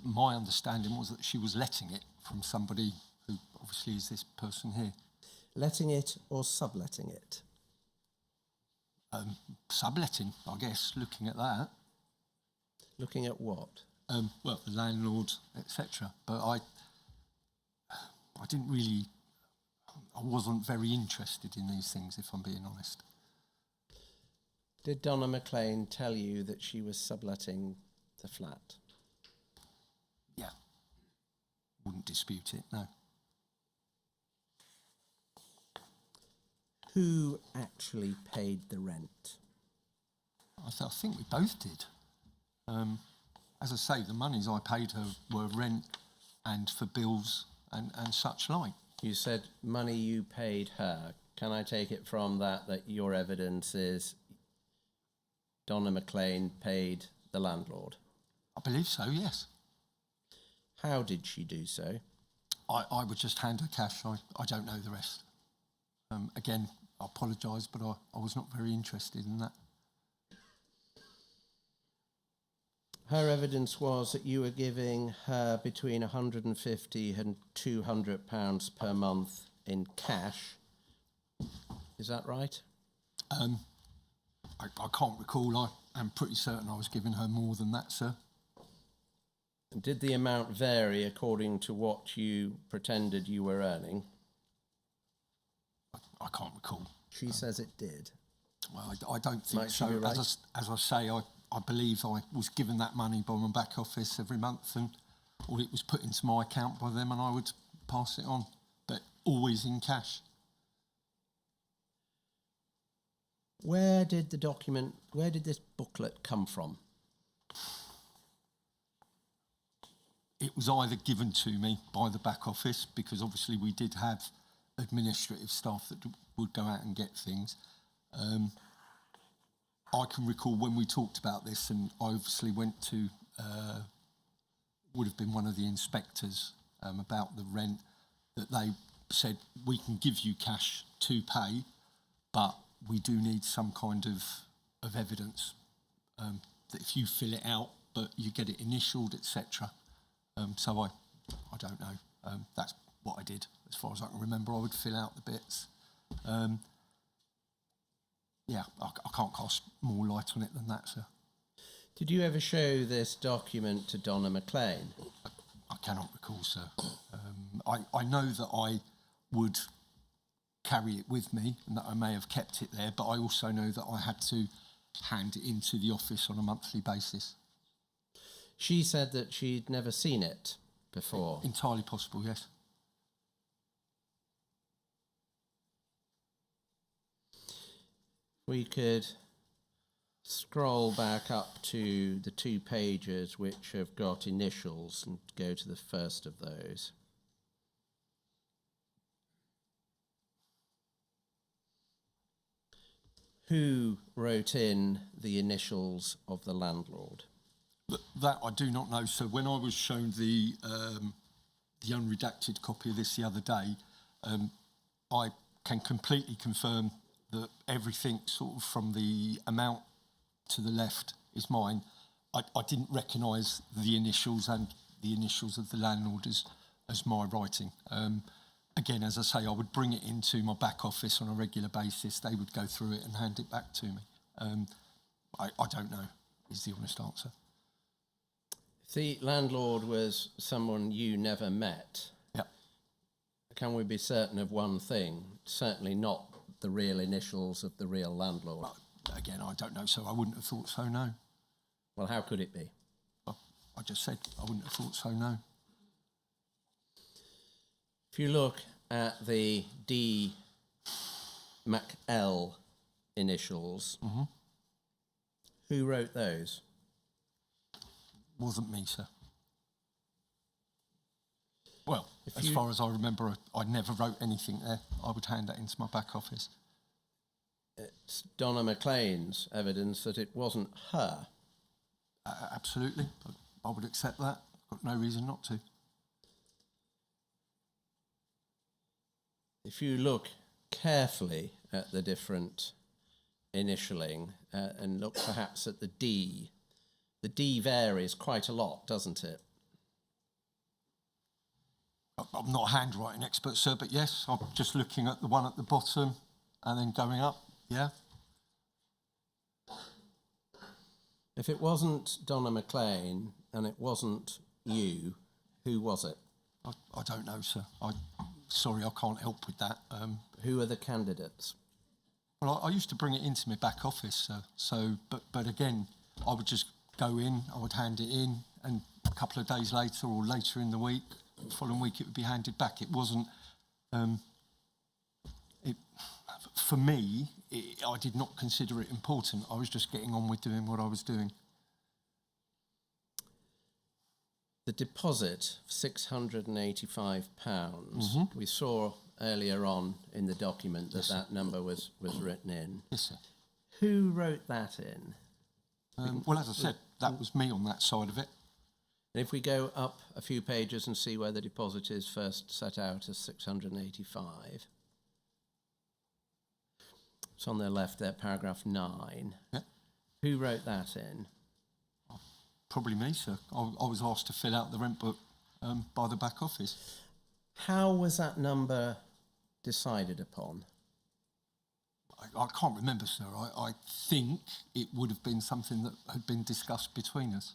My understanding was that she was letting it from somebody who obviously is this person here. Letting it or subletting it? Subletting, I guess, looking at that. Looking at what? Well, the landlord, etc. But I didn't really, I wasn't very interested in these things, if I'm being honest. Did Donna McLean tell you that she was subletting the flat? Yeah. Wouldn't dispute it, no. Who actually paid the rent? I think we both did. As I say, the monies I paid her were rent and for bills and such like. You said money you paid her. Can I take it from that your evidence is Donna McLean paid the landlord? I believe so, yes. How did she do so? I would just hand her cash. I don't know the rest. Again, I apologise, but I was not very interested in that. Her evidence was that you were giving her between £150 and £200 per month in cash. Is that right? I can't recall. I am pretty certain I was giving her more than that, sir. And did the amount vary according to what you pretended you were earning? I can't recall. She says it did. Well, I don't think Might so. she be right? As I say, I believe I was given that money by my back office every month, or it was put into my account by them and I would pass it on, but always in cash. Where did this booklet come from? It was either given to me by the back office, because obviously we did have administrative staff that would go out and get things. I can recall when we talked about this, and I obviously went to, would have been one of the inspectors about the rent, that they said, we can give you cash to pay, but we do need some kind of evidence that if you fill it out, but you get it initialed, etc. So I don't know. That's what I did. As far as I can remember, I would fill out the bits. Yeah, I can't cast more light on it than that, sir. Did you ever show this document to Donna McLean? I cannot recall, sir. I know that I would carry it with me and that I may have kept it there, but I also know that I had to hand it into the office on a monthly basis. She said that she'd never seen it before. Entirely possible, yes. We could scroll back up to the 2 pages which have got initials and go to the first of those. Who wrote in the initials of the landlord? That I do not know. So when I was shown the unredacted copy of this the other day, I can completely confirm that everything sort of from the amount to the left is mine. I didn't recognise the initials and the initials of the landlord as my writing. Again, as I say, I would bring it into my back office on a regular basis. They would go through it and hand it back to me. I don't know, is the honest answer. If the landlord was someone you never met, yeah, can we be certain of one thing? Certainly not the real initials of the real landlord. Well, again, I don't know, so I wouldn't have thought so, no. Well, how could it be? Well, I just said I wouldn't have thought so, no. If you look at the D. MacL initials, who wrote those? Wasn't me, sir. Well, as far as I remember, I never wrote anything there. I would hand that into my back office. It's Donna McLean's evidence that it wasn't her. Absolutely. I would accept that. I've got no reason not to. If you look carefully at the different initialing and look perhaps at the D, The D varies quite a lot, doesn't it? I'm not a handwriting expert, sir, but yes, I'm just looking at the one at the bottom and then going up, yeah. If it wasn't Donna McLean and it wasn't you, who was it? I don't know, sir. Sorry, I can't help with that. Who are the candidates? Well, I used to bring it into my back office, but again, I would just go in, I would hand it in, and a couple of days later or later in the week, the following week, it would be handed back. It wasn't, for me, I did not consider it important. I was just getting on with doing what I was doing. The deposit of £685, we saw earlier on in the document that that number was written in. Yes, sir. Who wrote that in? Well, as I said, that was me on that side of it. And if we go up a few pages and see where the deposit is first set out as 685, it's on the left there, paragraph 9. Yeah. Who wrote that in? Probably me, sir. I was asked to fill out the rent book by the back office. How was that number decided upon? I can't remember, sir. I think it would have been something that had been discussed between us.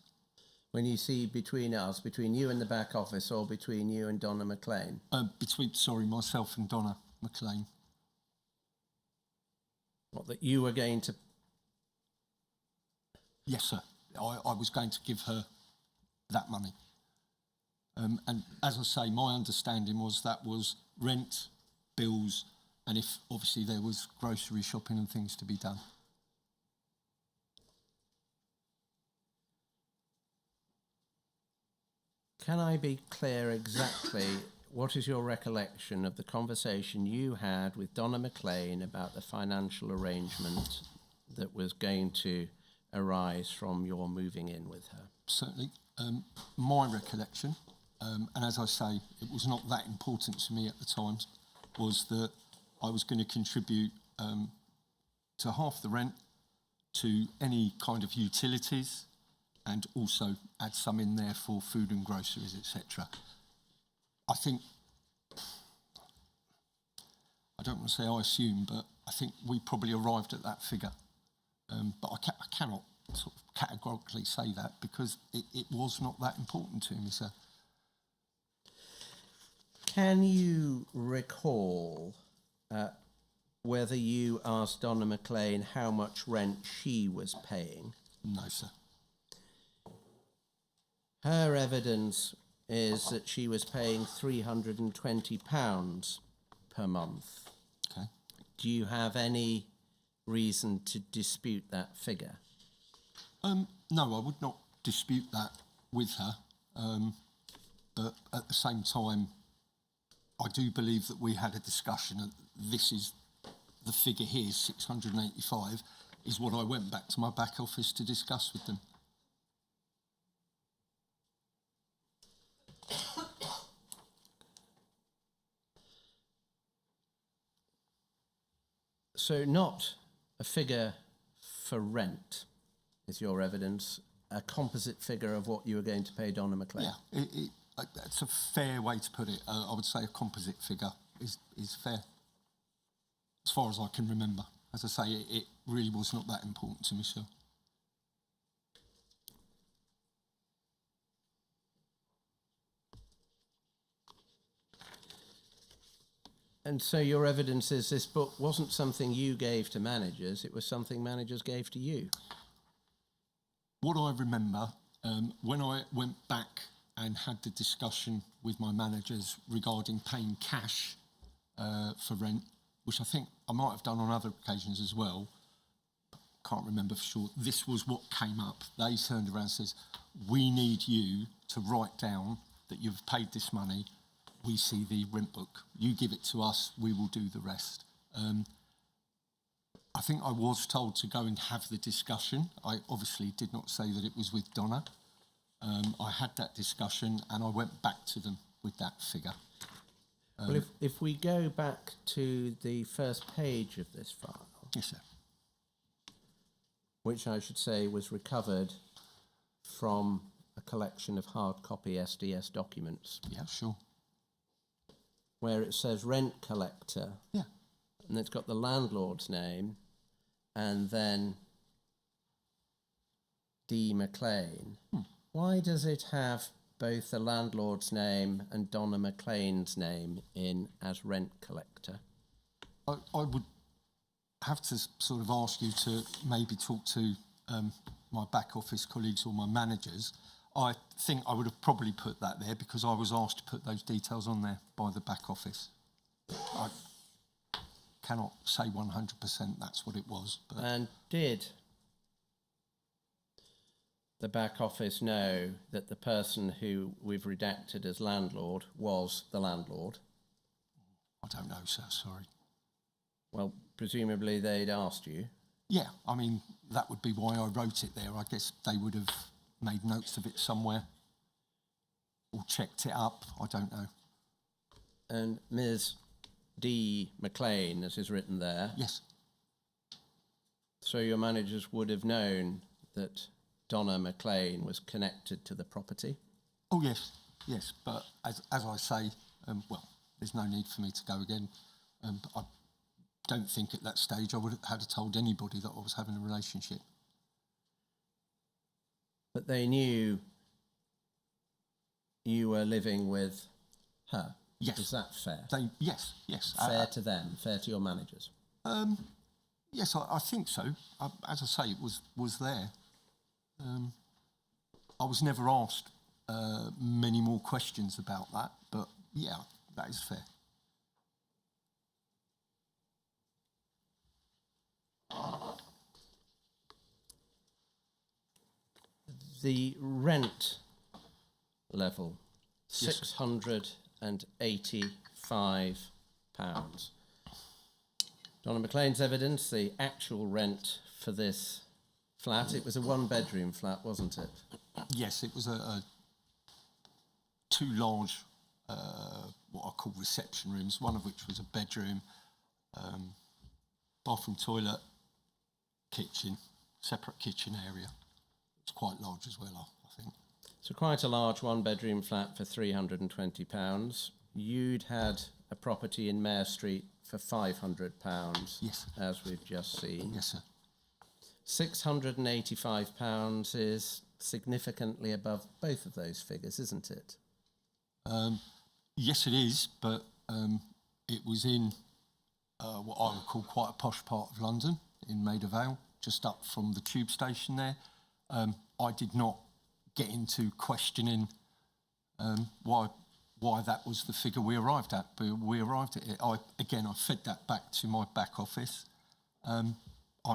When you see between us, between you and the back office, or between you and Donna McLean? Myself and Donna McLean. What, that you were going to... Yes, sir. I was going to give her that money. And as I say, my understanding was that was rent, bills, and if obviously there was grocery shopping and things to be done. Can I be clear exactly what is your recollection of the conversation you had with Donna McLean about the financial arrangement that was going to arise from your moving in with her? Certainly. My recollection, and as I say, it was not that important to me at the time, was that I was going to contribute to half the rent, to any kind of utilities, and also add some in there for food and groceries, etc. I think, I don't want to say I assume, but I think we probably arrived at that figure. But I cannot sort of categorically say that because it was not that important to me, sir. Can you recall whether you asked Donna McLean how much rent she was paying? No, sir. Her evidence is that she was paying £320 per month. Okay. Do you have any reason to dispute that figure? No, I would not dispute that with her. But at the same time, I do believe that we had a discussion, and this is the figure here, 685, is what I went back to my back office to discuss with them. So not a figure for rent is your evidence, a composite figure of what you were going to pay Donna McLean? Yeah, it's a fair way to put it. I would say a composite figure is fair, as far as I can remember. As I say, it really was not that important to me, sir. And so your evidence is this book wasn't something you gave to managers, it was something managers gave to you? What I remember, when I went back and had the discussion with my managers regarding paying cash for rent, which I think I might have done on other occasions as well, can't remember for sure, this was what came up. They turned around and says, we need you to write down that you've paid this money. We see the rent book. You give it to us, we will do the rest. I think I was told to go and have the discussion. I obviously did not say that it was with Donna. I had that discussion and I went back to them with that figure. Well, if we go back to the first page of this file, Yes, sir. which I should say was recovered from a collection of hard copy SDS documents Yeah, sure. where it says rent collector, Yeah. and it's got the landlord's name, and then D. McLean. Why does it have both the landlord's name and Donna McLean's name in as rent collector? I would have to sort of ask you to maybe talk to my back office colleagues or my managers. I think I would have probably put that there because I was asked to put those details on there by the back office. I cannot say 100% that's what it was. But And did the back office know that the person who we've redacted as landlord was the landlord? I don't know, sir, sorry. Well, presumably they'd asked you. Yeah, I mean, that would be why I wrote it there. I guess they would have made notes of it somewhere or checked it up. I don't know. And Ms. D. McLean, as is written there, Yes. so your managers would have known that Donna McLean was connected to the property? Oh, yes, yes. But as I say, well, there's no need for me to go again. I don't think at that stage I would have had told anybody that I was having a relationship. But they knew you were living with her? Yes. Is that fair? Yes. Fair to them, fair to your managers? Yes, I think so. As I say, it was there. I was never asked many more questions about that, but yeah, that is fair. The rent level, Yes. £685. Donna McLean's evidence, the actual rent for this flat, it was a one-bedroom flat, wasn't it? Yes, it was a two large, what I call reception rooms, one of which was a bedroom, bathroom, toilet, kitchen, separate kitchen area. It's quite large as well, I think. So quite a large one-bedroom flat for £320. You'd had a property in Mare Street for £500, Yes. as we've just seen. Yes, sir. £685 is significantly above both of those figures, isn't it? Yes, it is, but it was in what I would call quite a posh part of London, in Maida Vale, just up from the tube station there. I did not get into questioning why that was the figure we arrived at, but we arrived at it. I fed that back to my back office. I'm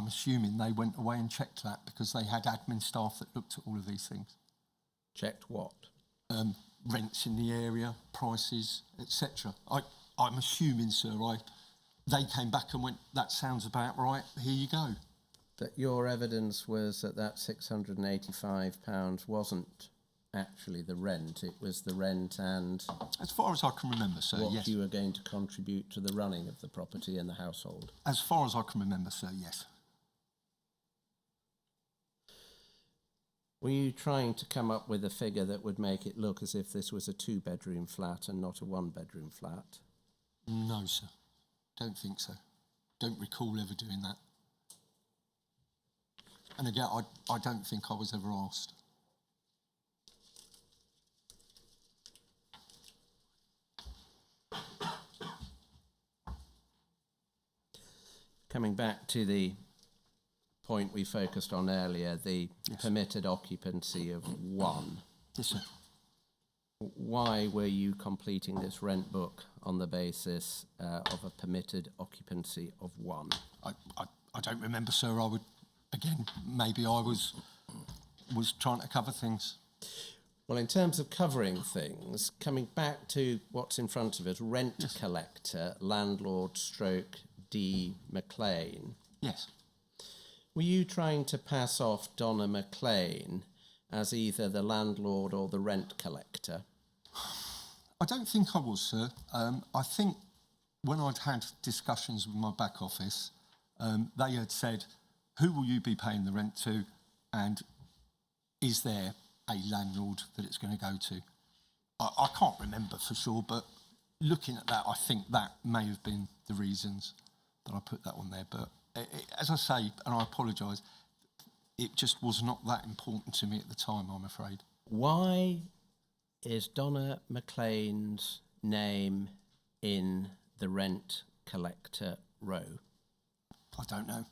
assuming they went away and checked that because they had admin staff that looked at all of these things. Checked what? Rents in the area, prices, etc. I'm assuming, sir, they came back and went, that sounds about right, here you go. That your evidence was that £685 wasn't actually the rent, it was the rent and As far as I can remember, sir, what yes. you were going to contribute to the running of the property and the household. As far as I can remember, sir, yes. Were you trying to come up with a figure that would make it look as if this was a two-bedroom flat and not a one-bedroom flat? No, sir. Don't think so. Don't recall ever doing that. And again, I don't think I was ever asked. Coming back to the point we focused on earlier, the permitted occupancy of one. Yes, sir. Why were you completing this rent book on the basis of a permitted occupancy of one? I don't remember, sir. I would, again, maybe I was trying to cover things. Well, in terms of covering things, coming back to what's in front of us, rent collector, landlord stroke D. McLean. Yes. Were you trying to pass off Donna McLean as either the landlord or the rent collector? I don't think I was, sir. I think when I'd had discussions with my back office, they had said, who will you be paying the rent to, and is there a landlord that it's going to go to. I can't remember for sure, but looking at that, I think that may have been the reasons that I put that on there. But as I say, and I apologise, it just was not that important to me at the time, I'm afraid. Why is Donna McLean's name in the rent collector row? I don't know.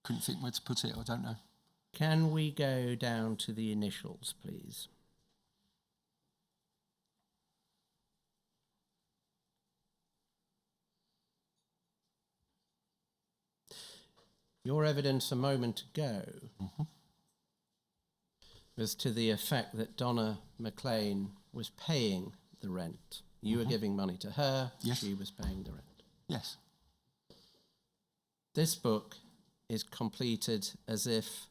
Couldn't think where to put it. I don't know. Can we go down to the initials, please? Your evidence a moment ago was to the effect that Donna McLean was paying the rent. You were giving money to her, Yes. she was paying the rent. Yes. This book is completed as if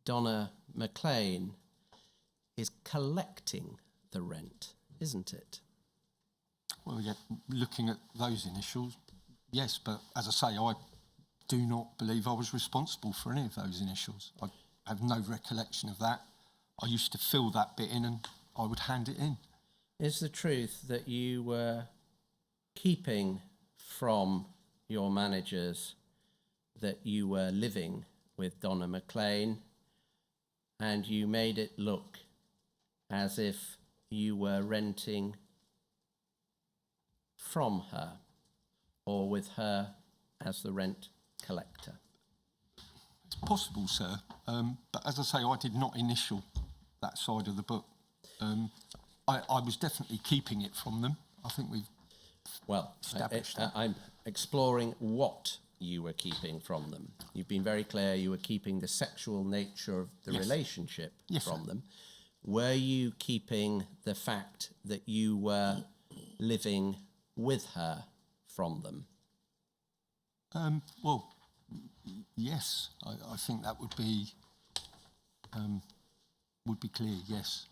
Donna McLean is collecting the rent, isn't it? Well, yeah, looking at those initials, yes, but as I say, I do not believe I was responsible for any of those initials. I have no recollection of that. I used to fill that bit in and I would hand it in. Is the truth that you were keeping from your managers that you were living with Donna McLean and you made it look as if you were renting from her or with her as the rent collector? It's possible, sir, but as I say, I did not initial that side of the book. I was definitely keeping it from them. I think we've established that. I'm exploring what you were keeping from them. You've been very clear you were keeping the sexual nature of the relationship from them. Were you keeping the fact that you were living with her from them? Well, yes, I think that would be clear, yes.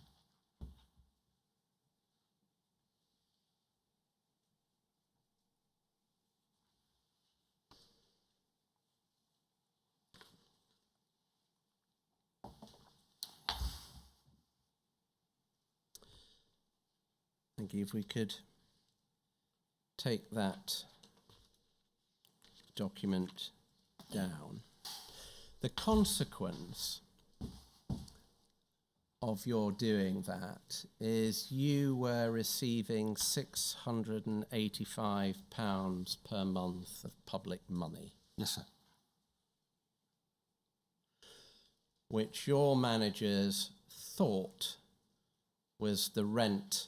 Thank you. If we could take that document down. The consequence of your doing that is you were receiving £685 per month of public money. Yes, sir. Which your managers thought was the rent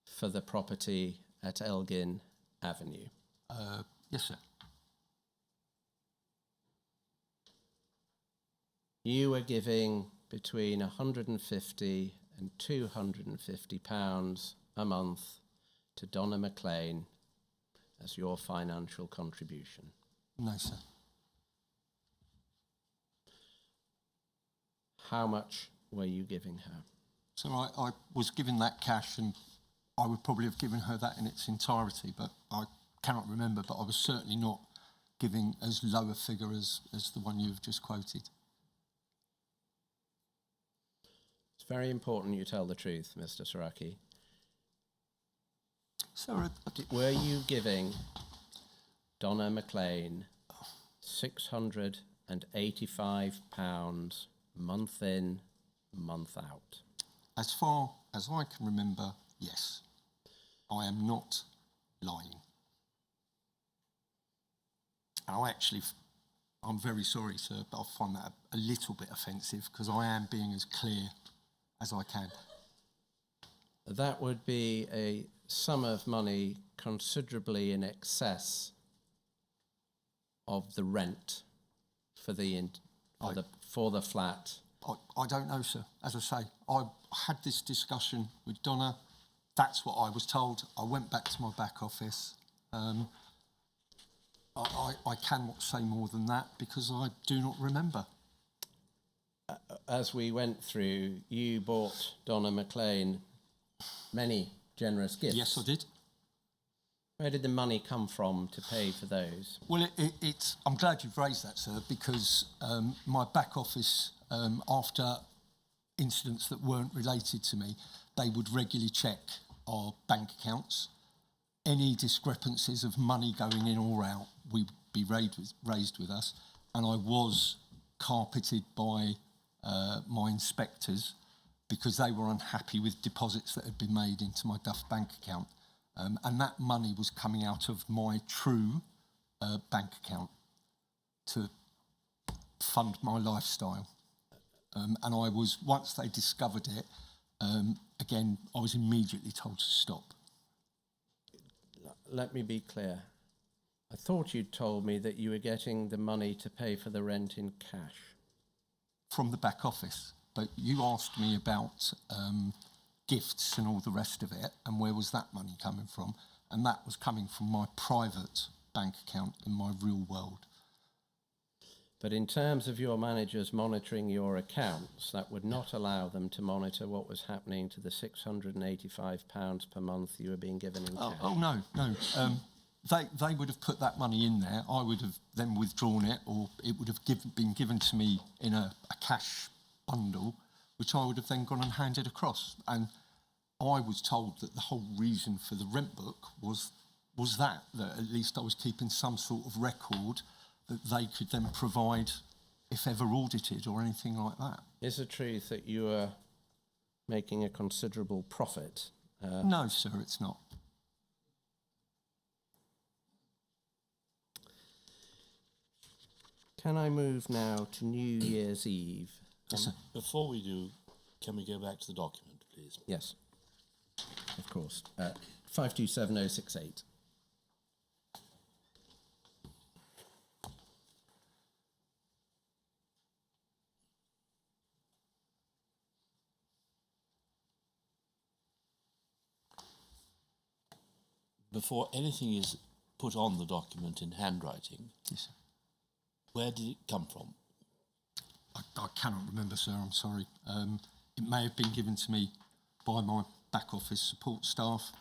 for the property at Elgin Avenue. Yes, sir. You were giving between £150 and £250 a month to Donna McLean as your financial contribution. No, sir. How much were you giving her? So I was given that cash and I would probably have given her that in its entirety, but I cannot remember, but I was certainly not giving as low a figure as the one you've just quoted. It's very important you tell the truth, Mr. Soracchi. Sir, Were you giving Donna McLean £685 month in, month out? as far as I can remember, yes. I am not lying. And I'm very sorry, sir, but I find that a little bit offensive because I am being as clear as I can. That would be a sum of money considerably in excess of the rent for the flat. I don't know, sir. As I say, I had this discussion with Donna. That's what I was told. I went back to my back office. I cannot say more than that because I do not remember. As we went through, you bought Donna McLean many generous gifts. Yes, I did. Where did the money come from to pay for those? Well, it's. I'm glad you've raised that, sir, because my back office, after incidents that weren't related to me, they would regularly check our bank accounts. Any discrepancies of money going in or out would be raised with us, and I was carpeted by my inspectors because they were unhappy with deposits that had been made into my Duff bank account. And that money was coming out of my true bank account to fund my lifestyle. And I was, once they discovered it, again, I was immediately told to stop. Let me be clear. I thought you'd told me that you were getting the money to pay for the rent in cash. From the back office. But you asked me about gifts and all the rest of it, and where was that money coming from? And that was coming from my private bank account in my real world. But in terms of your managers monitoring your accounts, that would not allow them to monitor what was happening to the £685 per month you were being given in cash. Oh no. They would have put that money in there. I would have then withdrawn it, or it would have been given to me in a cash bundle, which I would have then gone and handed across. And I was told that the whole reason for the rent book was that at least I was keeping some sort of record that they could then provide if ever audited or anything like that. Is the truth that you are making a considerable profit? No, sir, it's not. Can I move now to New Year's Eve? Yes, sir. Before we do, can we go back to the document, please? Yes, of course. 527068. Before anything is put on the document in handwriting, Yes, sir. where did it come from? I cannot remember, sir, I'm sorry. It may have been given to me by my back office support staff.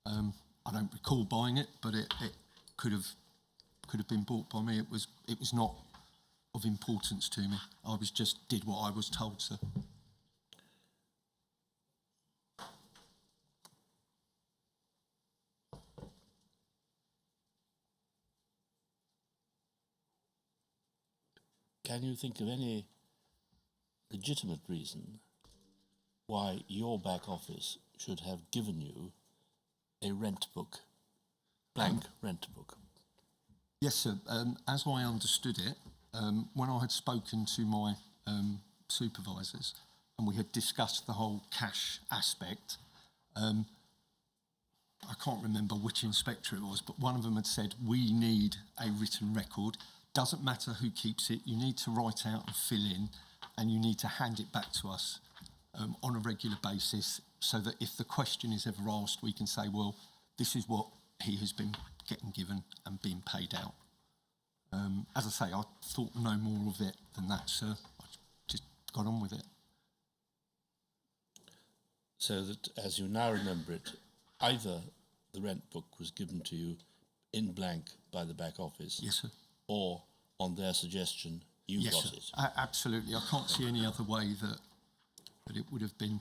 I don't recall buying it, but it could have been bought by me. It was not of importance to me. I did what I was told, sir. Can you think of any legitimate reason why your back office should have given you a rent book, blank rent book? Yes, sir. As I understood it, when I had spoken to my supervisors and we had discussed the whole cash aspect, I can't remember which inspector it was, but one of them had said, we need a written record. Doesn't matter who keeps it, you need to write out and fill in, and you need to hand it back to us on a regular basis, so that if the question is ever asked, we can say, well, this is what he has been getting given and being paid out. As I say, I thought no more of it than that, sir. I just got on with it. So that, as you now remember it, either the rent book was given to you in blank by the back office, Yes, sir. or on their suggestion, you Yes, got sir. it. Absolutely. I can't see any other way that it would have been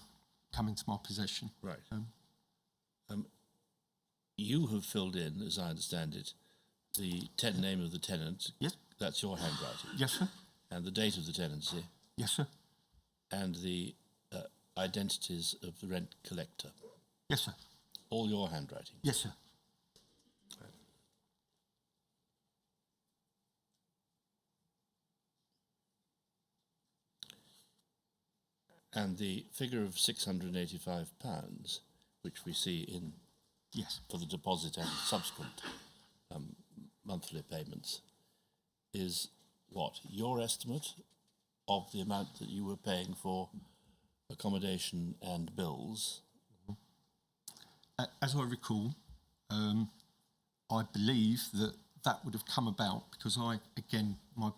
come into my possession. Right. You have filled in, as I understand it, the name of the tenant. Yes. That's your handwriting. Yes, sir. And the date of the tenancy, Yes, sir. and the identities of the rent collector. Yes, sir. All your handwriting. Yes, sir. And the figure of £685, which we see in Yes. for the deposit and subsequent monthly payments, is what? Your estimate of the amount that you were paying for accommodation and bills? As I recall, I believe that would have come about because my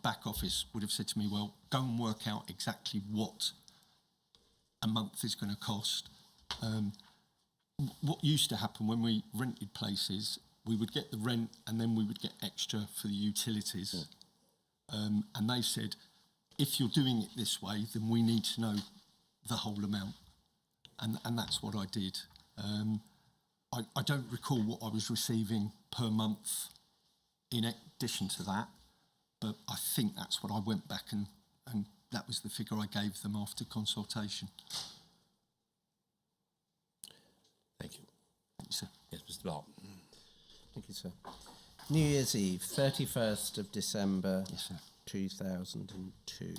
back office would have said to me, well, go and work out exactly what a month is going to cost. What used to happen when we rented places, we would get the rent and then we would get extra for the utilities. And they said, if you're doing it this way, then we need to know the whole amount. And that's what I did. I don't recall what I was receiving per month in addition to that, but I think that's what I went back and that was the figure I gave them after consultation. Thank you. Thank you, sir. Yes, Mr. Bart. Thank you, sir. New Year's Eve, 31st of December, Yes, sir. 2002.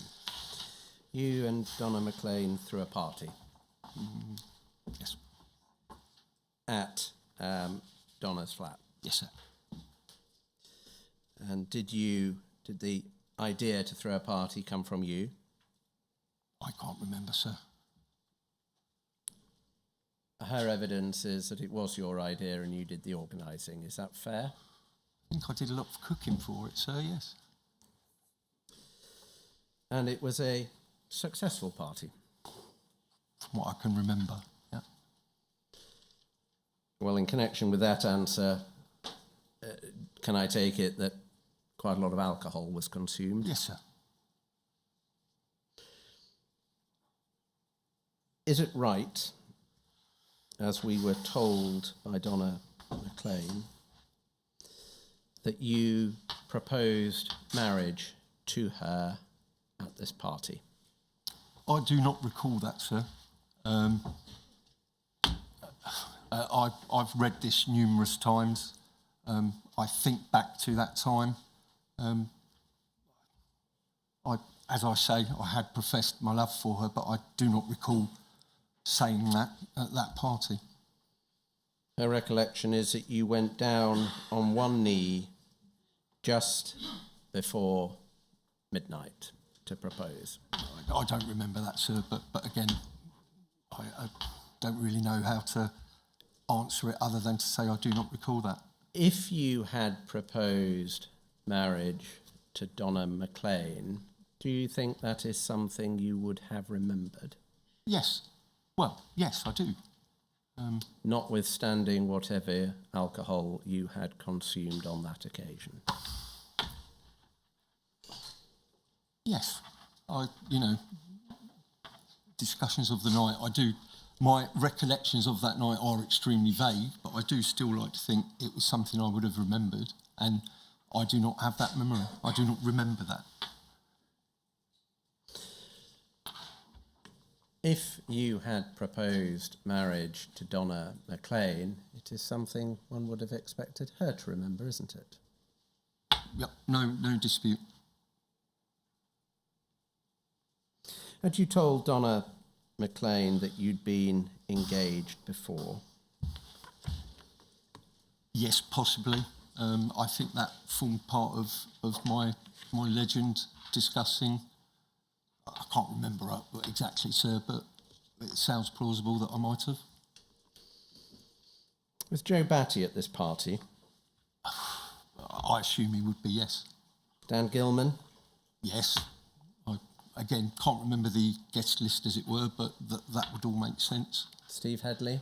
You and Donna McLean threw a party Yes. at Donna's flat. Yes, sir. And did the idea to throw a party come from you? I can't remember, sir. Her evidence is that it was your idea and you did the organising. Is that fair? I think I did a lot of cooking for it, sir, yes. And it was a successful party. From what I can remember, yeah. Well, in connection with that answer, can I take it that quite a lot of alcohol was consumed? Yes, sir. Is it right, as we were told by Donna McLean, that you proposed marriage to her at this party? I do not recall that, sir. I've read this numerous times. I think back to that time. As I say, I had professed my love for her, but I do not recall saying that at that party. Her recollection is that you went down on one knee just before midnight to propose. I don't remember that, sir, but again, I don't really know how to answer it other than to say I do not recall that. If you had proposed marriage to Donna McLean, do you think that is something you would have remembered? Yes. Well, yes, I do. Notwithstanding whatever alcohol you had consumed on that occasion. Yes. Discussions of the night, I do. My recollections of that night are extremely vague, but I do still like to think it was something I would have remembered, and I do not have that memory. I do not remember that. If you had proposed marriage to Donna McLean, it is something one would have expected her to remember, isn't it? Yep, no dispute. Had you told Donna McLean that you'd been engaged before? Yes, possibly. I think that formed part of my legend discussing. I can't remember exactly, sir, but it sounds plausible that I might have. Was Joe Batty at this party? I assume he would be, yes. Dan Gilman? Yes. I, again, can't remember the guest list, as it were, but that would all make sense. Steve Headley?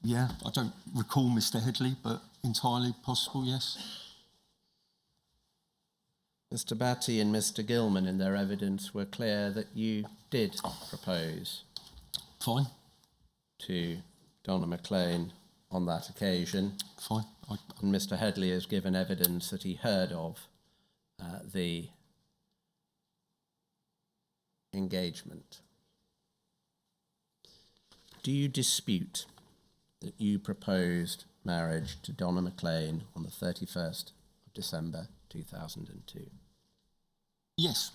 Yeah, I don't recall Mr. Headley, but entirely possible, yes. Mr. Batty and Mr. Gilman, in their evidence, were clear that you did propose Fine, to Donna McLean on that occasion. fine. And Mr. Headley has given evidence that he heard of the engagement. Do you dispute that you proposed marriage to Donna McLean on the 31st of December 2002? Yes,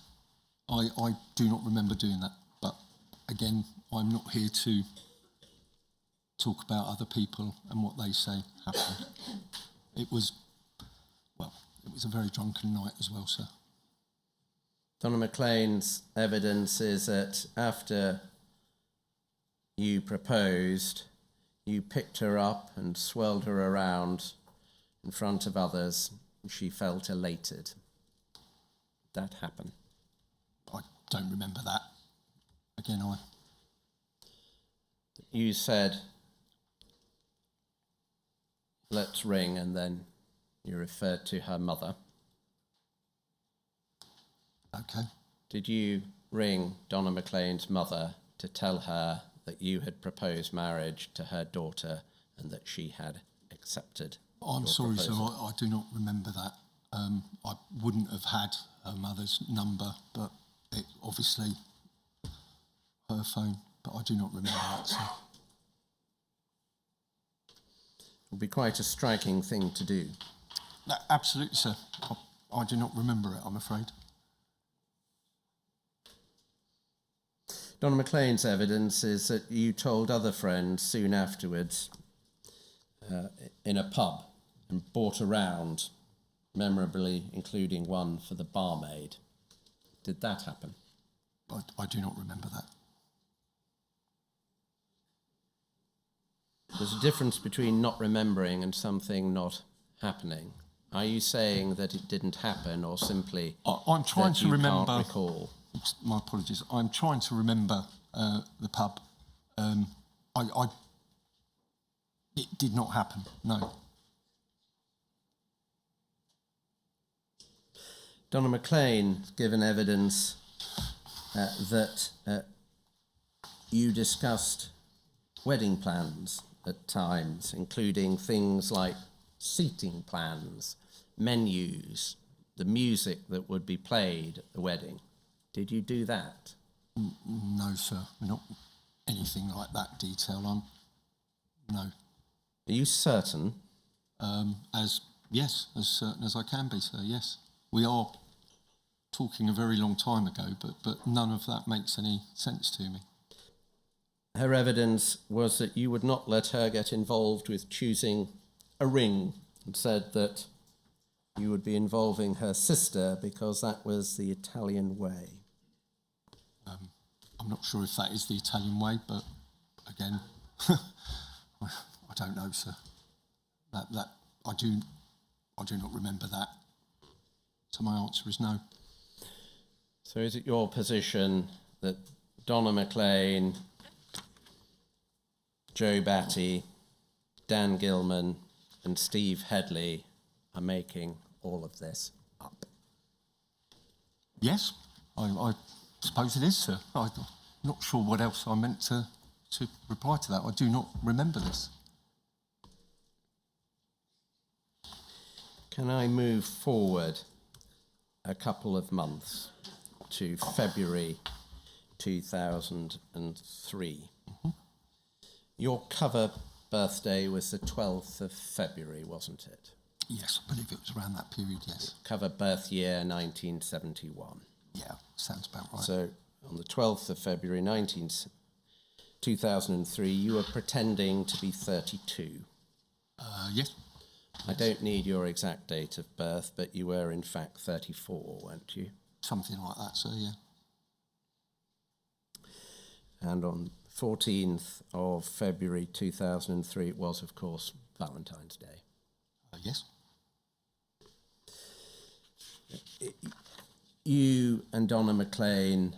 I do not remember doing that, but again, I'm not here to talk about other people and what they say happened. It was a very drunken night as well, sir. Donna McLean's evidence is that after you proposed, you picked her up and swirled her around in front of others, and she felt elated. That happened. I don't remember that. Again, You said let's ring, and then you referred to her mother. Okay. Did you ring Donna McLean's mother to tell her that you had proposed marriage to her daughter and that she had accepted? I'm sorry, sir, I do not remember that. I wouldn't have had her mother's number, but it obviously her phone, but I do not remember that, sir. It would be quite a striking thing to do. No, absolutely, sir. I do not remember it, I'm afraid. Donna McLean's evidence is that you told other friends soon afterwards in a pub and bought a round, memorably including one for the barmaid. Did that happen? I do not remember that. There's a difference between not remembering and something not happening. Are you saying that it didn't happen, or simply I'm trying that to you remember. can't recall? My apologies. I'm trying to remember the pub. It did not happen. No. Donna McLean given evidence that you discussed wedding plans at times, including things like seating plans, menus, the music that would be played at the wedding. Did you do that? No, sir. Not anything like that detail. No. Are you certain? As certain as I can be, sir. Yes, we are talking a very long time ago, but none of that makes any sense to me. Her evidence was that you would not let her get involved with choosing a ring, and said that you would be involving her sister because that was the Italian way. I'm not sure if that is the Italian way, but again, I don't know, sir. That I do not remember that. So my answer is no. So is it your position that Donna McLean, Joe Batty, Dan Gilman and Steve Headley are making all of this up? Yes, I suppose it is, sir. I'm not sure what else I meant to reply to that. I do not remember this. Can I move forward a couple of months to February 2003? Mm-hmm. Your cover birthday was the 12th of February, wasn't it? Yes, I believe it was around that period, yes. Cover birth year 1971. Yeah, sounds about right. So on the 12th of February 2003, you were pretending to be 32. Yes. I don't need your exact date of birth, but you were in fact 34, weren't you? Something like that, sir, yeah. And on 14th of February 2003, it was, of course, Valentine's Day. Yes. You and Donna McLean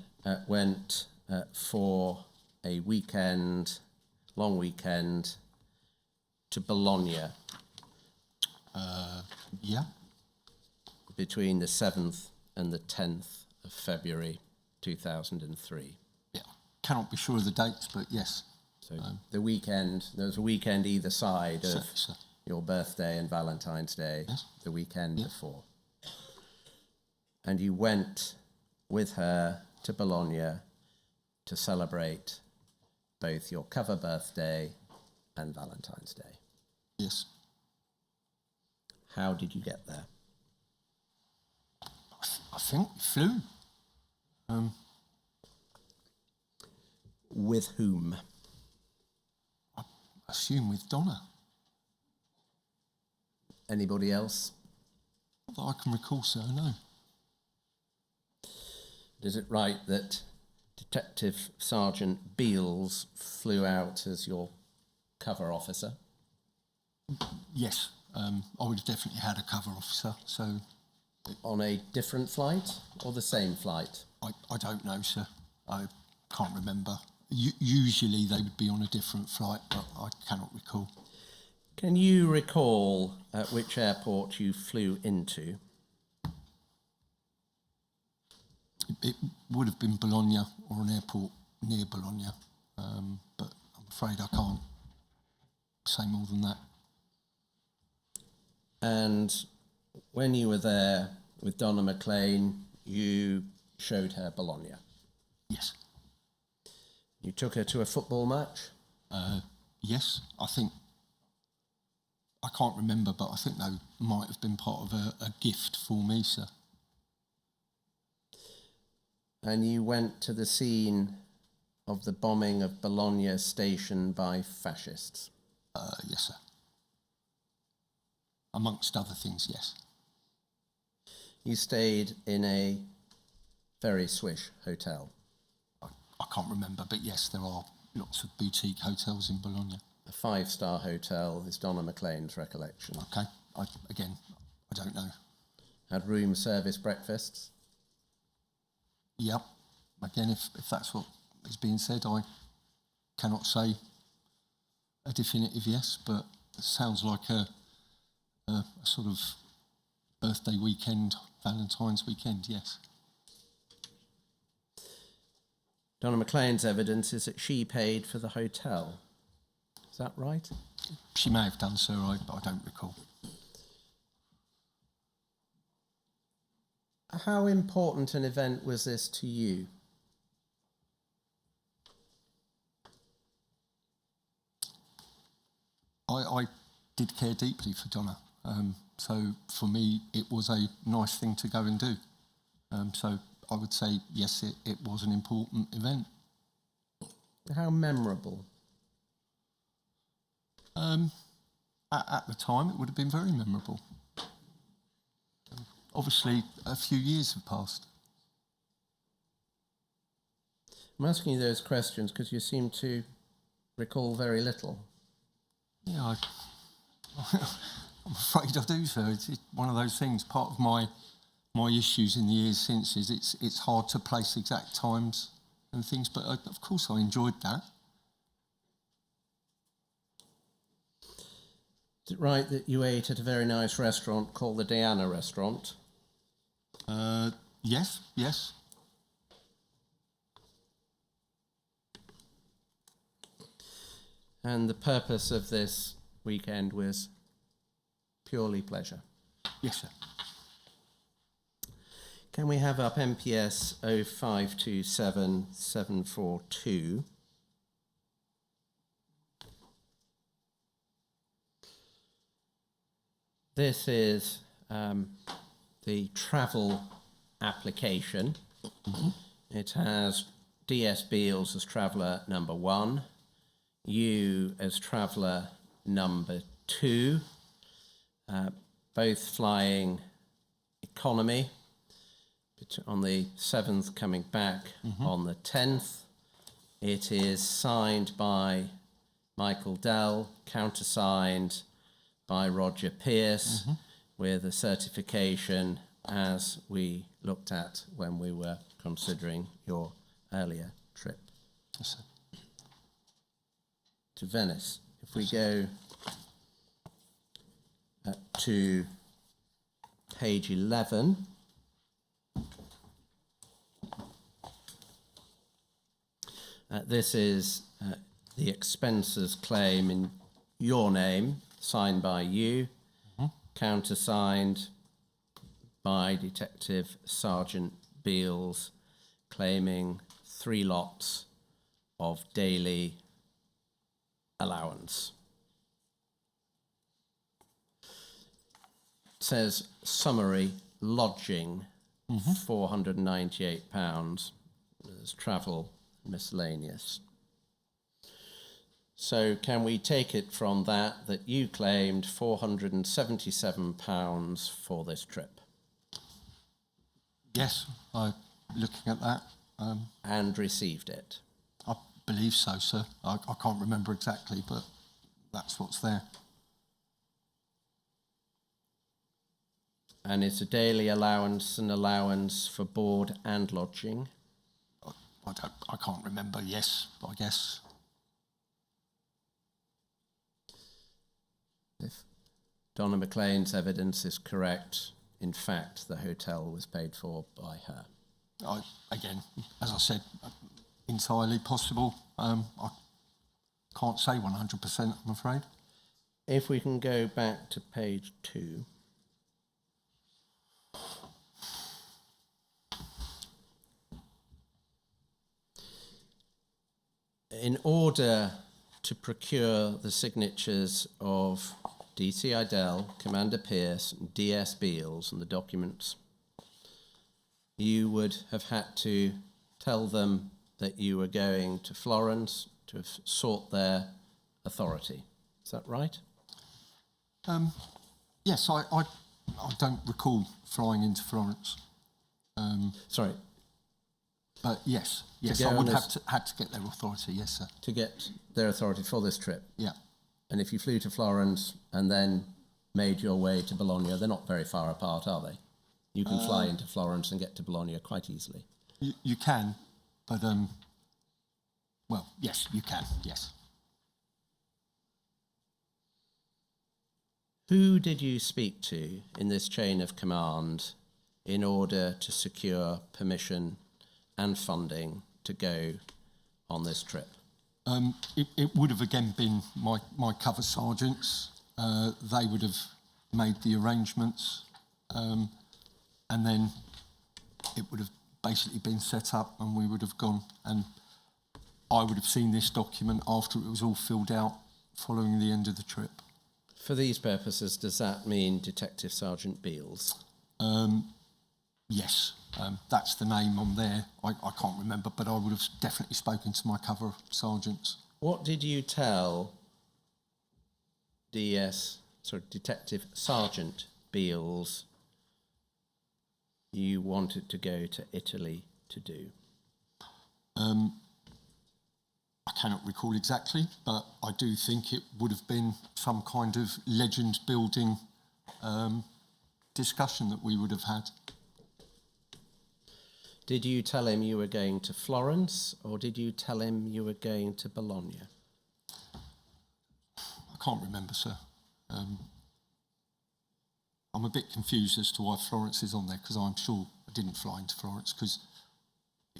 went for a long weekend, to Bologna. Yeah. Between the 7th and the 10th of February 2003. Yeah. Cannot be sure of the dates, but yes. So the weekend, there was a weekend either side of Sir. your birthday and Valentine's Day, yes. the weekend before. And you went with her to Bologna to celebrate both your cover birthday and Valentine's Day. Yes. How did you get there? I think we flew. With whom? I assume with Donna. Anybody else? Not that I can recall, sir, no. Is it right that Detective Sergeant Beales flew out as your cover officer? Yes. I would have definitely had a cover officer, so... On a different flight or the same flight? I don't know, sir. I can't remember. Usually they would be on a different flight, but I cannot recall. Can you recall at which airport you flew into? It would have been Bologna or an airport near Bologna, but I'm afraid I can't say more than that. And when you were there with Donna McLean, you showed her Bologna. Yes. You took her to a football match? Yes, I can't remember, but I think they might have been part of a gift for me, sir. And you went to the scene of the bombing of Bologna station by fascists? Yes, sir. Amongst other things, yes. You stayed in a very swish hotel? I can't remember, but yes, there are lots of boutique hotels in Bologna. A 5-star hotel is Donna McLean's recollection. Okay, I don't know. Had room service breakfasts? Yep. Again, if that's what is being said, I cannot say a definitive yes, but it sounds like a sort of birthday weekend, Valentine's weekend, yes. Donna McLean's evidence is that she paid for the hotel. Is that right? She may have done so, but I don't recall. How important an event was this to you? I did care deeply for Donna, so for me it was a nice thing to go and do. So I would say yes, it was an important event. How memorable? At the time, it would have been very memorable. Obviously, a few years have passed. I'm asking you those questions because you seem to recall very little. Yeah, I'm afraid I do, sir. It's one of those things. Part of my issues in the years since is it's hard to place exact times and things, but of course I enjoyed that. Is it right that you ate at a very nice restaurant called the Diana Restaurant? Yes. And the purpose of this weekend was purely pleasure? Yes, sir. Can we have up MPS 0527742? This is the travel application. Mm-hmm. It has DS Beals as traveller number 1, you as traveller number 2, both flying economy on the 7th, coming back on the 10th. It is signed by Michael Dell, countersigned by Roger Pierce, with a certification as we looked at when we were considering your earlier trip. Yes, sir. To Venice. If we go to page 11, this is the expenses claim in your name, signed by you, countersigned by Detective Sergeant Beals, claiming 3 lots of daily allowance. It says summary lodging, £498. There's travel miscellaneous. So can we take it from that you claimed £477 for this trip? Yes, looking at that. And received it? I believe so, sir. I can't remember exactly, but that's what's there. And it's a daily allowance and allowance for board and lodging? I can't remember, yes, I guess. Donna McLean's evidence is correct. In fact, the hotel was paid for by her. Again, as I said, entirely possible. I can't say 100%, I'm afraid. If we can go back to page 2. In order to procure the signatures of DC Idell, Commander Pierce, and DS Beals and the documents, you would have had to tell them that you were going to Florence to have sought their authority. Is that right? Yes, I don't recall flying into Florence. Sorry, But yes, go I would on have had to get their authority, yes, sir. to get their authority for this trip. Yeah. And if you flew to Florence and then made your way to Bologna, they're not very far apart, are they? You can fly into Florence and get to Bologna quite easily. You can, but, well, yes, you can, yes. Who did you speak to in this chain of command in order to secure permission and funding to go on this trip? It would have again been my cover sergeants. They would have made the arrangements, and then it would have basically been set up and we would have gone, and I would have seen this document after it was all filled out following the end of the trip. For these purposes, does that mean Detective Sergeant Beals? Yes, that's the name on there. I can't remember, but I would have definitely spoken to my cover sergeants. What did you tell Detective Sergeant Beals you wanted to go to Italy to do? I cannot recall exactly, but I do think it would have been some kind of legend building discussion that we would have had. Did you tell him you were going to Florence, or did you tell him you were going to Bologna? I can't remember, sir. I'm a bit confused as to why Florence is on there, because I'm sure I didn't fly into Florence, because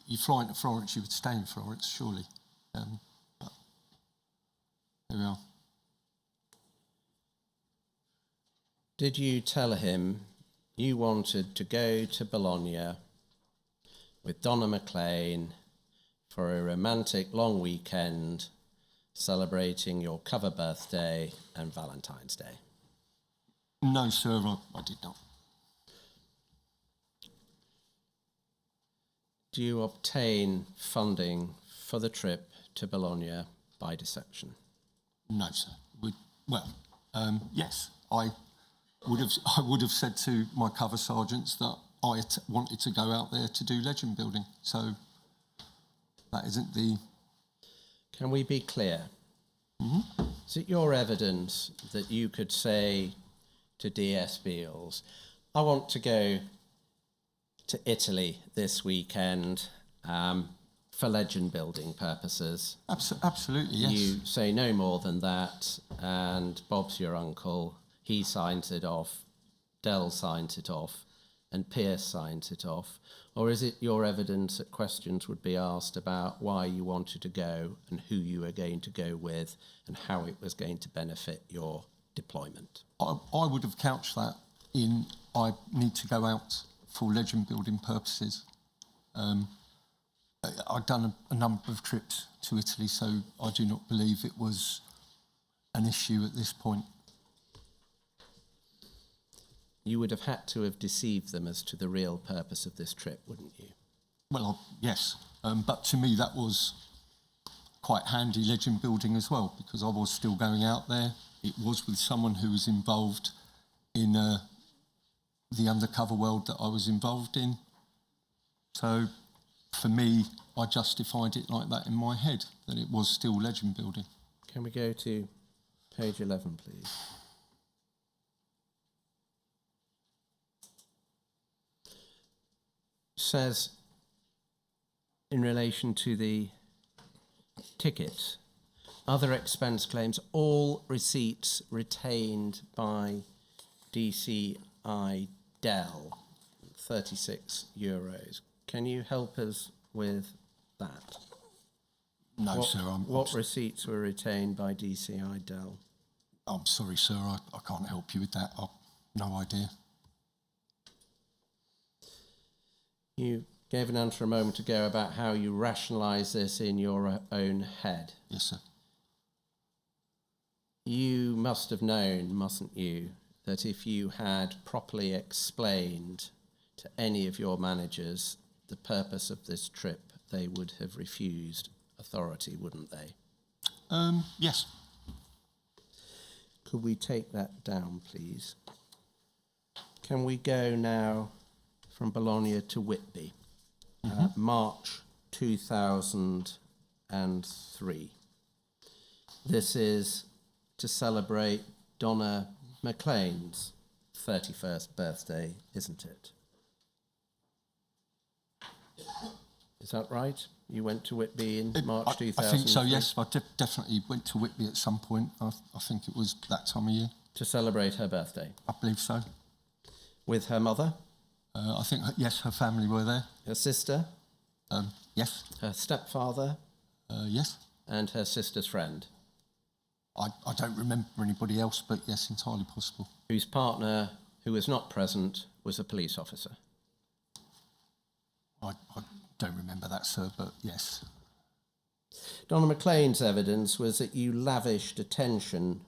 you fly into Florence, you would stay in Florence, surely. But there we are. Did you tell him you wanted to go to Bologna with Donna McLean for a romantic long weekend celebrating your cover birthday and Valentine's Day? No, sir, I did not. Do you obtain funding for the trip to Bologna by deception? No, sir. Yes, I would have said to my cover sergeants that I wanted to go out there to do legend building. So that isn't the... Can we be clear? Mm-hmm. Is it your evidence that you could say to DS Beals, I want to go to Italy this weekend for legend building purposes? Absolutely, yes. You say no more than that, and Bob's your uncle. He signs it off, Dell signs it off, and Pierce signs it off? Or is it your evidence that questions would be asked about why you wanted to go and who you were going to go with and how it was going to benefit your deployment? I would have couched that in I need to go out for legend building purposes. I've done a number of trips to Italy, so I do not believe it was an issue at this point. You would have had to have deceived them as to the real purpose of this trip, wouldn't you? Well, yes, but to me that was quite handy legend building as well, because I was still going out there. It was with someone who was involved in the undercover world that I was involved in. So for me, I justified it like that in my head, that it was still legend building. Can we go to page 11, please? Says, in relation to the ticket, other expense claims, all receipts retained by DCI Dell, €36. Can you help us with that? No, sir. What receipts were retained by DCI Dell? I'm sorry, sir. I can't help you with that. I've no idea. You gave an answer a moment ago about how you rationalise this in your own head. Yes, sir. You must have known, mustn't you, that if you had properly explained to any of your managers the purpose of this trip, they would have refused authority, wouldn't they? Yes. Could we take that down, please? Can we go now from Bologna to Whitby? March 2003. This is to celebrate Donna McLean's 31st birthday, isn't it? Is that right? You went to Whitby in March 2003? I think so, yes. I definitely went to Whitby at some point. I think it was that time of year. To celebrate her birthday? I believe so. With her mother? I think, yes, her family were there. Her sister? Yes. Her stepfather? Yes. And her sister's friend? I don't remember anybody else, but yes, entirely possible. Whose partner, who was not present, was a police officer? I don't remember that, sir, but yes. Donna McLean's evidence was that you lavished attention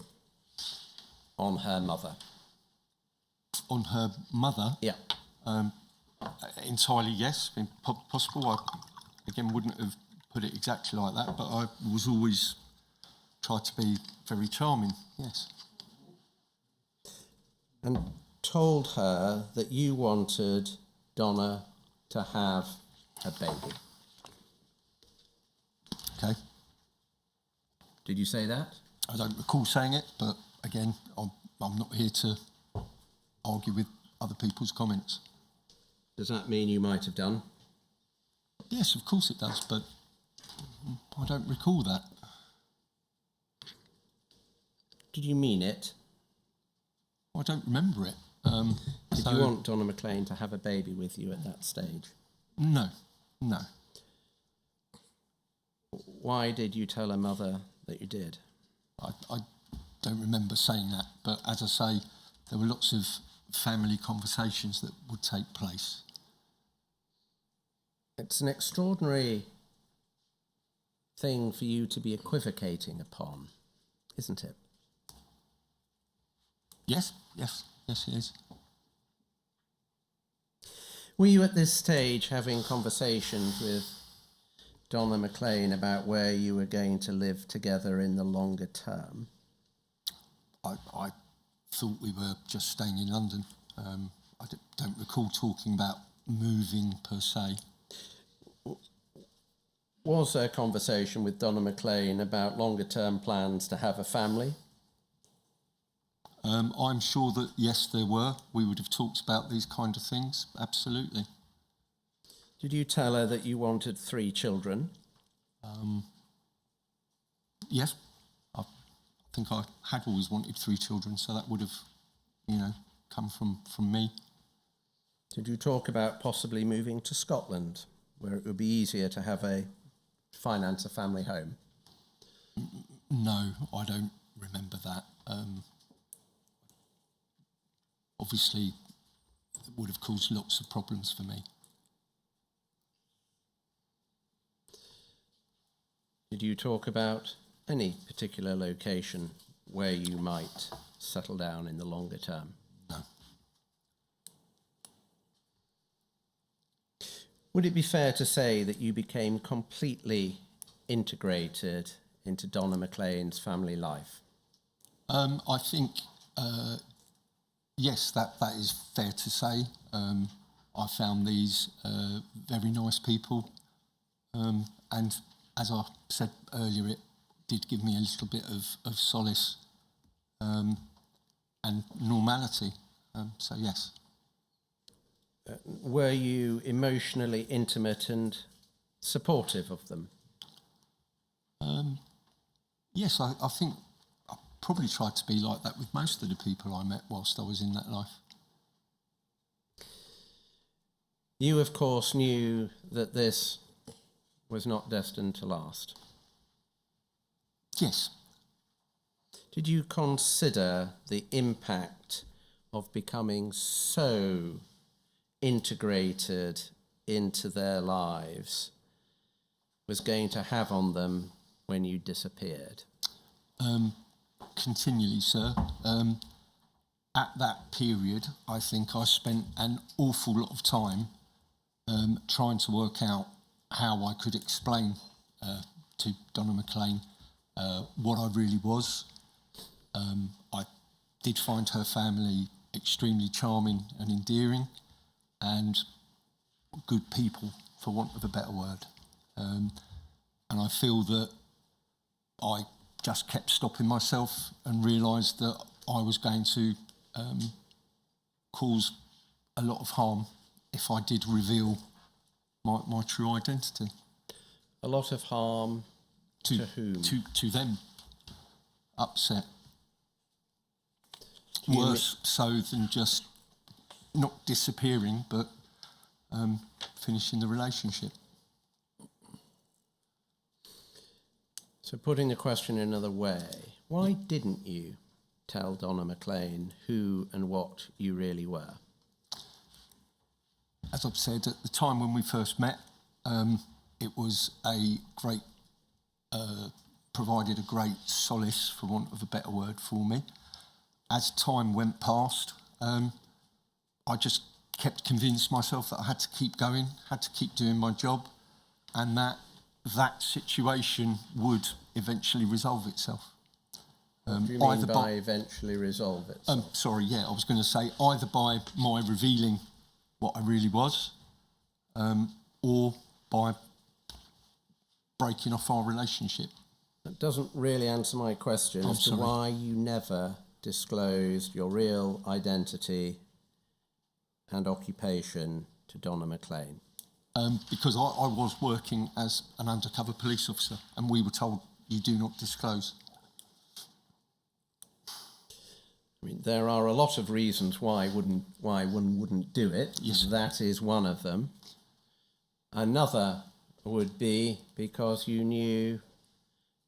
on her mother. On her mother? Yeah. Entirely yes, possible. I, again, wouldn't have put it exactly like that, but I was always tried to be very charming, yes. And told her that you wanted Donna to have a baby. Okay. Did you say that? I don't recall saying it, but again, I'm not here to argue with other people's comments. Does that mean you might have done? Yes, of course it does, but I don't recall that. Did you mean it? I don't remember it. Did you want Donna McLean to have a baby with you at that stage? No. Why did you tell her mother that you did? I don't remember saying that, but as I say, there were lots of family conversations that would take place. It's an extraordinary thing for you to be equivocating upon, isn't it? Yes, it is. Were you at this stage having conversations with Donna McLean about where you were going to live together in the longer term? I thought we were just staying in London. I don't recall talking about moving per se. Was there a conversation with Donna McLean about longer term plans to have a family? I'm sure that, yes, there were. We would have talked about these kind of things, absolutely. Did you tell her that you wanted 3 children? Yes. I think I had always wanted 3 children, so that would have, come from me. Did you talk about possibly moving to Scotland, where it would be easier to finance a family home? No, I don't remember that. Obviously, it would have caused lots of problems for me. Did you talk about any particular location where you might settle down in the longer term? No. Would it be fair to say that you became completely integrated into Donna McLean's family life? I think, yes, that is fair to say. I found these very nice people, and as I said earlier, it did give me a little bit of solace and normality. So yes. Were you emotionally intimate and supportive of them? Yes, I think I probably tried to be like that with most of the people I met whilst I was in that life. You, of course, knew that this was not destined to last. Yes. Did you consider the impact of becoming so integrated into their lives was going to have on them when you disappeared? Continually, sir. At that period, I think I spent an awful lot of time trying to work out how I could explain to Donna McLean what I really was. I did find her family extremely charming and endearing and good people, for want of a better word. And I feel that I just kept stopping myself and realised that I was going to cause a lot of harm if I did reveal my true identity. A lot of harm to whom? To them. Upset. You Worse so than just not disappearing, but finishing the relationship. So putting the question another way, why didn't you tell Donna McLean who and what you really were? As I've said, at the time when we first met, it was a great, provided a great solace, for want of a better word, for me. As time went past, I just kept convincing myself that I had to keep going, had to keep doing my job, and that situation would eventually resolve itself. What do you mean by eventually resolve it? I was going to say either by my revealing what I really was, or by breaking off our relationship. That doesn't really answer my question as to why you never disclosed your real identity and occupation to Donna McLean. Because I was working as an undercover police officer, and we were told you do not disclose. I mean, there are a lot of reasons why one wouldn't do it. Yes. That is one of them. Another would be because you knew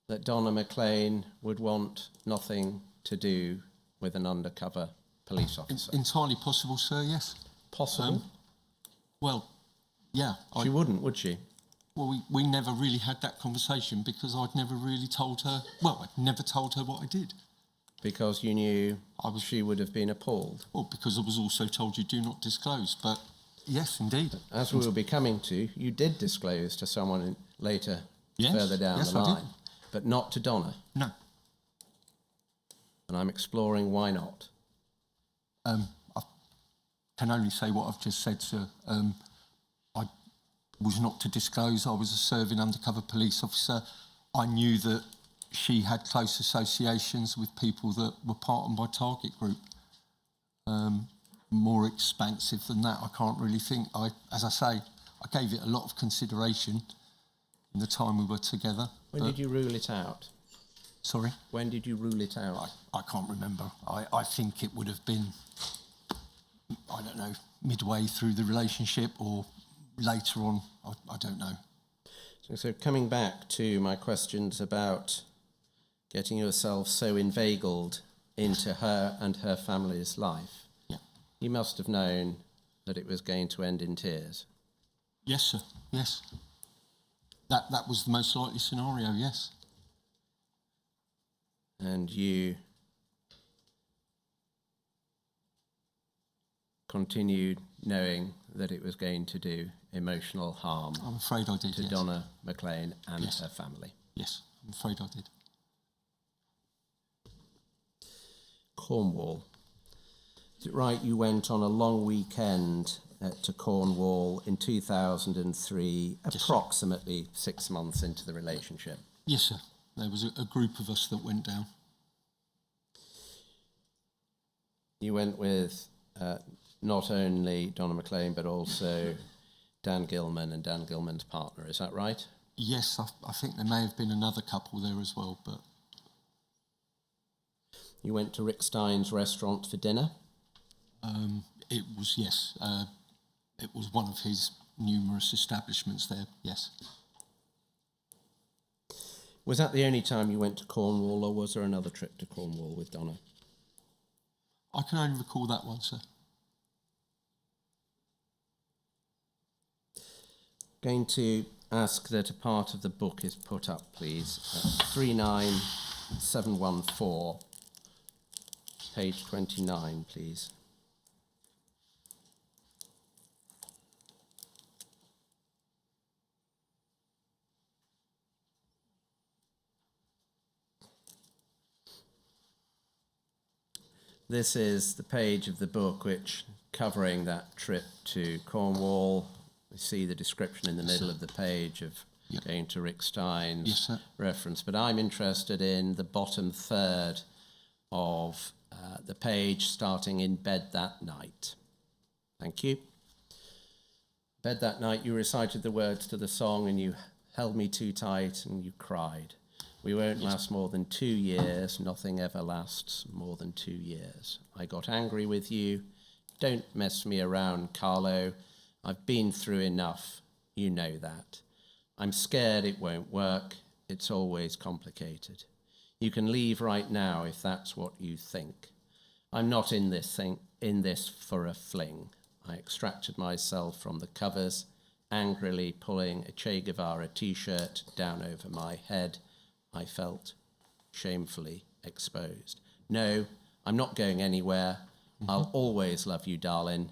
that Donna McLean would want nothing to do with an undercover police officer. Entirely possible, sir, yes. Possible? Yeah. She wouldn't, would she? Well, we never really had that conversation because I'd never really told her... Well, I'd never told her what I did. Because you knew she would have been appalled? Well, because I was also told you do not disclose, but yes, indeed. As we will be coming to, you did disclose to someone later, further down the I line, did. but not to Donna. No. And I'm exploring why not. I can only say what I've just said, sir. I was not to disclose. I was a serving undercover police officer. I knew that she had close associations with people that were part of my target group. More expansive than that, I can't really think. As I say, I gave it a lot of consideration in the time we were together. When did you rule it out? Sorry? When did you rule it out? I can't remember. I think it would have been, I don't know, midway through the relationship or later on. I don't know. So coming back to my questions about getting yourself so inveigled into her and her family's life, you must have known that it was going to end in tears. Yes, sir. Yes. That was the most likely scenario, yes. And you continued knowing that it was going to do emotional harm I'm afraid I did, to yes. Donna McLean and Yes. her family. Yes, I'm afraid I did. Cornwall. Is it right you went on a long weekend to Cornwall in 2003, approximately 6 months into the relationship? Yes, sir. There was a group of us that went down. You went with not only Donna McLean, but also Dan Gilman and Dan Gilman's partner, is that right? Yes, I think there may have been another couple there as well, but... You went to Rick Stein's restaurant for dinner? It was, yes. It was one of his numerous establishments there, yes. Was that the only time you went to Cornwall, or was there another trip to Cornwall with Donna? I can only recall that one, sir. Going to ask that a part of the book is put up, please. 39714, page 29, please. This is the page of the book which, covering that trip to Cornwall, we see the description in the middle of the page of going to Rick Stein's reference. But I'm interested in the bottom third of the page, starting in bed that night. Thank you. Bed that night, you recited the words to the song and you held me too tight and you cried. We won't last more than 2 years. Nothing ever lasts more than 2 years. I got angry with you. Don't mess me around, Carlo. I've been through enough. You know that. I'm scared it won't work. It's always complicated. You can leave right now if that's what you think. I'm not in this for a fling. I extracted myself from the covers, angrily pulling a Che Guevara t-shirt down over my head. I felt shamefully exposed. No, I'm not going anywhere. I'll always love you, darling.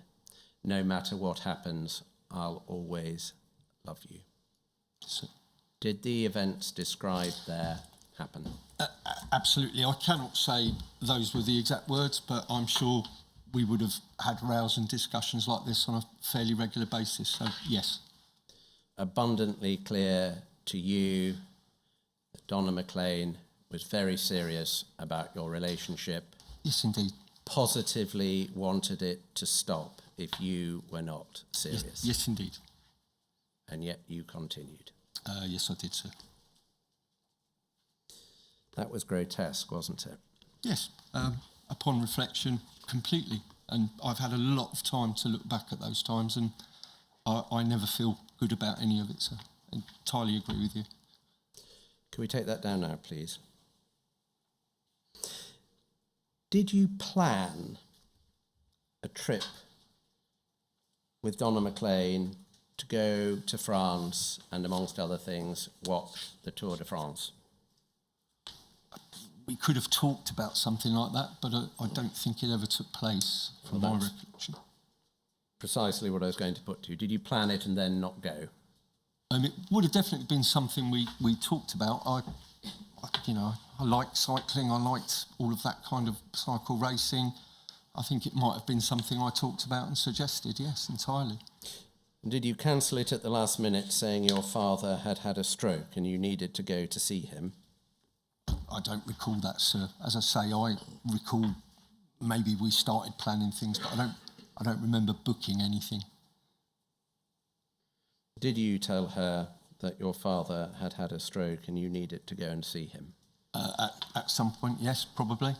No matter what happens, I'll always love you. Did the events described there happen? Absolutely. I cannot say those were the exact words, but I'm sure we would have had rows and discussions like this on a fairly regular basis. So, yes. Abundantly Clear to you that Donna McLean was very serious about your relationship. Yes, indeed. Positively wanted it to stop if you were not serious. Yes, indeed. And yet you continued. Yes, I did, sir. That was grotesque, wasn't it? Yes. Upon reflection, completely. And I've had a lot of time to look back at those times, and I never feel good about any of it, so I entirely agree with you. Can we take that down now, please? Did you plan a trip with Donna McLean to go to France and, amongst other things, watch the Tour de France? We could have talked about something like that, but I don't think it ever took place from my recollection. Precisely what I was going to put to you. Did you plan it and then not go? It would have definitely been something we talked about. I liked cycling. I liked all of that kind of cycle racing. I think it might have been something I talked about and suggested, yes, entirely. And did you cancel it at the last minute, saying your father had had a stroke and you needed to go to see him? I don't recall that, sir. As I say, I recall maybe we started planning things, but I don't remember booking anything. Did you tell her that your father had had a stroke and you needed to go and see him? At some point, yes, probably.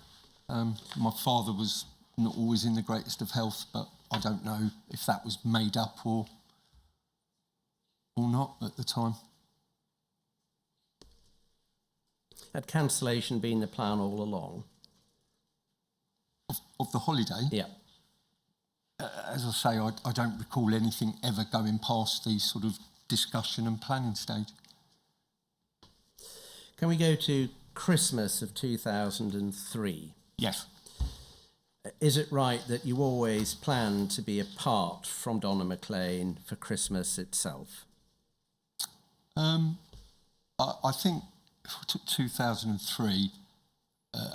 My father was not always in the greatest of health, but I don't know if that was made up or not at the time. Had cancellation been the plan all along? Of the holiday? Yeah. As I say, I don't recall anything ever going past the sort of discussion and planning stage. Can we go to Christmas of 2003? Yes. Is it right that you always planned to be apart from Donna McLean for Christmas itself? I think if I took 2003,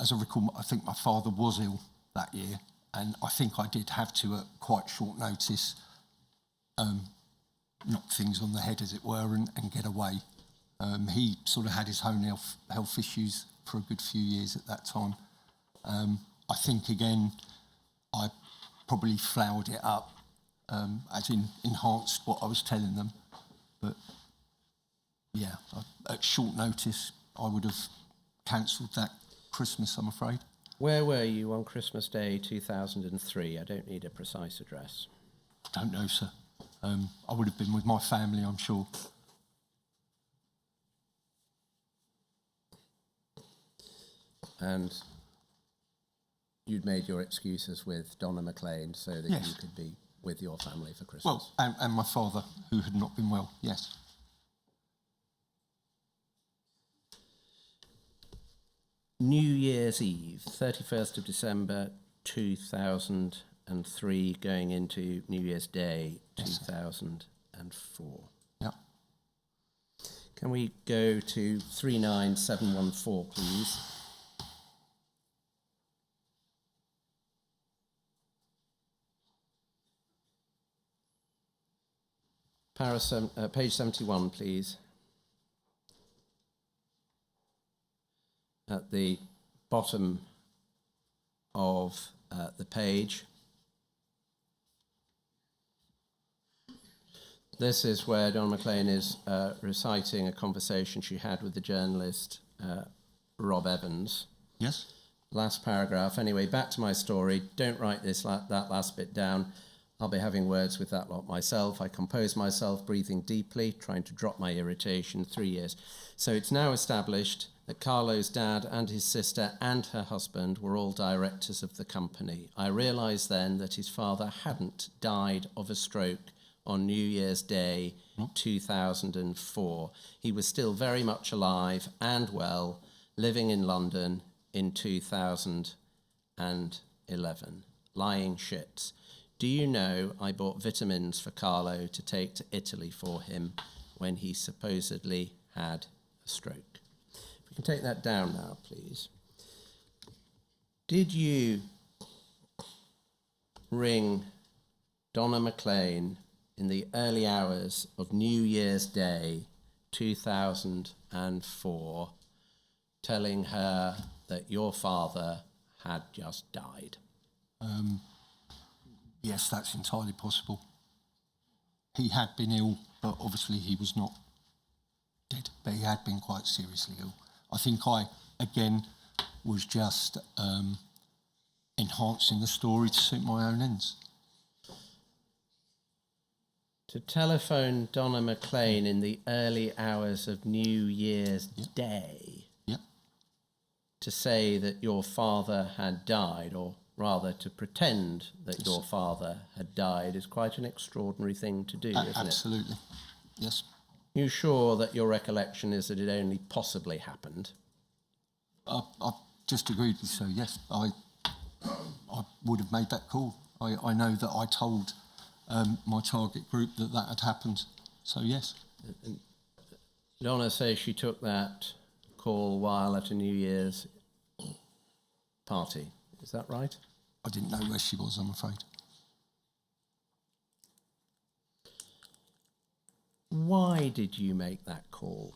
as I recall, I think my father was ill that year, and I think I did have to, at quite short notice, knock things on the head, as it were, and get away. He sort of had his own health issues for a good few years at that time. I think, again, I probably flowered it up, as in enhanced what I was telling them. But, yeah, at short notice, I would have cancelled that Christmas, I'm afraid. Where were you on Christmas Day 2003? I don't need a precise address. Don't know, sir. I would have been with my family, I'm sure. And you'd made your excuses with Donna McLean so that Yes. you could be with your family for Christmas. Well, and my father, who had not been well, yes. New Year's Eve, 31st of December 2003, going into New Year's Day 2004. Yeah. Can we go to 39714, please? Page 71, please. At the bottom of the page. This is where Don McLean is reciting a conversation she had with the journalist Rob Evans. Yes. Last paragraph. Anyway, back to my story. Don't write that last bit down. I'll be having words with that lot myself. I compose myself, breathing deeply, trying to drop my irritation. 3 years. So it's now established that Carlo's dad and his sister and her husband were all directors of the company. I realised then that his father hadn't died of a stroke on New Year's Day 2004. He was still very much alive and well, living in London in 2011. Lying shits. Do you know I bought vitamins for Carlo to take to Italy for him when he supposedly had a stroke? If we can take that down now, please. Did you ring Donna McLean in the early hours of New Year's Day 2004, telling her that your father had just died? Yes, that's entirely possible. He had been ill, but obviously he was not dead, but he had been quite seriously ill. I think I, again, was just enhancing the story to suit my own ends. To telephone Donna McLean in the early hours of New Year's Day Yep. to say that your father had died, or rather to pretend that your father had died, is quite an extraordinary thing to do, isn't it? Absolutely. Yes. You sure that your recollection is that it only possibly happened? I've just agreed with so, yes. I would have made that call. I know that I told my target group that had happened. So, yes. Donna says she took that call while at a New Year's party. Is that right? I didn't know where she was, I'm afraid. Why did you make that call?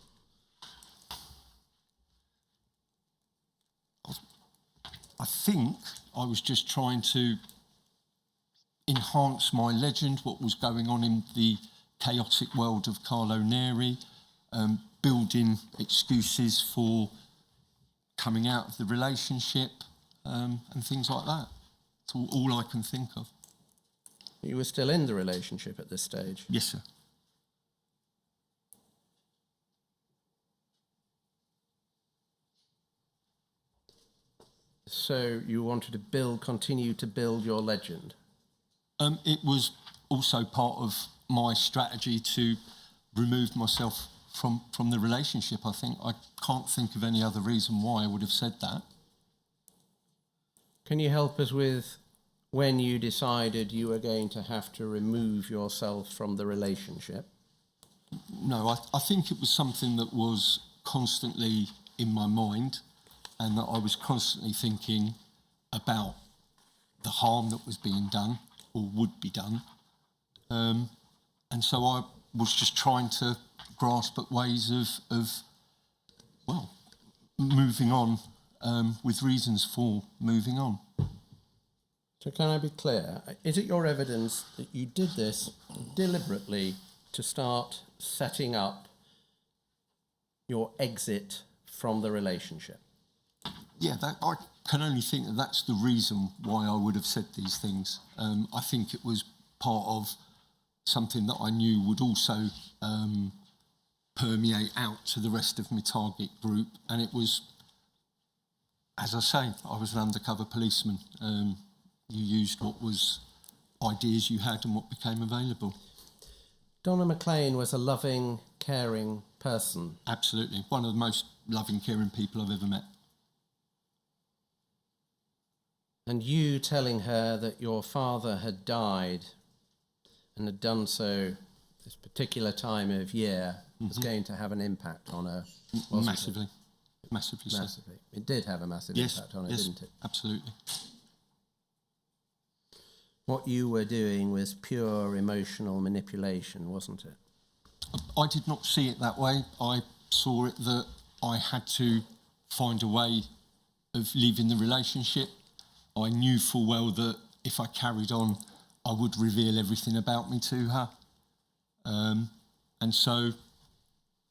I think I was just trying to enhance my legend, what was going on in the chaotic world of Carlo Neri, building excuses for coming out of the relationship, and things like that. It's all I can think of. You were still in the relationship at this stage? Yes, sir. So you wanted to continue to build your legend? It was also part of my strategy to remove myself from the relationship, I think. I can't think of any other reason why I would have said that. Can you help us with when you decided you were going to have to remove yourself from the relationship? No, I think it was something that was constantly in my mind, and that I was constantly thinking about the harm that was being done or would be done. And so I was just trying to grasp at ways of moving on, with reasons for moving on. So can I be clear? Is it your evidence that you did this deliberately to start setting up your exit from the relationship? Yeah, I can only think that that's the reason why I would have said these things. I think it was part of something that I knew would also permeate out to the rest of my target group, and it was, as I say, I was an undercover policeman. You used what was ideas you had and what became available. Donna McLean was a loving, caring person. Absolutely. One of the most loving, caring people I've ever met. And you telling her that your father had died and had done so this particular time of year was going to have an impact on her, wasn't Massively. it? Massively so. Massively. It did have a massive Yes, impact on her, yes, didn't it? absolutely. What you were doing was pure emotional manipulation, wasn't it? I did not see it that way. I saw it that I had to find a way of leaving the relationship. I knew full well that if I carried on, I would reveal everything about me to her. And so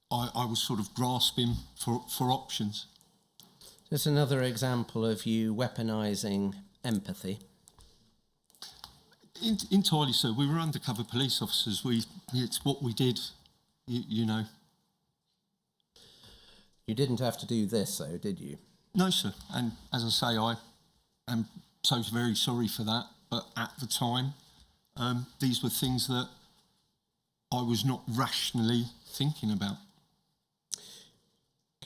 I was sort of grasping for options. There's another example of you weaponising empathy. Entirely so. We were undercover police officers. It's what we did, you know. You didn't have to do this, though, did you? No, sir. And as I say, I am so very sorry for that. But at the time, these were things that I was not rationally thinking about.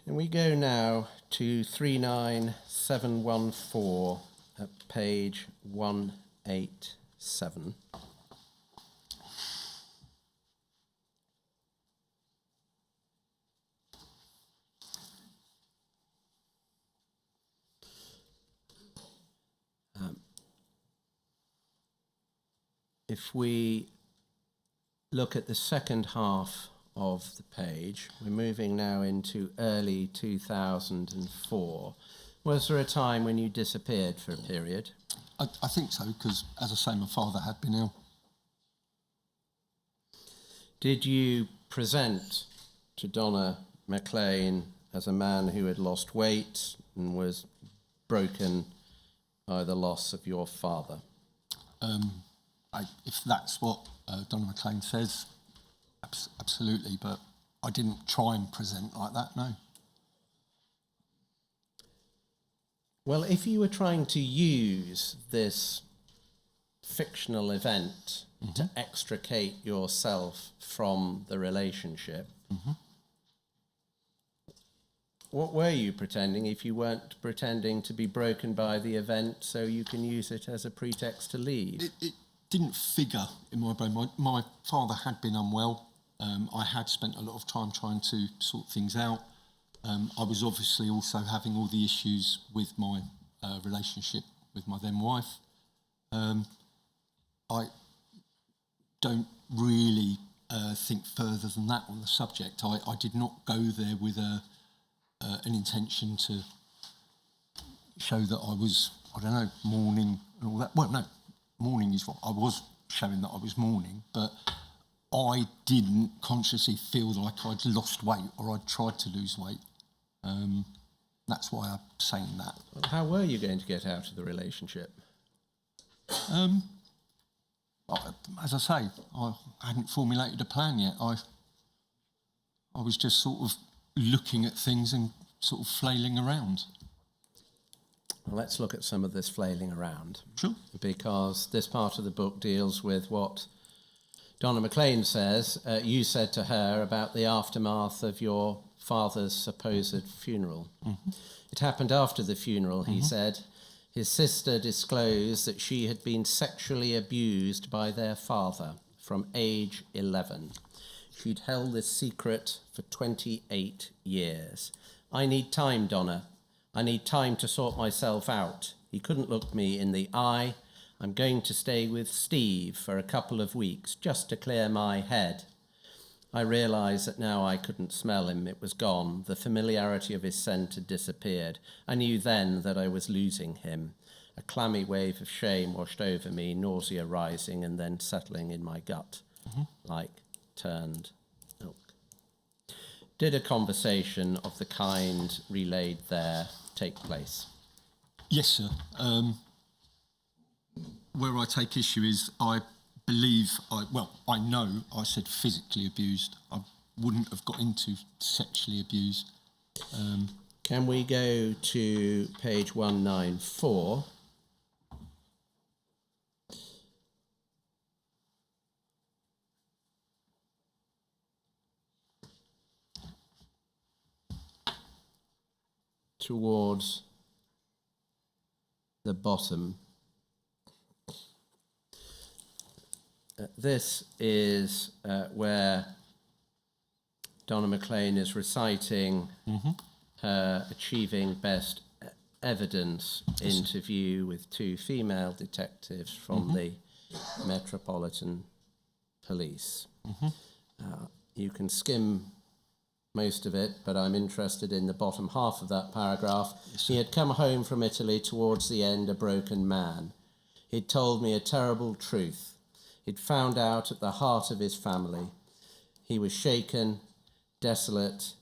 Can we go now to 39714 at page 187? If we look at the second half of the page, we're moving now into early 2004. Was there a time when you disappeared for a period? I think so, because, as I say, my father had been ill. Did you present to Donna McLean as a man who had lost weight and was broken by the loss of your father? If that's what Donna McLean says, absolutely, but I didn't try and present like that, no. Well, if you were trying to use this fictional event to extricate yourself from the relationship, what were you pretending if you weren't pretending to be broken by the event so you can use it as a pretext to leave? It didn't figure in my brain. My father had been unwell. I had spent a lot of time trying to sort things out. I was obviously also having all the issues with my relationship with my then wife. I don't really think further than that on the subject. I did not go there with an intention to show that I was, I don't know, mourning and all that. Well, no, mourning is what I was showing, that I was mourning, but I didn't consciously feel like I'd lost weight or I'd tried to lose weight. That's why I'm saying that. How were you going to get out of the relationship? As I say, I hadn't formulated a plan yet. I was just sort of looking at things and sort of flailing around. Well, let's look at some of this flailing around. Sure. Because this part of the book deals with what Donna McLean says you said to her about the aftermath of your father's supposed funeral. It happened after the funeral, he said. His sister disclosed that she had been sexually abused by their father from age 11. She'd held this secret for 28 years. I need time, Donna. I need time to sort myself out. He couldn't look me in the eye. I'm going to stay with Steve for a couple of weeks just to clear my head. I realised that now I couldn't smell him. It was gone. The familiarity of his scent had disappeared. I knew then that I was losing him. A clammy wave of shame washed over me, nausea rising and then settling in my gut like turned milk. Did a conversation of the kind relayed there take place? Yes, sir. Where I take issue is I know I said physically abused. I wouldn't have got into sexually abused. Can we go to page 194? Towards the bottom. This is where Donna McLean is reciting her Achieving Best Evidence interview with two female detectives from the Metropolitan Police. You can skim most of it, but I'm interested in the bottom half of that paragraph. Yes, he had come home from Italy towards the end a broken man. He'd told me a terrible truth. He'd found out at the heart of his family. He was shaken, desolate,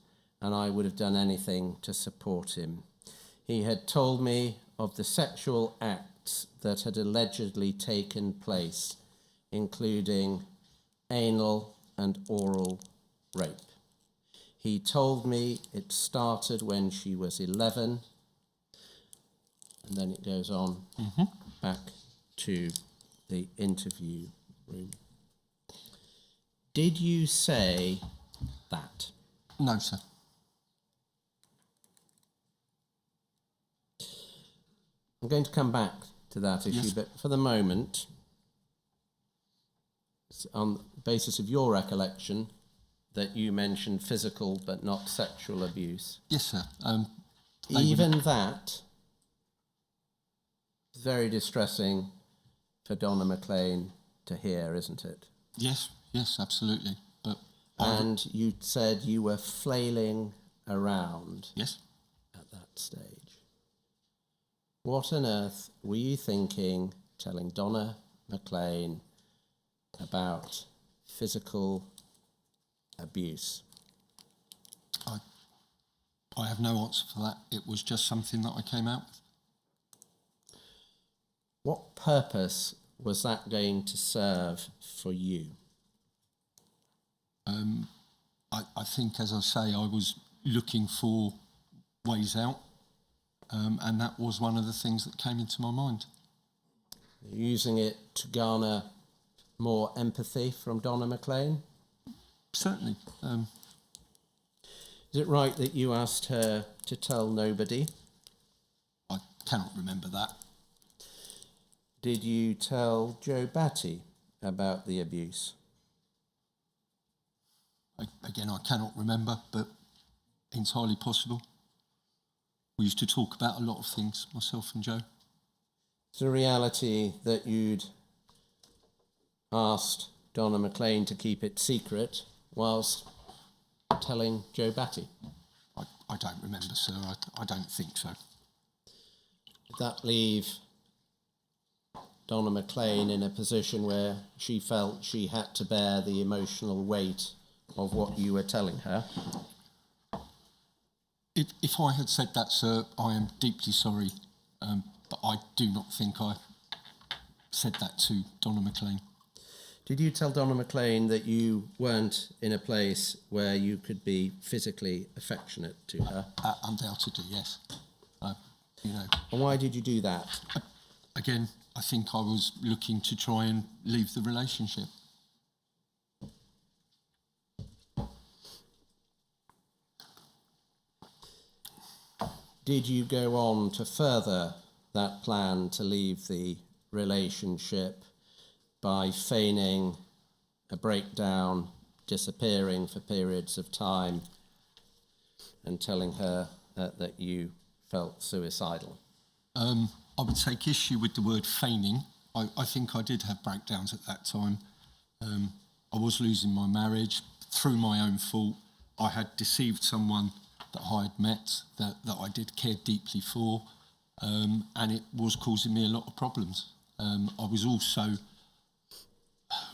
and I would have done anything to support him. He had told me of the sexual acts that had allegedly taken place, including anal and oral rape. He told me it started when she was 11, and then it goes on back to the interview room. Did you say that? No, sir. I'm going to come back to that issue, Yes. but for the moment, on the basis of your recollection, that you mentioned physical but not sexual abuse. Yes, sir. Even that is very distressing for Donna McLean to hear, isn't it? Yes, absolutely. But And you said you were flailing around yes, at that stage. What on earth were you thinking telling Donna McLean about physical abuse? I have no answer for that. It was just something that I came out with. What purpose was that going to serve for you? I think, as I say, I was looking for ways out, and that was one of the things that came into my mind. Using it to garner more empathy from Donna McLean? Certainly. Is it right that you asked her to tell nobody? I cannot remember that. Did you tell Joe Batty about the abuse? Again, I cannot remember, but entirely possible. We used to talk about a lot of things, myself and Joe. It's a reality that you'd asked Donna McLean to keep it secret whilst telling Joe Batty. I don't remember, sir. I don't think so. Did that leave Donna McLean in a position where she felt she had to bear the emotional weight of what you were telling her? If I had said that, sir, I am deeply sorry, but I do not think I said that to Donna McLean. Did you tell Donna McLean that you weren't in a place where you could be physically affectionate to her? Undoubtedly, yes. And why did you do that? Again, I think I was looking to try and leave the relationship. Did you go on to further that plan to leave the relationship by feigning a breakdown, disappearing for periods of time, and telling her that you felt suicidal? I would take issue with the word feigning. I think I did have breakdowns at that time. I was losing my marriage through my own fault. I had deceived someone that I had met, that I did care deeply for, and it was causing me a lot of problems. I was also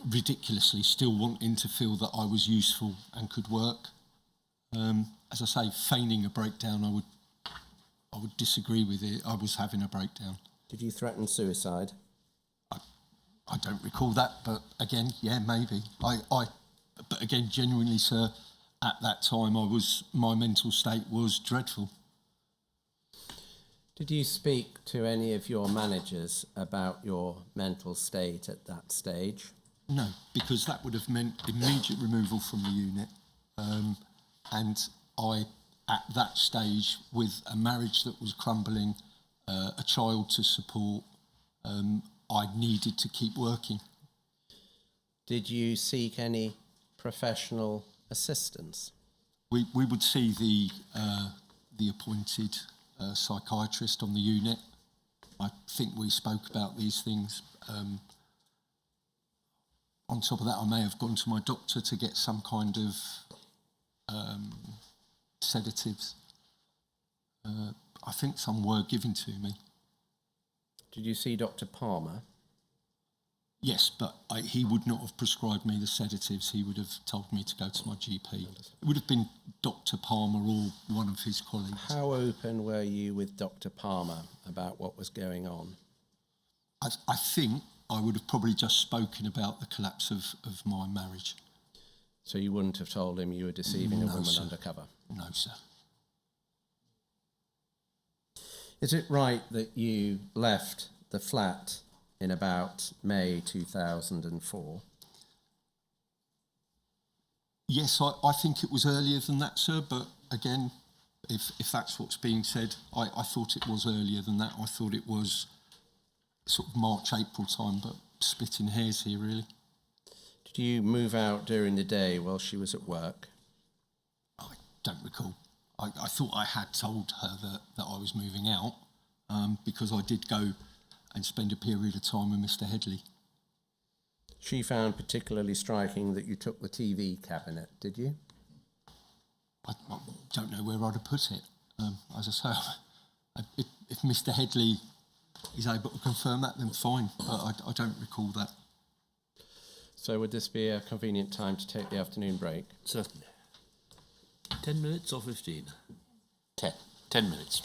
ridiculously still wanting to feel that I was useful and could work. As I say, feigning a breakdown, I would disagree with it. I was having a breakdown. Did you threaten suicide? I don't recall that, but again, yeah, maybe. But again, genuinely, sir, at that time, my mental state was dreadful. Did you speak to any of your managers about your mental state at that stage? No, because that would have meant immediate removal from the unit. And I, at that stage, with a marriage that was crumbling, a child to support, I needed to keep working. Did you seek any professional assistance? We would see the appointed psychiatrist on the unit. I think we spoke about these things. On top of that, I may have gone to my doctor to get some kind of sedatives. I think some were given to me. Did you see Dr. Palmer? Yes, but he would not have prescribed me the sedatives. He would have told me to go to my GP. It would have been Dr. Palmer or one of his colleagues. How open were you with Dr. Palmer about what was going on? I think I would have probably just spoken about the collapse of my marriage. So you wouldn't have told him you were deceiving a woman sir. undercover? No, sir. Is it right that you left the flat in about May 2004? Yes, I think it was earlier than that, sir, but again, if that's what's being said, I thought it was earlier than that. I thought it was sort of March, April time, but splitting hairs here, really. Did you move out during the day while she was at work? I don't recall. I thought I had told her that I was moving out because I did go and spend a period of time with Mr. Headley. She found particularly striking that you took the TV cabinet, did you? I don't know where I'd have put it. As I say, if Mr. Headley is able to confirm that, then fine, but I don't recall that. So would this be a convenient time to take the afternoon break? Certainly. 10 minutes or 15? 10. 10 minutes.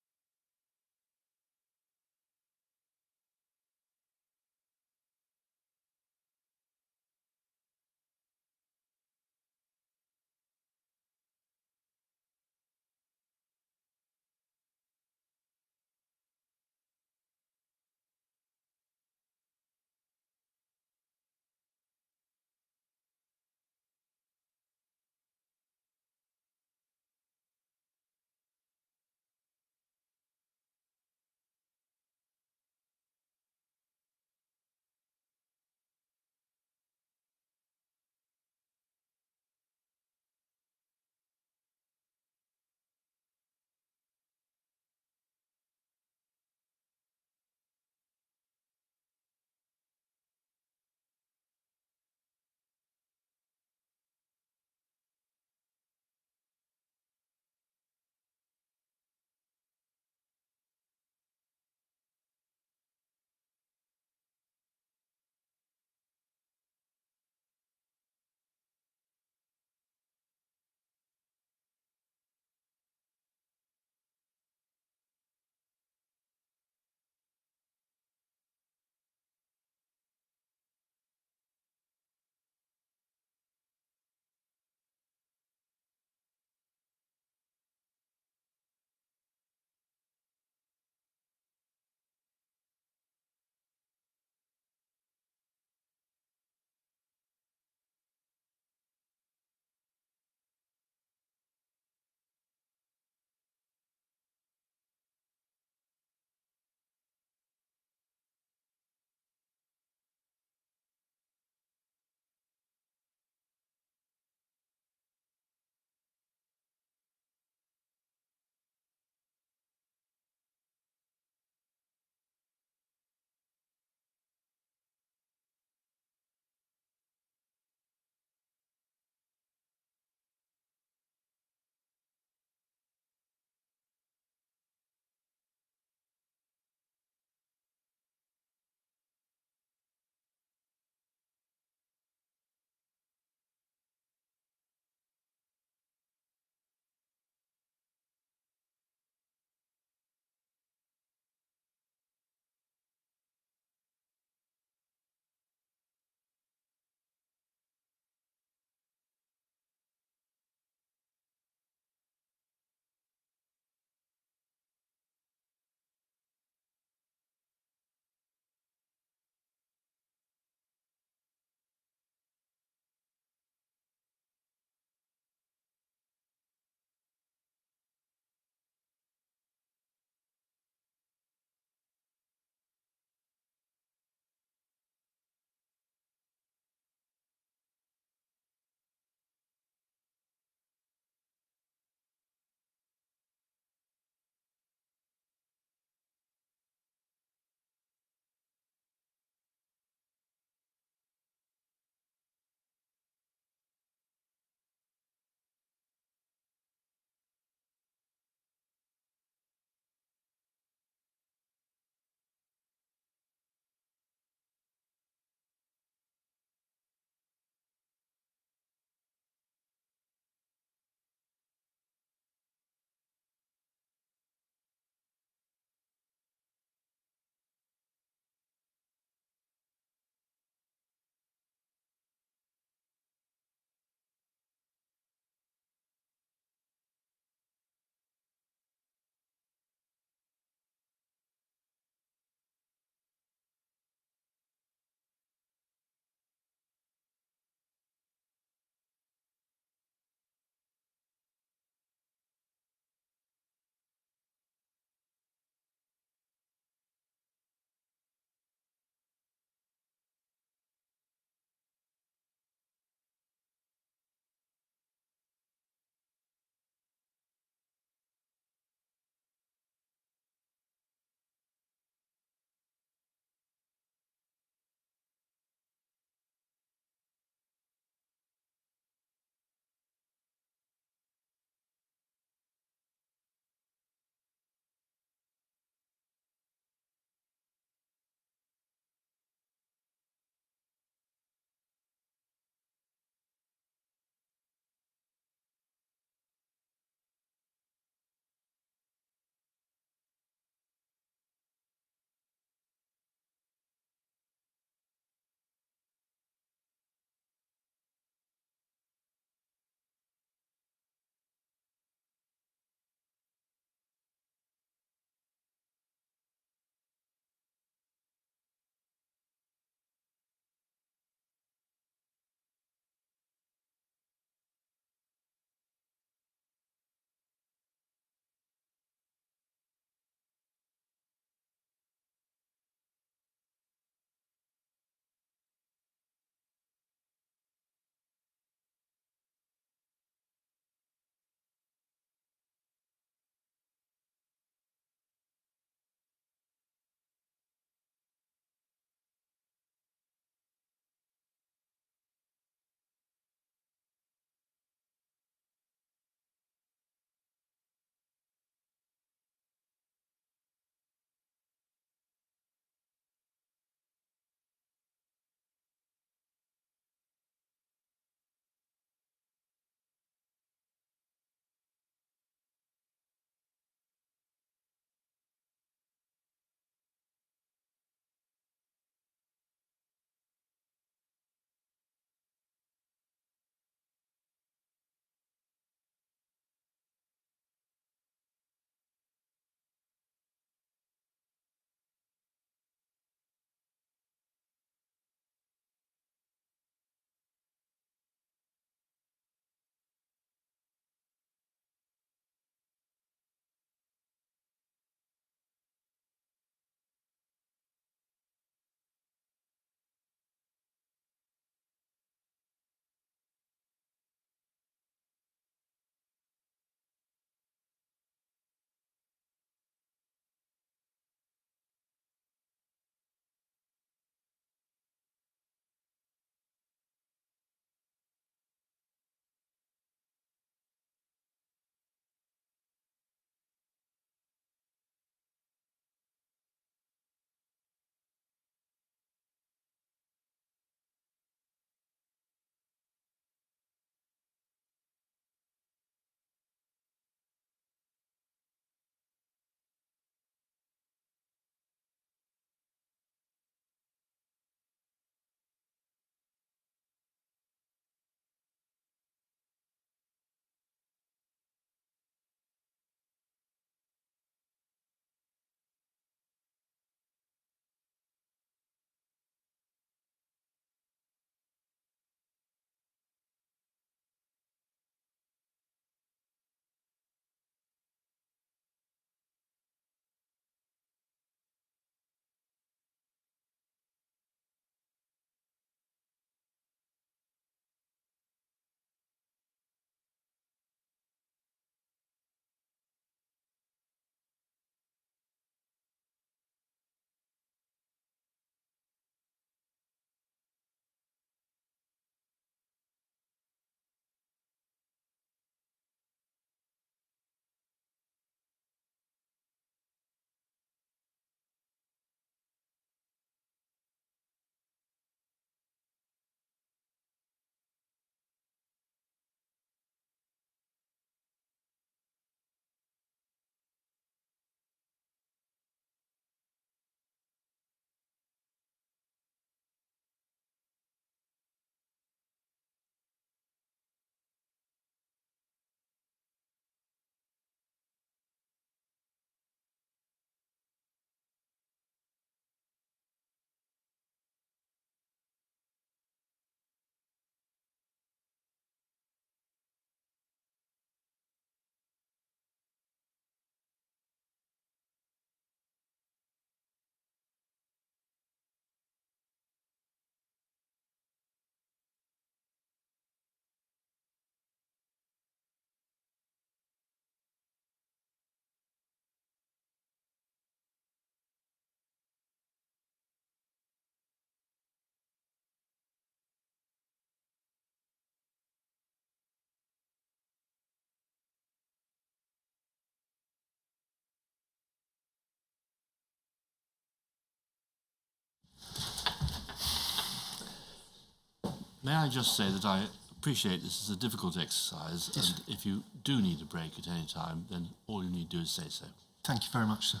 May I just say that I appreciate this is a difficult exercise, and if you do need a break at any time, then all you need to do is say so. Thank you very much, sir.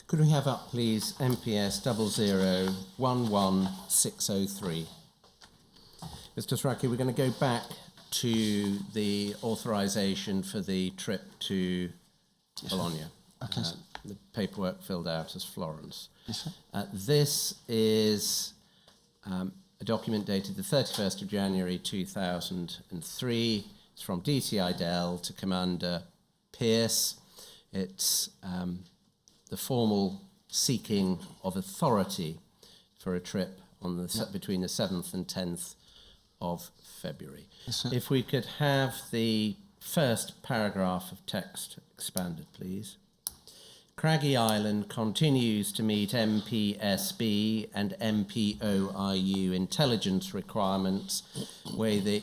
Could we have up, please, MPS 0011603? Mr. Soracchi, we're going to go back to the authorisation for the trip to Bologna. Okay, sir. The paperwork filled out as Florence. Yes, sir. This is a document dated the 31st of January 2003. It's from DCI Dell to Commander Pierce. It's the formal seeking of authority for a trip on the between the 7th and 10th of February. Yes, sir. If we could have the first paragraph of text expanded, please. Craggy Island continues to meet MPSB and MPOIU intelligence requirements where the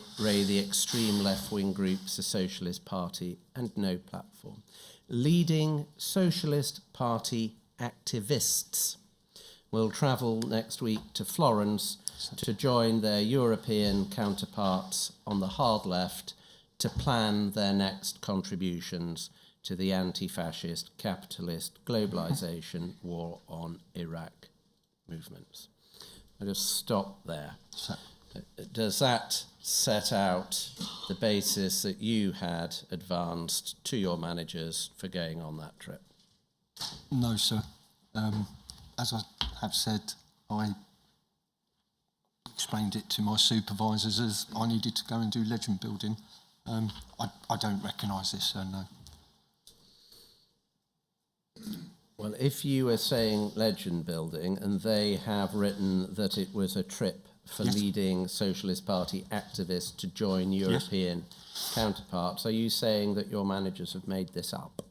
extreme left-wing groups, the Socialist Party, and no platform. Leading Socialist Party activists will travel next week to Florence to join their European counterparts on the hard left to plan their next contributions to the anti-fascist, capitalist, globalisation, war on Iraq movements. I'll just stop there. So, Does that set out the basis that you had advanced to your managers for going on that trip? no, sir. As I have said, I explained it to my supervisors as I needed to go and do legend building. I don't recognise this, sir, no. Well, if you were saying legend building and they have written that it was a trip for Yes. leading Socialist Party activists to join European counterparts, are you saying that your managers have made this up?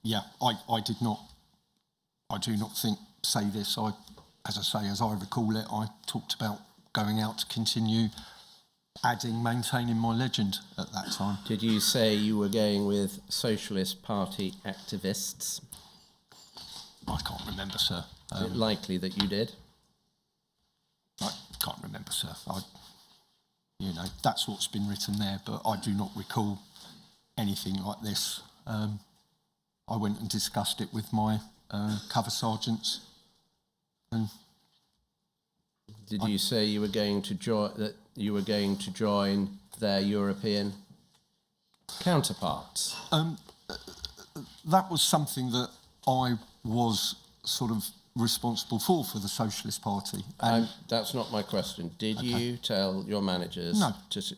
Yeah, I did not. I do not say this. As I recall it, I talked about going out to continue maintaining my legend at that time. Did you say you were going with Socialist Party activists? I can't remember, sir. Is it likely that you did? I can't remember, sir. That's what's been written there, but I do not recall anything like this. I went and discussed it with my cover sergeants, and Did you say you were going to join their European counterparts? that was something that I was sort of responsible for the Socialist Party. And That's not my question. Did you tell your managers No. to...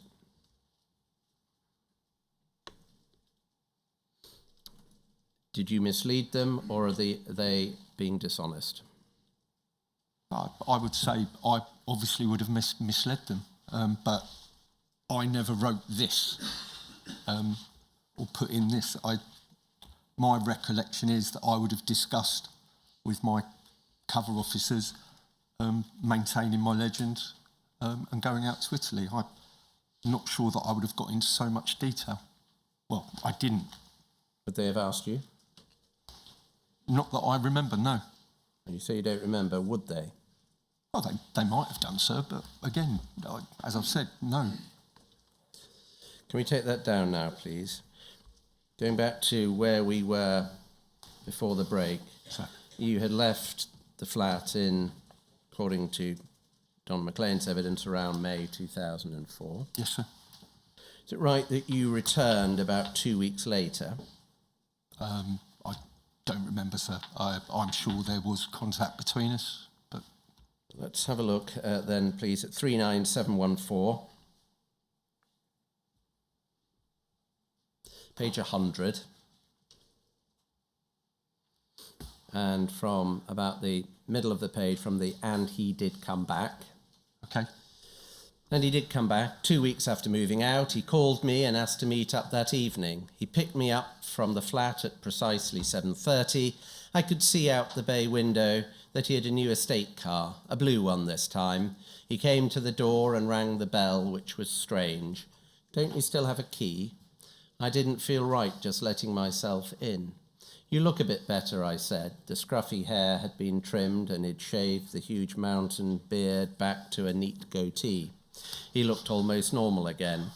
Did you mislead them, or are they being dishonest? I would say I obviously would have misled them, but I never wrote this or put in this. My recollection is that I would have discussed with my cover officers maintaining my legend and going out to Italy. I'm not sure that I would have got into so much detail. Well, I didn't. Would they have asked you? Not that I remember, no. And you say you don't remember, would they? Well, they might have done, sir, but again, as I've said, no. Can we take that down now, please? Going back to where we were before the break, So, you had left the flat according to Don McLean's evidence, around May 2004. yes, sir. Is it right that you returned about 2 weeks later? I don't remember, sir. I'm sure there was contact between us, but Let's have a look then, please, at 39714. Page 100. And from about the middle of the page, from the "and he did come back." okay. And he did come back 2 weeks after moving out. He called me and asked to meet up that evening. He picked me up from the flat at precisely 7:30. I could see out the bay window that he had a new estate car, a blue one this time. He came to the door and rang the bell, which was strange. "Don't you still have a key?" I didn't feel right just letting myself in. You look a bit better, I said. The scruffy hair had been trimmed and he'd shaved the huge mountain beard back to a neat goatee. He looked almost normal again.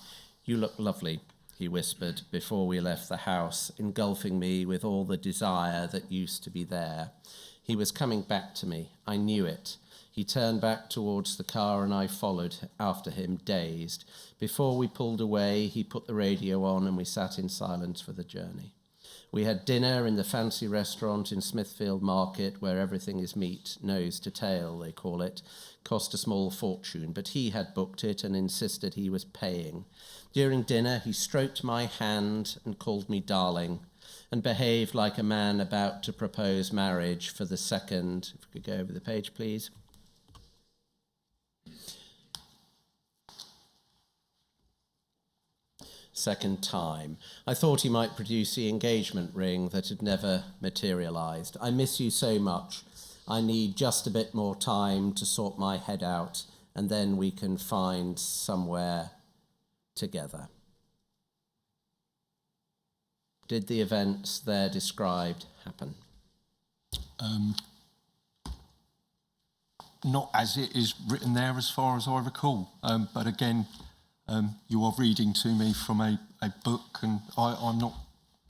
You look lovely, he whispered before we left the house, engulfing me with all the desire that used to be there. He was coming back to me. I knew it. He turned back towards the car and I followed after him, dazed. Before we pulled away, he put the radio on and we sat in silence for the journey. We had dinner in the fancy restaurant in Smithfield Market, where everything is meat, nose to tail, they call it. Cost a small fortune, but he had booked it and insisted he was paying. During dinner, he stroked my hand and called me darling, and behaved like a man about to propose marriage for the second. If we could go over the page, please. Second time. I thought he might produce the engagement ring that had never materialised. I miss you so much. I need just a bit more time to sort my head out, and then we can find somewhere together. Did the events there described happen? Not as it is written there as far as I recall. But again, you are reading to me from a book, and I'm not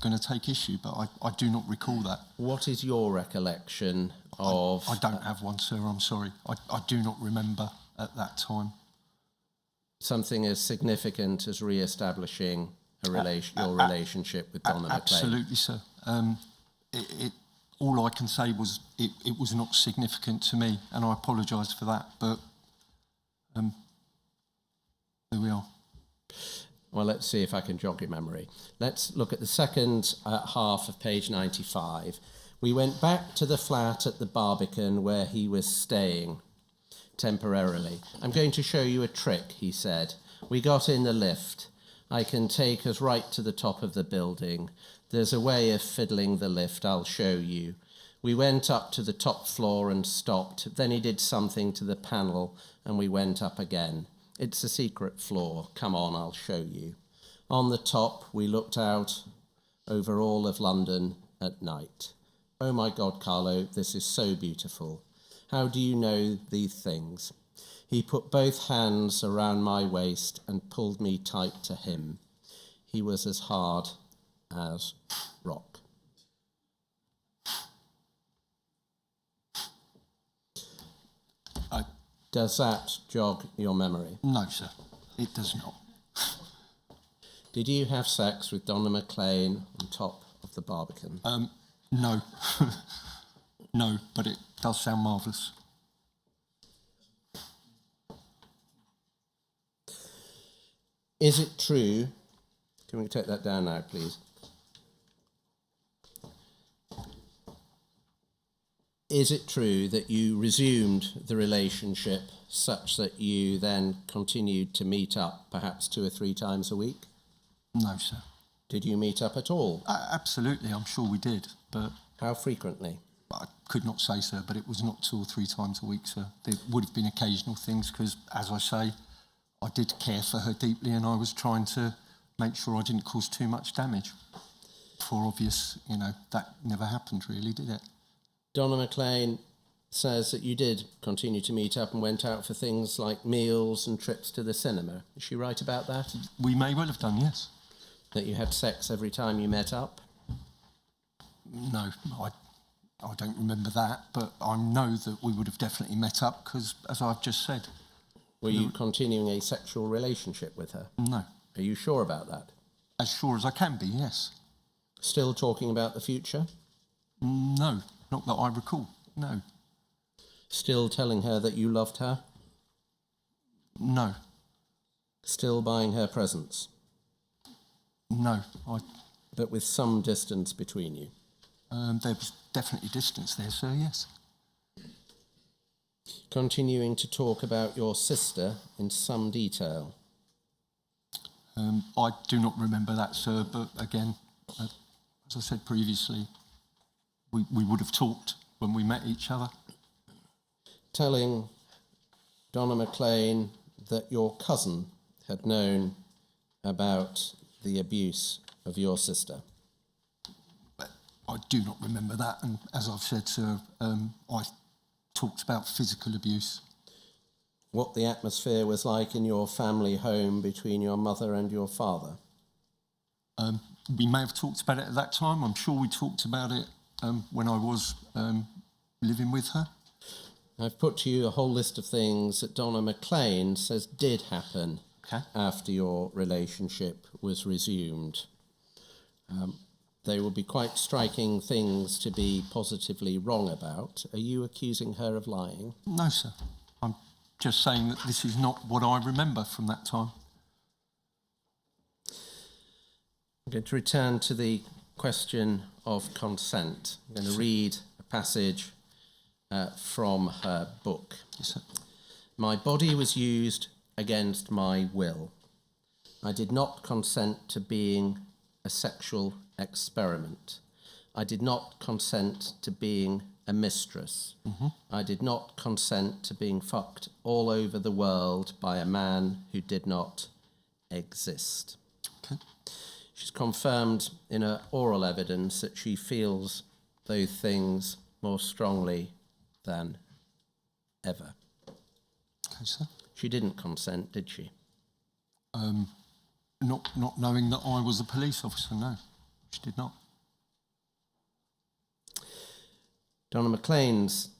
going to take issue, but I do not recall that. What is your recollection of... I don't have one, sir, I'm sorry. I do not remember at that time. Something as significant as re-establishing your relationship with Donna McLean? Absolutely, sir. All I can say was it was not significant to me, and I apologise for that, but there we are. Well, let's see if I can jog your memory. Let's look at the second half of page 95. We went back to the flat at the Barbican where he was staying temporarily. I'm going to show you a trick, he said. We got in the lift. I can take us right to the top of the building. There's a way of fiddling the lift, I'll show you. We went up to the top floor and stopped. Then he did something to the panel and we went up again. It's a secret floor. Come on, I'll show you. On the top, we looked out over all of London at night. Oh my God, Carlo, this is so beautiful. How do you know these things? He put both hands around my waist and pulled me tight to him. He was as hard as rock. Does that jog your memory? No, sir, it does not. Did you have sex with Donna McLean on top of the Barbican? No. No, but it does sound marvellous. Is it true? Can we take that down now, please? Is it true that you resumed the relationship such that you then continued to meet up perhaps 2 or 3 times a week? No, sir. Did you meet up at all? Absolutely, I'm sure we did, but... How frequently? I could not say, sir, but it was not 2 or 3 times a week, sir. There would have been occasional things because, as I say, I did care for her deeply and I was trying to make sure I didn't cause too much damage. For obvious, that never happened really, did it? Donna McLean says that you did continue to meet up and went out for things like meals and trips to the cinema. Is she right about that? We may well have done, yes. That you had sex every time you met up? No, I don't remember that, but I know that we would have definitely met up because, as I've just said... Were you continuing a sexual relationship with her? No. Are you sure about that? As sure as I can be, yes. Still talking about the future? No, not that I recall, no. Still telling her that you loved her? No. Still buying her presents? No. But with some distance between you? There was definitely distance there, sir, yes. Continuing to talk about your sister in some detail? I do not remember that, sir, but again, as I said previously, we would have talked when we met each other. Telling Donna McLean that your cousin had known about the abuse of your sister? I do not remember that, and as I've said, sir, I talked about physical abuse. What the atmosphere was like in your family home between your mother and your father? We may have talked about it at that time. I'm sure we talked about it when I was living with her. I've put to you a whole list of things that Donna McLean says did happen after your relationship was resumed. They will be quite striking things to be positively wrong about. Are you accusing her of lying? No, sir. I'm just saying that this is not what I remember from that time. I'm going to return to the question of consent. I'm going to read a passage from her book. Yes, sir. My body was used against my will. I did not consent to being a sexual experiment. I did not consent to being a mistress. I did not consent to being fucked all over the world by a man who did not exist. Okay. She's confirmed in her oral evidence that she feels those things more strongly than ever. Okay, sir. She didn't consent, did she? Not knowing that I was a police officer, no. She did not. Donna McLean's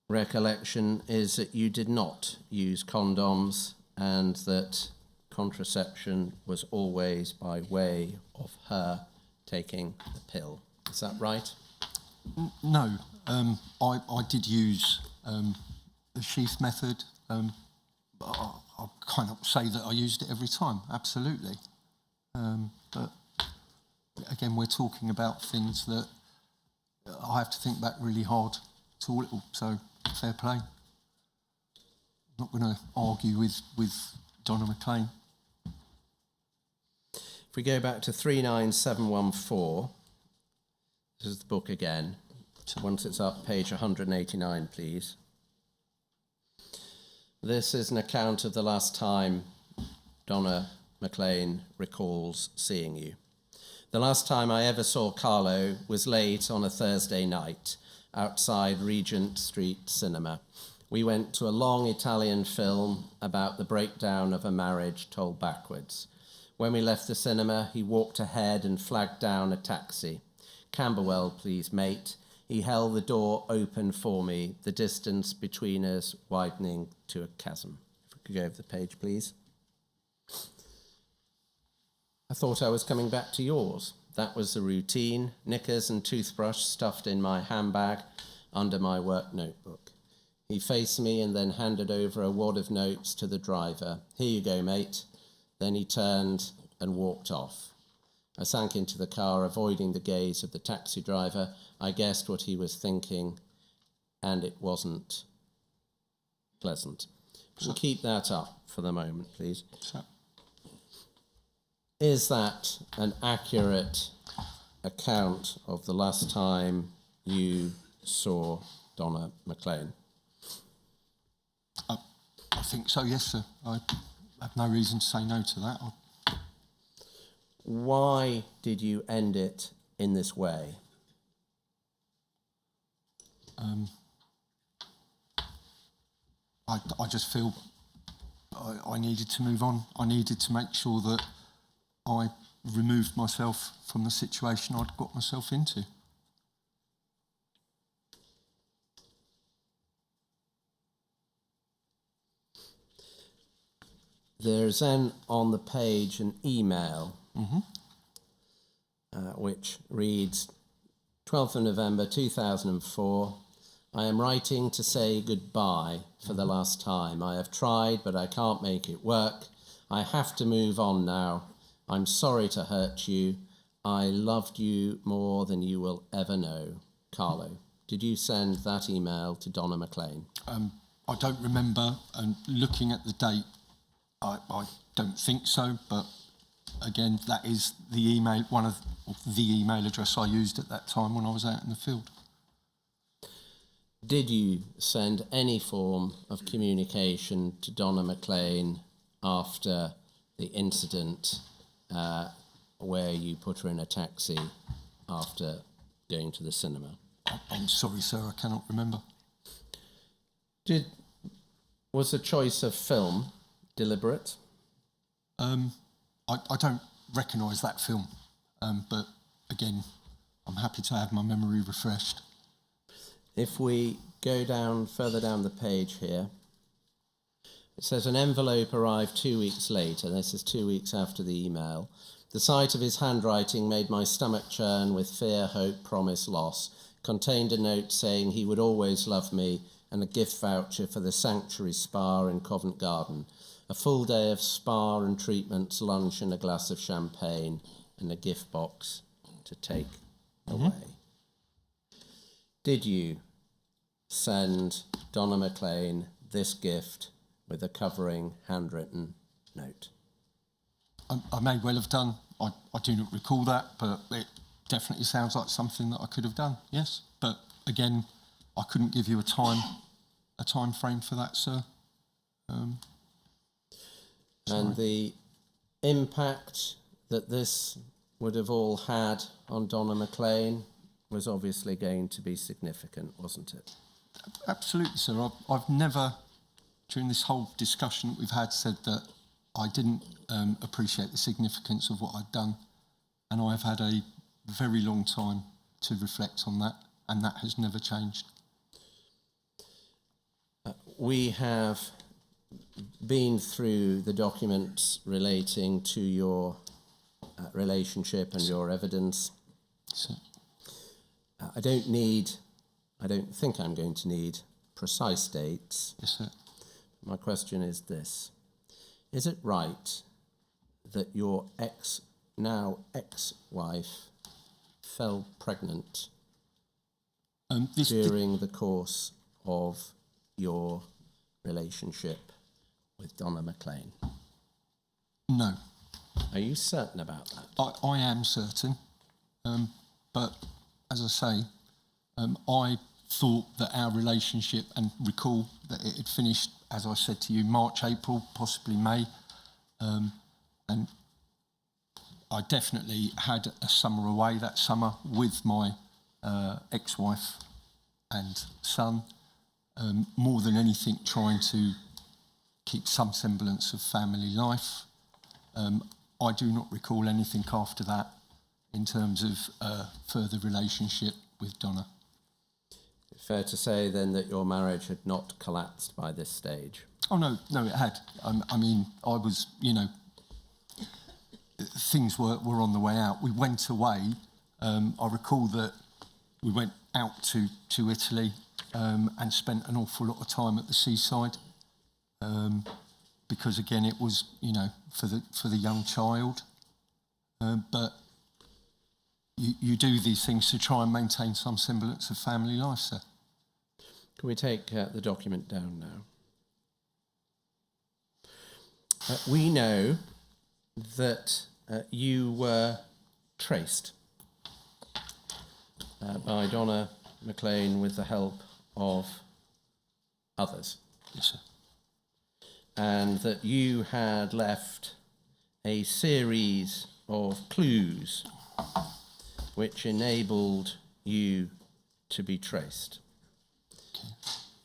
recollection is that you did not use condoms and that contraception was always by way of her taking the pill. Is that right? No. I did use the sheath method. I cannot say that I used it every time, absolutely. But again, we're talking about things that I have to think back really hard to it all, so fair play. I'm not going to argue with Donna McLean. If we go back to 39714, this is the book again. Once it's up, page 189, please. This is an account of the last time Donna McLean recalls seeing you. The last time I ever saw Carlo was late on a Thursday night outside Regent Street Cinema. We went to a long Italian film about the breakdown of a marriage told backwards. When we left the cinema, he walked ahead and flagged down a taxi. Camberwell, please, mate. He held the door open for me, the distance between us widening to a chasm. If we could go over the page, please. I thought I was coming back to yours. That was the routine. Knickers and toothbrush stuffed in my handbag under my work notebook. He faced me and then handed over a wad of notes to the driver. Here you go, mate. Then he turned and walked off. I sank into the car, avoiding the gaze of the taxi driver. I guessed what he was thinking, and it wasn't pleasant. We'll keep that up for the moment, please. So, Is that an accurate account of the last time you saw Donna McLean? I think so, yes, sir. I have no reason to say no to that. Why did you end it in this way? I just feel I needed to move on. I needed to make sure that I removed myself from the situation I'd got myself into. There's then on the page an email which reads, 12th of November 2004, I am writing to say goodbye for the last time. I have tried, but I can't make it work. I have to move on now. I'm sorry to hurt you. I loved you more than you will ever know. Carlo. Did you send that email to Donna McLean? I don't remember, and looking at the date, I don't think so, but again, that is the email, one of the email address I used at that time when I was out in the field. Did you send any form of communication to Donna McLean after the incident where you put her in a taxi after going to the cinema? I'm sorry, sir, I cannot remember. Was the choice of film deliberate? I don't recognise that film, but again, I'm happy to have my memory refreshed. If we go further down the page here, it says an envelope arrived 2 weeks later. This is 2 weeks after the email. The sight of his handwriting made my stomach churn with fear, hope, promise, loss. Contained a note saying he would always love me and a gift voucher for the Sanctuary Spa in Covent Garden. A full day of spa and treatments, lunch and a glass of champagne and a gift box to take away. Did you send Donna McLean this gift with a covering handwritten note? I may well have done. I do not recall that, but it definitely sounds like something that I could have done, yes. But again, I couldn't give you a time frame for that, sir. And the impact that this would have all had on Donna McLean was obviously going to be significant, wasn't it? Absolutely, sir. I've never, during this whole discussion that we've had, said that I didn't appreciate the significance of what I'd done, and I've had a very long time to reflect on that, and that has never changed. We have been through the documents relating to your relationship and your evidence. So, I don't think I'm going to need precise dates. yes, sir. My question is this. Is it right that your now ex-wife fell pregnant during the course of your relationship with Donna McLean? No. Are you certain about that? I am certain, but as I say, I thought that our relationship, and recall that it had finished, as I said to you, March, April, possibly May, and I definitely had a summer away that summer with my ex-wife and son, more than anything trying to keep some semblance of family life. I do not recall anything after that in terms of further relationship with Donna. Fair to say then that your marriage had not collapsed by this stage? Oh, no, it had. I mean, I was, things were on the way out. We went away. I recall that we went out to Italy and spent an awful lot of time at the seaside because, again, it was, for the young child. But you do these things to try and maintain some semblance of family life, sir. Can we take the document down now? We know that you were traced by Donna McLean with the help of others. Yes, sir. And that you had left a series of clues which enabled you to be traced. Okay.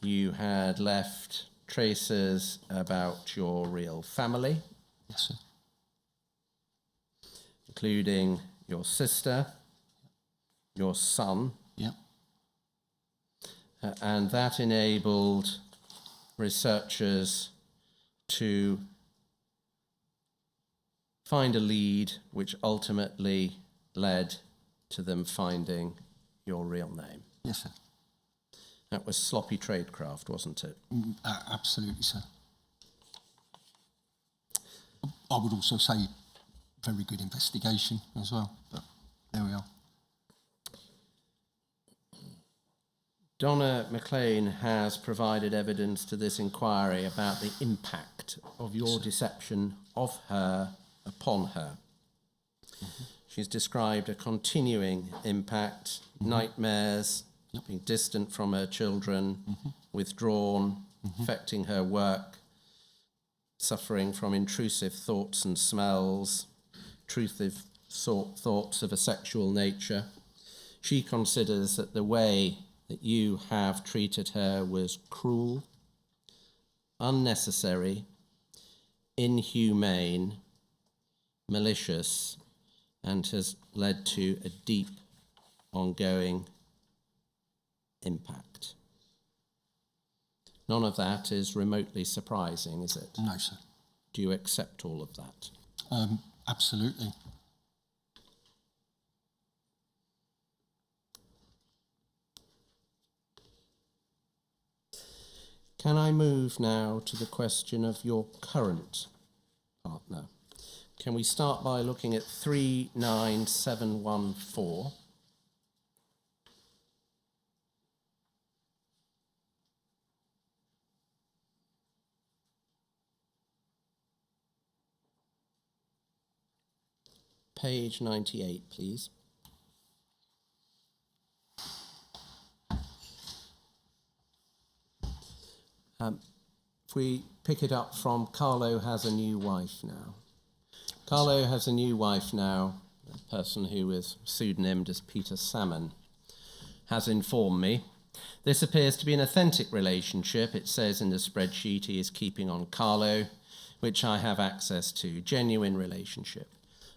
You had left traces about your real family, Yes, sir. including your sister, your son, Yep. And that enabled researchers to find a lead which ultimately led to them finding your real name. Yes, sir. That was sloppy tradecraft, wasn't it? Absolutely, sir. I would also say very good investigation as well, but there we are. Donna McLean has provided evidence to this inquiry about the impact of your deception of her upon her. Mm-hmm. She's described a continuing impact, nightmares, being distant from her children, withdrawn, affecting her work, suffering from intrusive thoughts and smells, intrusive thoughts of a sexual nature. She considers that the way that you have treated her was cruel, unnecessary, inhumane, malicious, and has led to a deep, ongoing impact. None of that is remotely surprising, is it? No, sir. Do you accept all of that? Absolutely. Can I move now to the question of your current partner? Can we start by looking at 39714? Page 98, please. If we pick it up from Carlo has a new wife now. Carlo has a new wife now, a person who is pseudonymed as Peter Salmon, has informed me. This appears to be an authentic relationship. It says in the spreadsheet he is keeping on Carlo, which I have access to. Genuine relationship.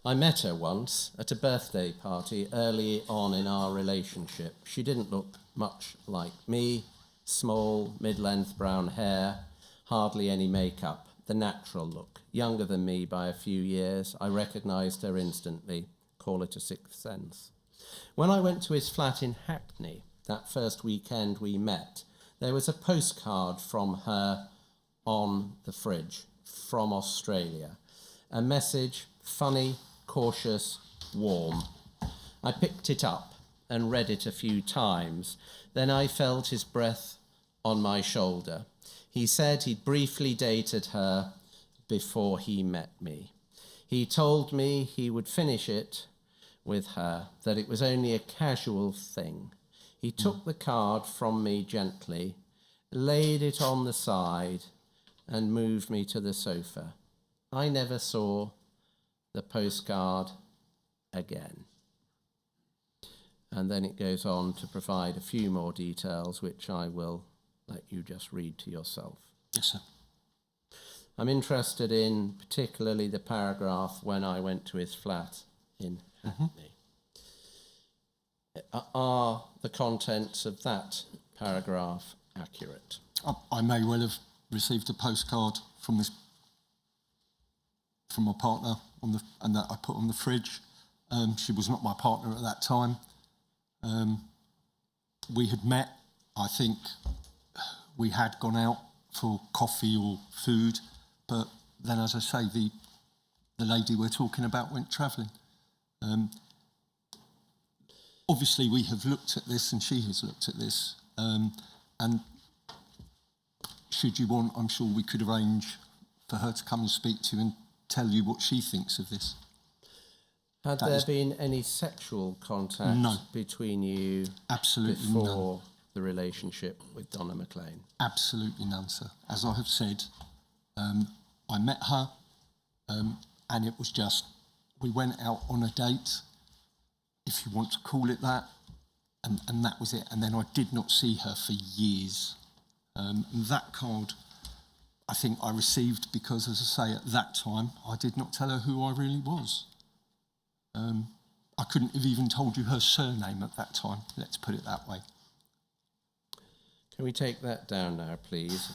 I met her once at a birthday party early on in our relationship. She didn't look much like me. Small, mid-length brown hair, hardly any makeup, the natural look. Younger than me by a few years. I recognised her instantly. Call it a sixth sense. When I went to his flat in Hackney, that first weekend we met, there was a postcard from her on the fridge from Australia. A message, funny, cautious, warm. I picked it up and read it a few times. Then I felt his breath on my shoulder. He said he'd briefly dated her before he met me. He told me he would finish it with her, that it was only a casual thing. He took the card from me gently, laid it on the side, and moved me to the sofa. I never saw the postcard again. And then it goes on to provide a few more details, which I will let you just read to yourself. Yes, sir. I'm interested in particularly the paragraph when I went to his flat in Hackney. Are the contents of that paragraph accurate? I may well have received a postcard from my partner and that I put on the fridge. She was not my partner at that time. We had met. I think we had gone out for coffee or food, but then, as I say, the lady we're talking about went travelling. Obviously, we have looked at this, and she has looked at this, and should you want, I'm sure we could arrange for her to come and speak to you and tell you what she thinks of this. Had there been any sexual contact between you Absolutely before none. The relationship with Donna McLean? Absolutely none, sir. As I have said, I met her, and it was just, we went out on a date, if you want to call it that, and that was it. And then I did not see her for years. And that card, I think I received because, as I say, at that time, I did not tell her who I really was. I couldn't have even told you her surname at that time, let's put it that way. Can we take that down now, please?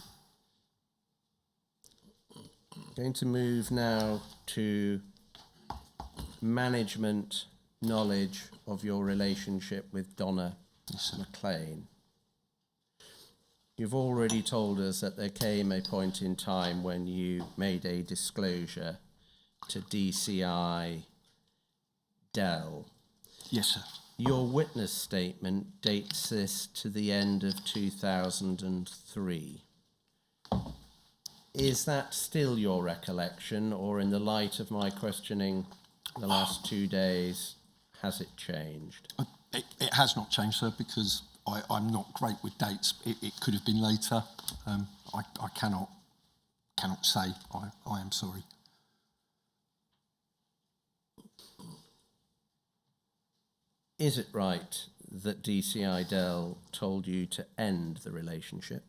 Going to move now to management knowledge of your relationship with Donna McLean. You've already told us that there came a point in time when you made a disclosure to DCI Dell. Yes, sir. Your witness statement dates this to the end of 2003. Is that still your recollection, or in the light of my questioning the last 2 days, has it changed? It has not changed, sir, because I'm not great with dates. It could have been later. I cannot say. I am sorry. Is it right that DCI Dell told you to end the relationship?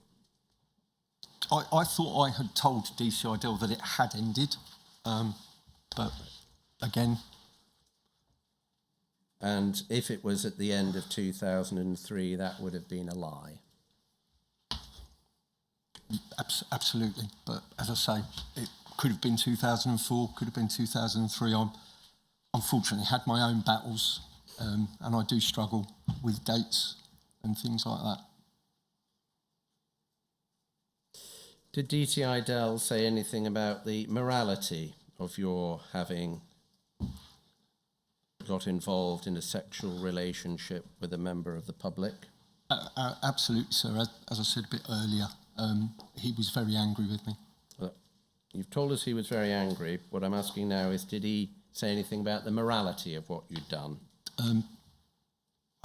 I thought I had told DCI Dell that it had ended, but again... And if it was at the end of 2003, that would have been a lie. Absolutely, but as I say, it could have been 2004, could have been 2003. I unfortunately had my own battles, and I do struggle with dates and things like that. Did DTI Dell say anything about the morality of your having got involved in a sexual relationship with a member of the public? Absolutely, sir. As I said a bit earlier, he was very angry with me. You've told us he was very angry. What I'm asking now is, did he say anything about the morality of what you'd done? I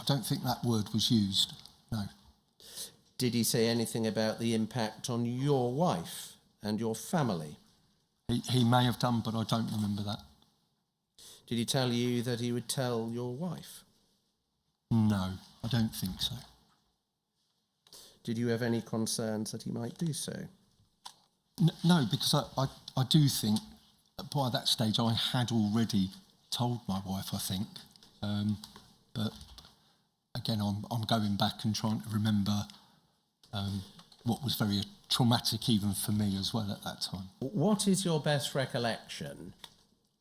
don't think that word was used, no. Did he say anything about the impact on your wife and your family? He may have done, but I don't remember that. Did he tell you that he would tell your wife? No, I don't think so. Did you have any concerns that he might do so? No, because I do think that by that stage I had already told my wife, I think. But again, I'm going back and trying to remember what was very traumatic even for me as well at that time. What is your best recollection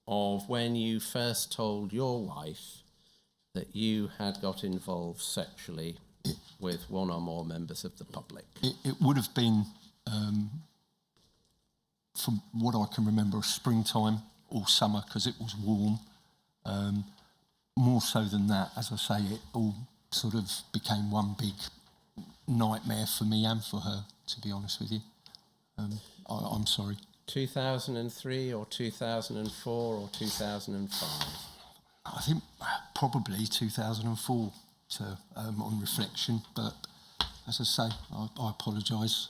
of when you first told your wife that you had got involved sexually with one or more members of the public? It would have been, from what I can remember, springtime or summer, because it was warm. More so than that, as I say, it all sort of became one big nightmare for me and for her, to be honest with you. I'm sorry. 2003 or 2004 or 2005? I think probably 2004, sir, on reflection, but as I say, I apologise.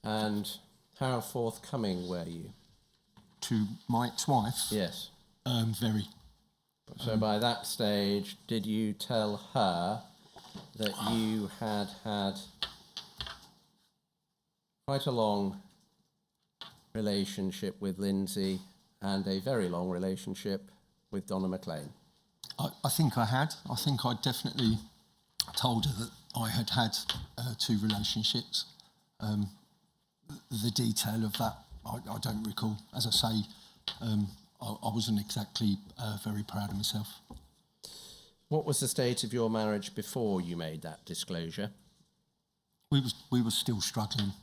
And how forthcoming were you? To my ex-wife? Yes. Very. So by that stage, did you tell her that you had had quite a long relationship with Lindsay and a very long relationship with Donna McLean? I think I had. I think I definitely told her that I had had 2 relationships. The detail of that, I don't recall. As I say, I wasn't exactly very proud of myself. What was the state of your marriage before you made that disclosure? We were still struggling.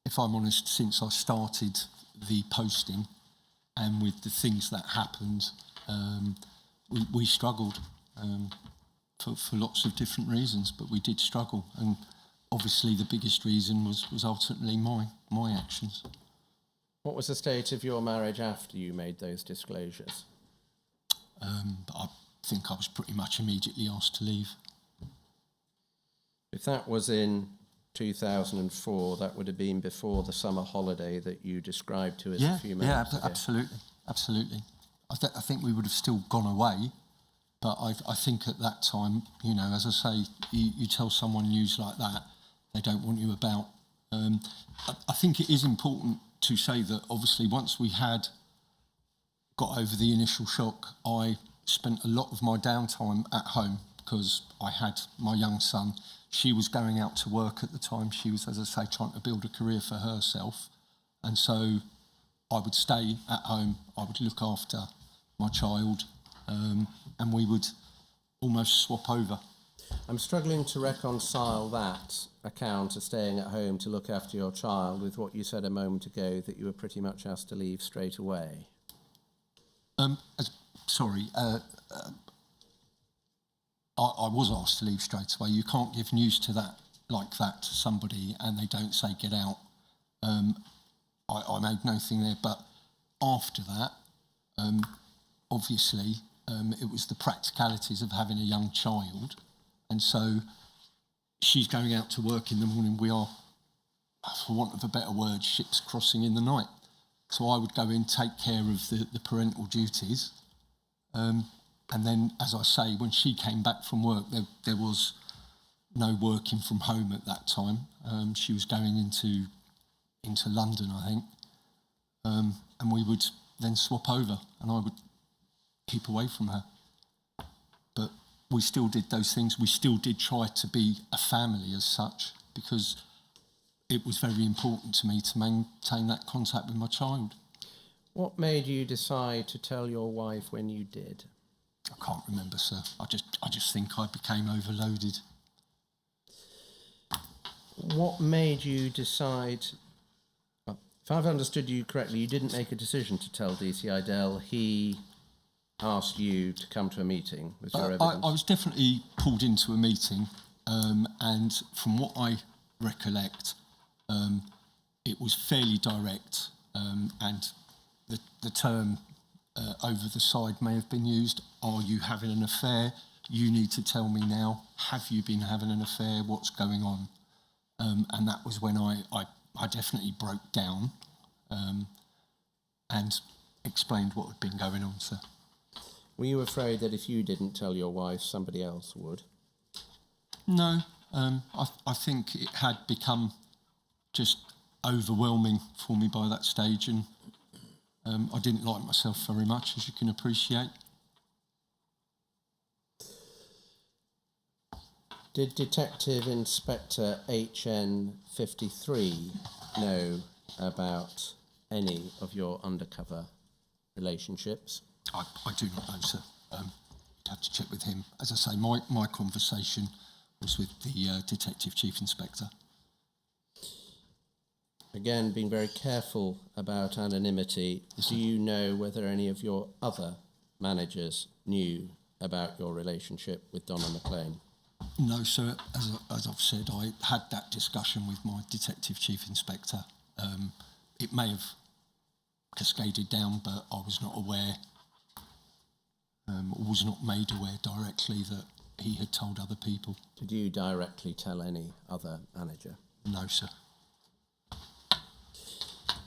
If I'm honest, since I started the posting and with the things that happened, we struggled for lots of different reasons, but we did struggle. And obviously the biggest reason was ultimately my actions. What was the state of your marriage after you made those disclosures? I think I was pretty much immediately asked to leave. If that was in 2004, that would have been before the summer holiday that you described to us a few minutes ago. Absolutely. I think we would have still gone away, but I think at that time, you know, as I say, you tell someone news like that, they don't want you about. I think it is important to say that obviously once we had got over the initial shock, I spent a lot of my downtime at home because I had my young son. She was going out to work at the time. She was, as I say, trying to build a career for herself. And so I would stay at home. I would look after my child, and we would almost swap over. I'm struggling to reconcile that account of staying at home to look after your child with what you said a moment ago, that you were pretty much asked to leave straight away. I was asked to leave straight away. You can't give news to that like that to somebody and they don't say get out. I made nothing there, but after that, obviously, it was the practicalities of having a young child, and so she's going out to work in the morning. We are, for want of a better word, ships crossing in the night. So I would go in, take care of the parental duties, and And then, as I say, when she came back from work, there was no working from home at that time. She was going into London, I think. And we would then swap over, and I would keep away from her. But we still did those things. We still did try to be a family as such, because it was very important to me to maintain that contact with my child. What made you decide to tell your wife when you did? I can't remember, sir. I just think I became overloaded. What made you decide... If I've understood you correctly, you didn't make a decision to tell DC Idell. He asked you to come to a meeting with your evidence. I was definitely pulled into a meeting, and from what I recollect, it was fairly direct, and the term over the side may have been used. Are you having an affair? You need to tell me now. Have you been having an affair? What's going on? And that was when I definitely broke down and explained what had been going on, sir. Were you afraid that if you didn't tell your wife, somebody else would? No, I think it had become just overwhelming for me by that stage, and I didn't like myself very much, as you can appreciate. Did Detective Inspector HN 53 know about any of your undercover relationships? I do not know, sir. You'd have to check with him. As I say, my conversation was with the Detective Chief Inspector. Again, being very careful about anonymity, do you know whether any of your other managers knew about your relationship with Donna McLean? No, sir. As I've said, I had that discussion with my Detective Chief Inspector. It may have cascaded down, but I was not aware, or was not made aware directly that he had told other people. Did you directly tell any other manager? No, sir.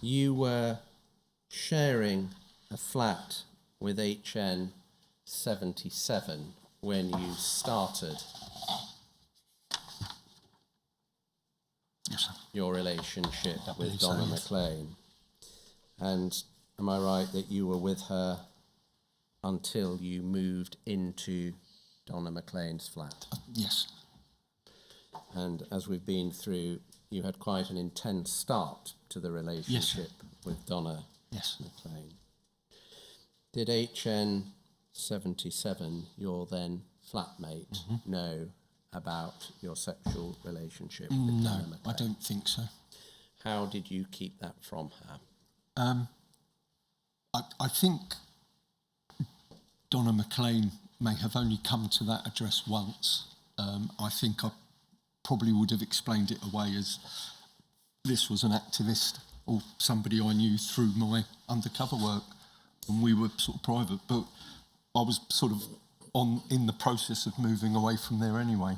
You were sharing a flat with HN 77 when you started Yes, sir. your relationship I with believe so, Donna yes. McLean. And am I right that you were with her until you moved into Donna McLean's flat? Yes. And as we've been through, you had quite an intense start to the relationship with Donna Yes. McLean. Did HN 77, your then flatmate, know about your sexual relationship with No, Donna McLean? I don't think so. How did you keep that from her? I think Donna McLean may have only come to that address once. I think I probably would have explained it away as this was an activist or somebody I knew through my undercover work, and we were sort of private, but I was sort of in the process of moving away from there anyway.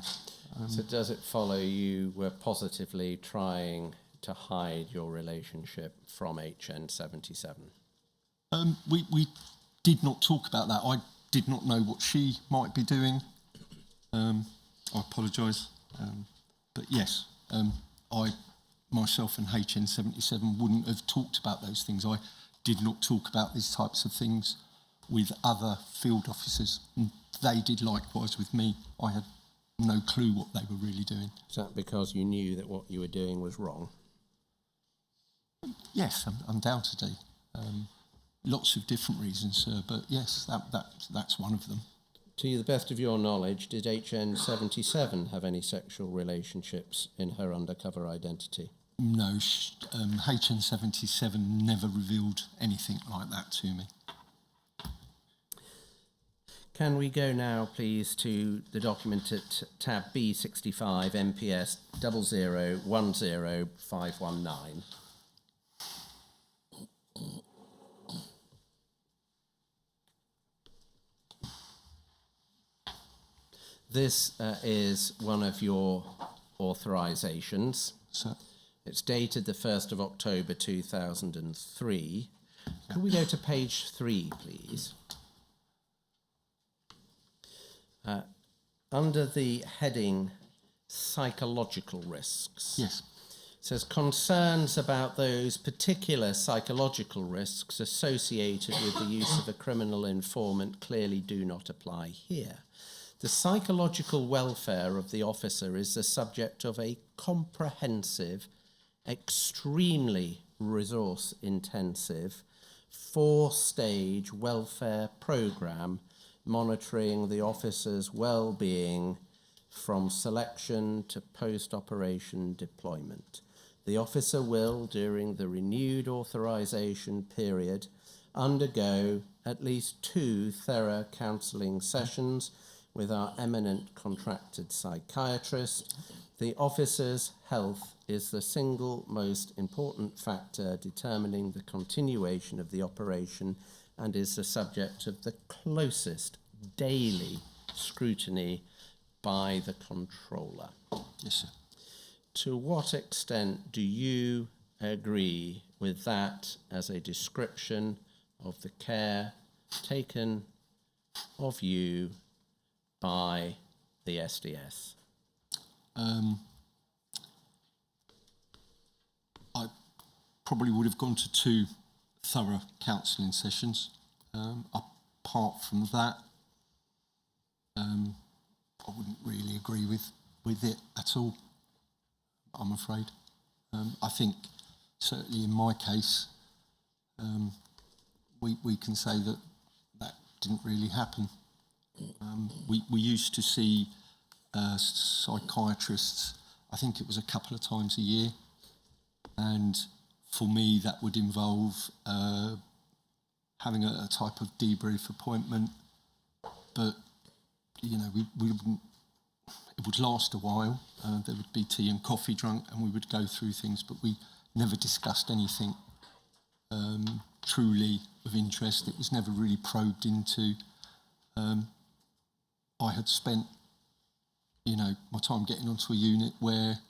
So does it follow you were positively trying to hide your relationship from HN 77? We did not talk about that. I did not know what she might be doing. I apologise. But yes, I myself and HN77 wouldn't have talked about those things. I did not talk about these types of things with other field officers. And they did likewise with me. I had no clue what they were really doing. Is that because you knew that what you were doing was wrong? Yes, undoubtedly. Lots of different reasons, sir, but yes, that's one of them. To the best of your knowledge, did HN 77 have any sexual relationships in her undercover identity? No, HN77 never revealed anything like that to me. Can we go now, please, to the document at tab B65 MPS 0010519? This is one of your authorisations. So, It's dated the 1st of October 2003. Could we go to page 3, please? Under the heading psychological risks, Yes. it says concerns about those particular psychological risks associated with the use of a criminal informant clearly do not apply here. The psychological welfare of the officer is the subject of a comprehensive, extremely resource-intensive, 4-stage welfare programme monitoring the officer's well-being from selection to post-operation deployment. The officer will, during the renewed authorisation period, undergo at least 2 thorough counselling sessions with our eminent contracted psychiatrist. The officer's health is the single most important factor determining the continuation of the operation and is the subject of the closest daily scrutiny by the controller. Yes, sir. To what extent do you agree with that as a description of the care taken of you by the SDS? I probably would have gone to 2 thorough counselling sessions. Apart from that, I wouldn't really agree with it at all, I'm afraid. I think, certainly in my case, we can say that didn't really happen. We used to see psychiatrists, I think it was a couple of times a year, and for me that would involve having a type of debrief appointment, but you know, we wouldn't, it would last a while. There would be tea and coffee drunk and we would go through things, but we never discussed anything truly of interest. It was never really probed into. I had spent, you know, my time getting onto a unit where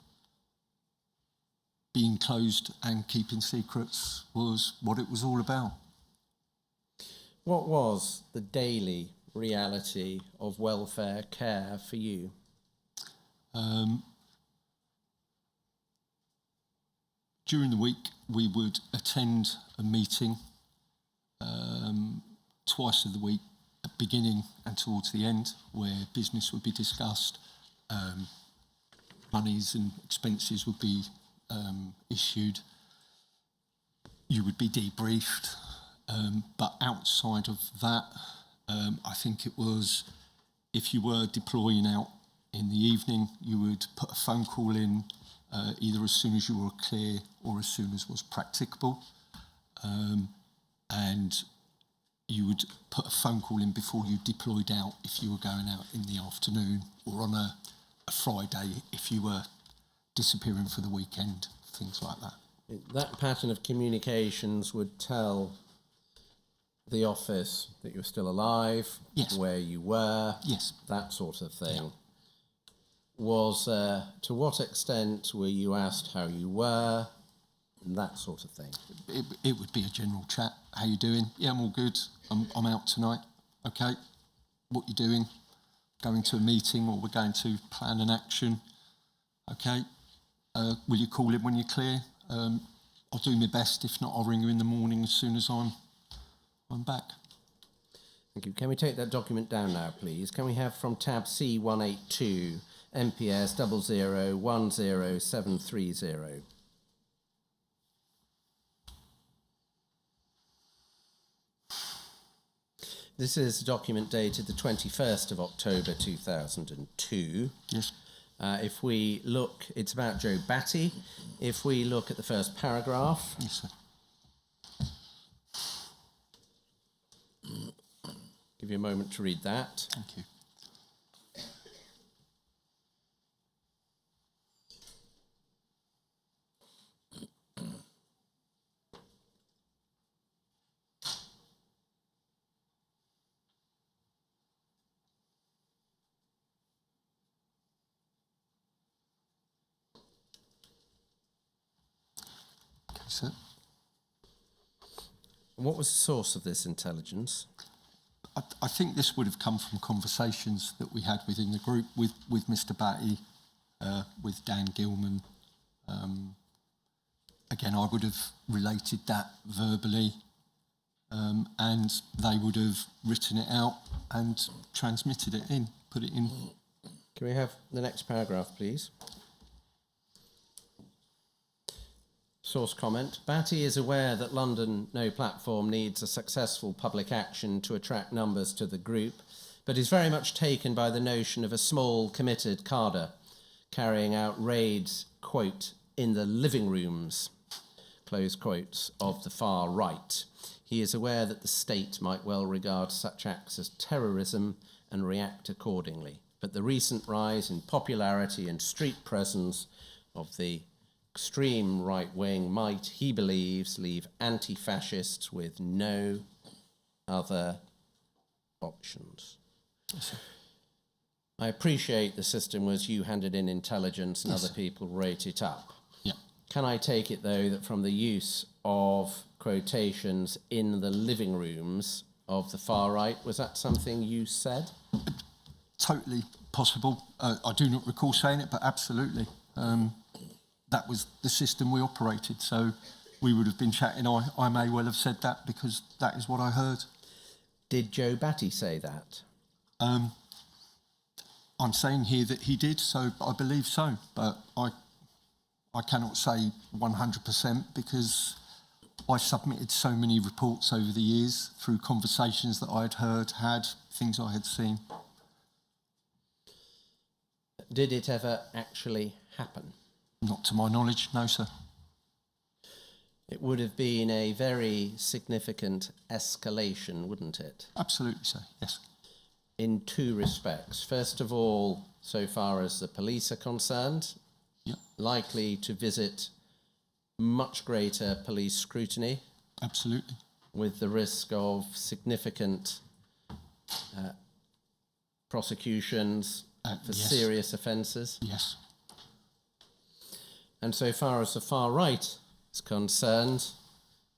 being closed and keeping secrets was what it was all about. What was the daily reality of welfare care for you? During the week, we would attend a meeting twice of the week, at the beginning and towards the end, where business would be discussed, monies and expenses would be issued. You would be debriefed, but outside of that, I think it was, if you were deploying out in the evening, you would put a phone call in either as soon as you were clear or as soon as was practicable, and you would put a phone call in before you deployed out if you were going out in the afternoon, or on a Friday if you were disappearing for the weekend, things like that. That pattern of communications would tell the office that you were still alive, Yes. where you were, Yes. that sort of thing. Yeah. Was, to what extent were you asked how you were, and that sort of thing? It would be a general chat. How you doing? Yeah, I'm all good. I'm out tonight. Okay. What you doing? Going to a meeting, or we're going to plan an action. Okay. Will you call in when you're clear? I'll do my best. If not, I'll ring you in the morning as soon as I'm back. Thank you. Can we take that document down now, please? Can we have from tab C182, MPS 0010730? This is a document dated the 21st of October 2002. Yes. If we look, it's about Joe Batty. If we look at the first paragraph, Yes, sir. give you a moment to read that. Thank you. Okay, sir. What was the source of this intelligence? I think this would have come from conversations that we had within the group with Mr. Batty, with Dan Gilman. Again, I would have related that verbally, and they would have written it out and transmitted it in, put it in. Can we have the next paragraph, please? Source comment. Batty is aware that London No Platform needs a successful public action to attract numbers to the group, but is very much taken by the notion of a small, committed cadre carrying out raids, quote, in the living rooms, close quotes, of the far right. He is aware that the state might well regard such acts as terrorism and react accordingly. But the recent rise in popularity and street presence of the extreme right wing might, he believes, leave anti-fascists with no other options. I appreciate the system was you handed in intelligence and other people wrote it up. Yeah. Can I take it, though, that from the use of quotations in the living rooms of the far right, was that something you said? Totally possible. I do not recall saying it, but absolutely. That was the system we operated, so we would have been chatting. I may well have said that because that is what I heard. Did Joe Batty say that? I'm saying here that he did, so I believe so, but I cannot say 100% because I submitted so many reports over the years through conversations that I had heard, things I had seen. Did it ever actually happen? Not to my knowledge, no, sir. It would have been a very significant escalation, wouldn't it? Absolutely, sir, yes. In two respects. First of all, so far as the police are concerned, Yep. likely to visit much greater police scrutiny. Absolutely. With the risk of significant prosecutions for yes. serious offences. Yes. And so far as the far right is concerned,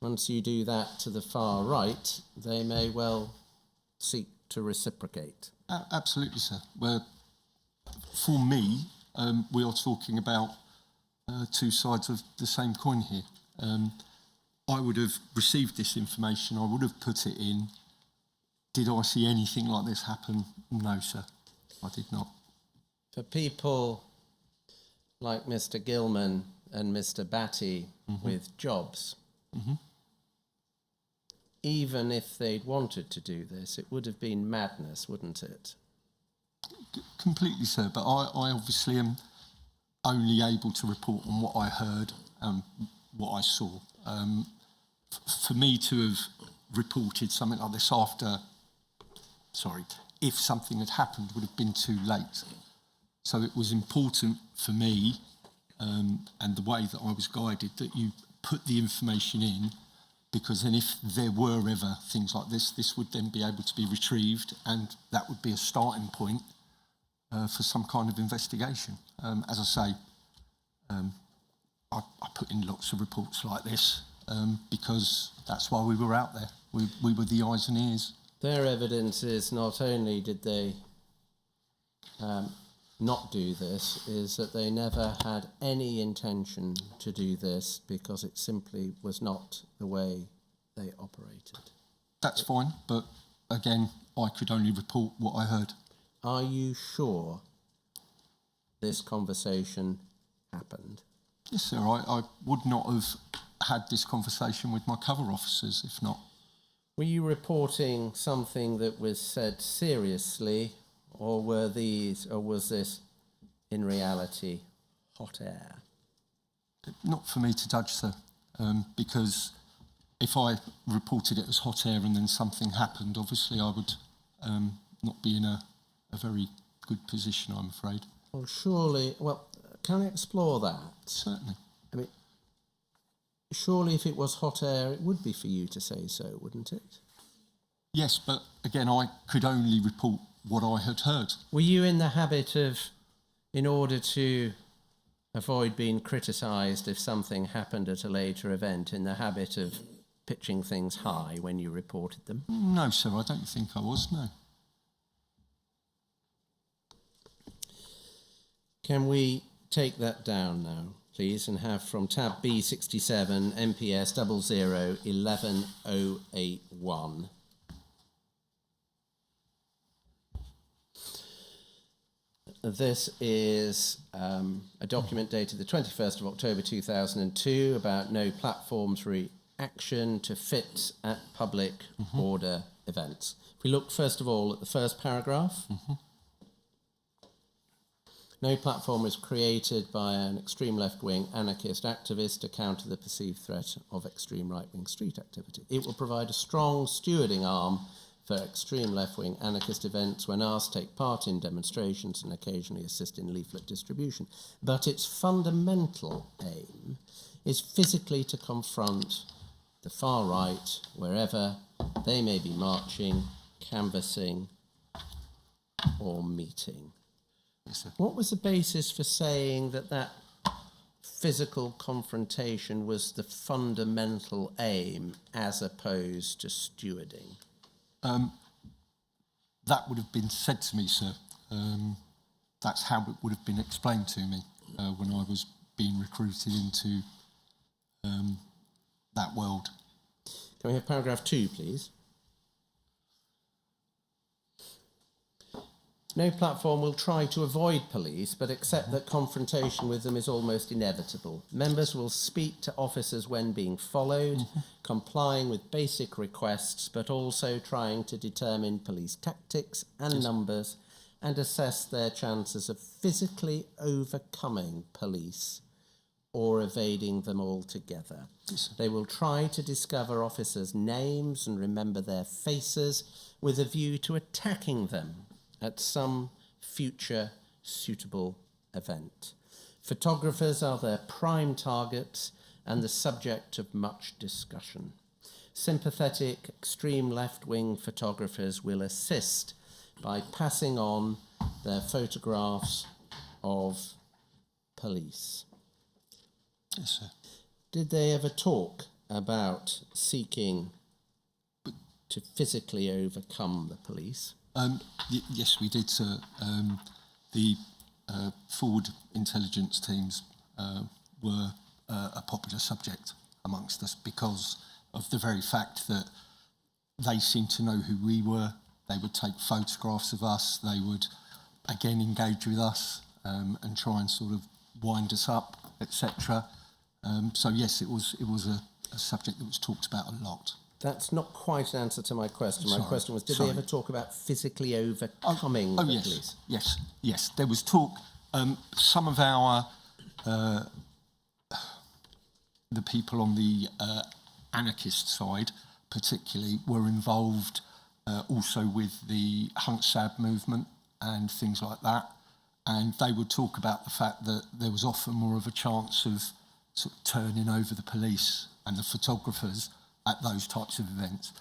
once you do that to the far right, they may well seek to reciprocate. Absolutely, sir. Well, for me, we are talking about two sides of the same coin here. I would have received this information, I would have put it in. Did I see anything like this happen? No, sir, I did not. For people like Mr. Gilman and Mr. Batty with jobs, even if they'd wanted to do this, it would have been madness, wouldn't it? Completely, sir, but I obviously am only able to report on what I heard and what I saw. For me to have reported something like this if something had happened, would have been too late. So it was important for me, and the way that I was guided, that you put the information in, because then if there were ever things like this would then be able to be retrieved, and that would be a starting point for some kind of investigation. As I say, I put in lots of reports like this because that's why we were out there. We were the eyes and ears. Their evidence is not only did they not do this, is that they never had any intention to do this because it simply was not the way they operated. That's fine, but again, I could only report what I heard. Are you sure this conversation happened? Yes, sir. I would not have had this conversation with my cover officers if not. Were you reporting something that was said seriously, or was this in reality hot air? Not for me to judge, sir, because if I reported it as hot air and then something happened, obviously I would not be in a very good position, I'm afraid. Well, surely, can I explore that? Certainly. I mean, surely if it was hot air, it would be for you to say so, wouldn't it? Yes, but again, I could only report what I had heard. Were you in the habit of, in order to avoid being criticised if something happened at a later event, in the habit of pitching things high when you reported them? No, sir, I don't think I was, no. Can we take that down now, please, and have from tab B67 MPS 001101. This is a document dated the 21st of October 2002 about no platforms reaction to fit at public order events. If we look first of all at the first paragraph, no platform was created by an extreme left-wing anarchist activist to counter the perceived threat of extreme right-wing street activity. It will provide a strong stewarding arm for extreme left-wing anarchist events when asked to take part in demonstrations and occasionally assist in leaflet distribution. But its fundamental aim is physically to confront the far right wherever they may be marching, canvassing, or meeting. Yes, sir. What was the basis for saying that that physical confrontation was the fundamental aim as opposed to stewarding? That would have been said to me, sir. That's how it would have been explained to me when I was being recruited into that world. Can we have paragraph 2, please? No platform will try to avoid police, but accept that confrontation with them is almost inevitable. Members will speak to officers when being followed, complying with basic requests, but also trying to determine police tactics and numbers and assess their chances of physically overcoming police or evading them altogether. They will try to discover officers' names and remember their faces with a view to attacking them at some future suitable event. Photographers are their prime targets and the subject of much discussion. Sympathetic, extreme left-wing photographers will assist by passing on their photographs of police. Yes, sir. Did they ever talk about seeking to physically overcome the police? Yes, we did, sir. The forward intelligence teams were a popular subject amongst us because of the very fact that they seemed to know who we were. They would take photographs of us. They would, again, engage with us and try and sort of wind us up, etc. So, yes, it was a subject that was talked about a lot. That's not quite an answer to my question. My Sorry, question was, did sorry. they ever talk about physically overcoming the yes, police? Yes. There was talk. Some of our the people on the anarchist side, particularly, were involved also with the Hunt Sab movement and things like that. And they would talk about the fact that there was often more of a chance of sort of turning over the police and the photographers at those types of events.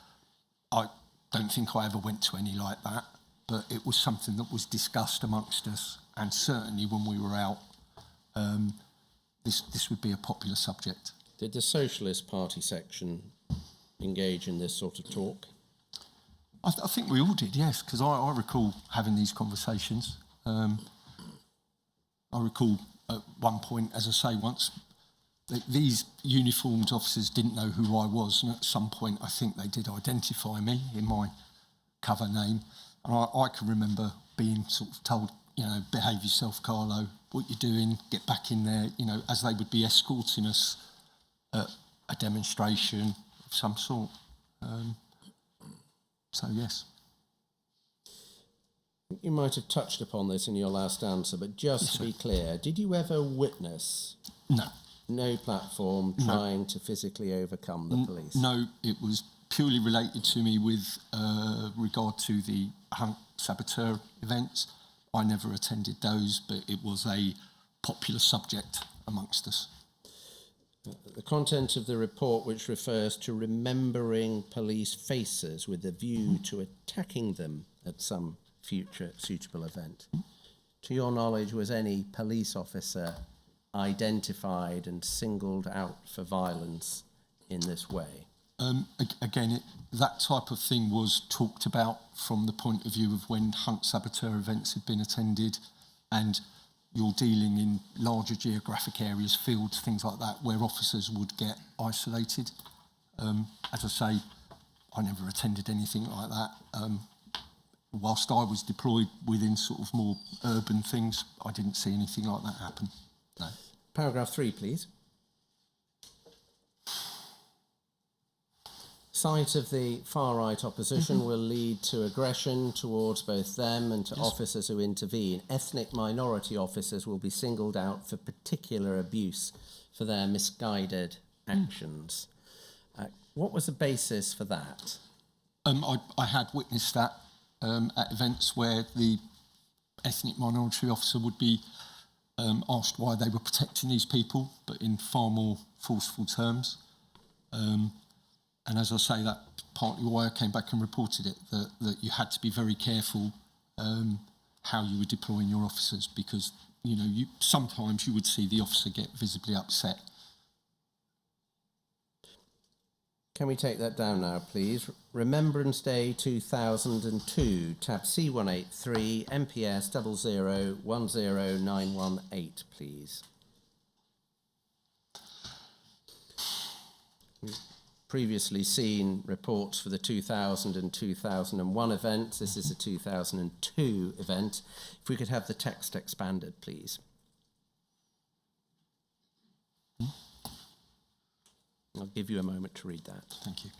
I don't think I ever went to any like that, but it was something that was discussed amongst us, and certainly when we were out, this would be a popular subject. Did the Socialist Party section engage in this sort of talk? I think we all did, yes, because I recall having these conversations. I recall at one point, as I say, once these uniformed officers didn't know who I was, and at some point I think they did identify me in my cover name. And I can remember being sort of told, behave yourself, Carlo, what you're doing, get back in there, as they would be escorting us at a demonstration of some sort. So, yes. You might have touched upon this in your last answer, but just to be clear, did you ever witness no platform trying to physically overcome the police? No, it was purely related to me with regard to the Hunt Saboteur events. I never attended those, but it was a popular subject amongst us. The content of the report, which refers to remembering police faces with a view to attacking them at some future suitable event. To your knowledge, was any police officer identified and singled out for violence in this way? Again, that type of thing was talked about from the point of view of when hunt saboteur events had been attended, and you're dealing in larger geographic areas, fields, things like that, where officers would get isolated. As I say, I never attended anything like that. Whilst I was deployed within sort of more urban things, I didn't see anything like that happen. No. Paragraph 3, please. Sight of the far-right opposition will lead to aggression towards both them and to officers who intervene. Ethnic minority officers will be singled out for particular abuse for their misguided actions. What was the basis for that? I had witnessed that at events where the ethnic minority officer would be asked why they were protecting these people, but in far more forceful terms. And as I say, that's partly why I came back and reported it, that you had to be very careful how you were deploying your officers, because, you know, sometimes you would see the officer get visibly upset. Can we take that down now, please? Remembrance Day 2002, tab C183, MPS 0010918, please. Previously seen reports for the 2000 and 2001 events. This is a 2002 event. If we could have the text expanded, please. I'll give you a moment to read that. Thank you.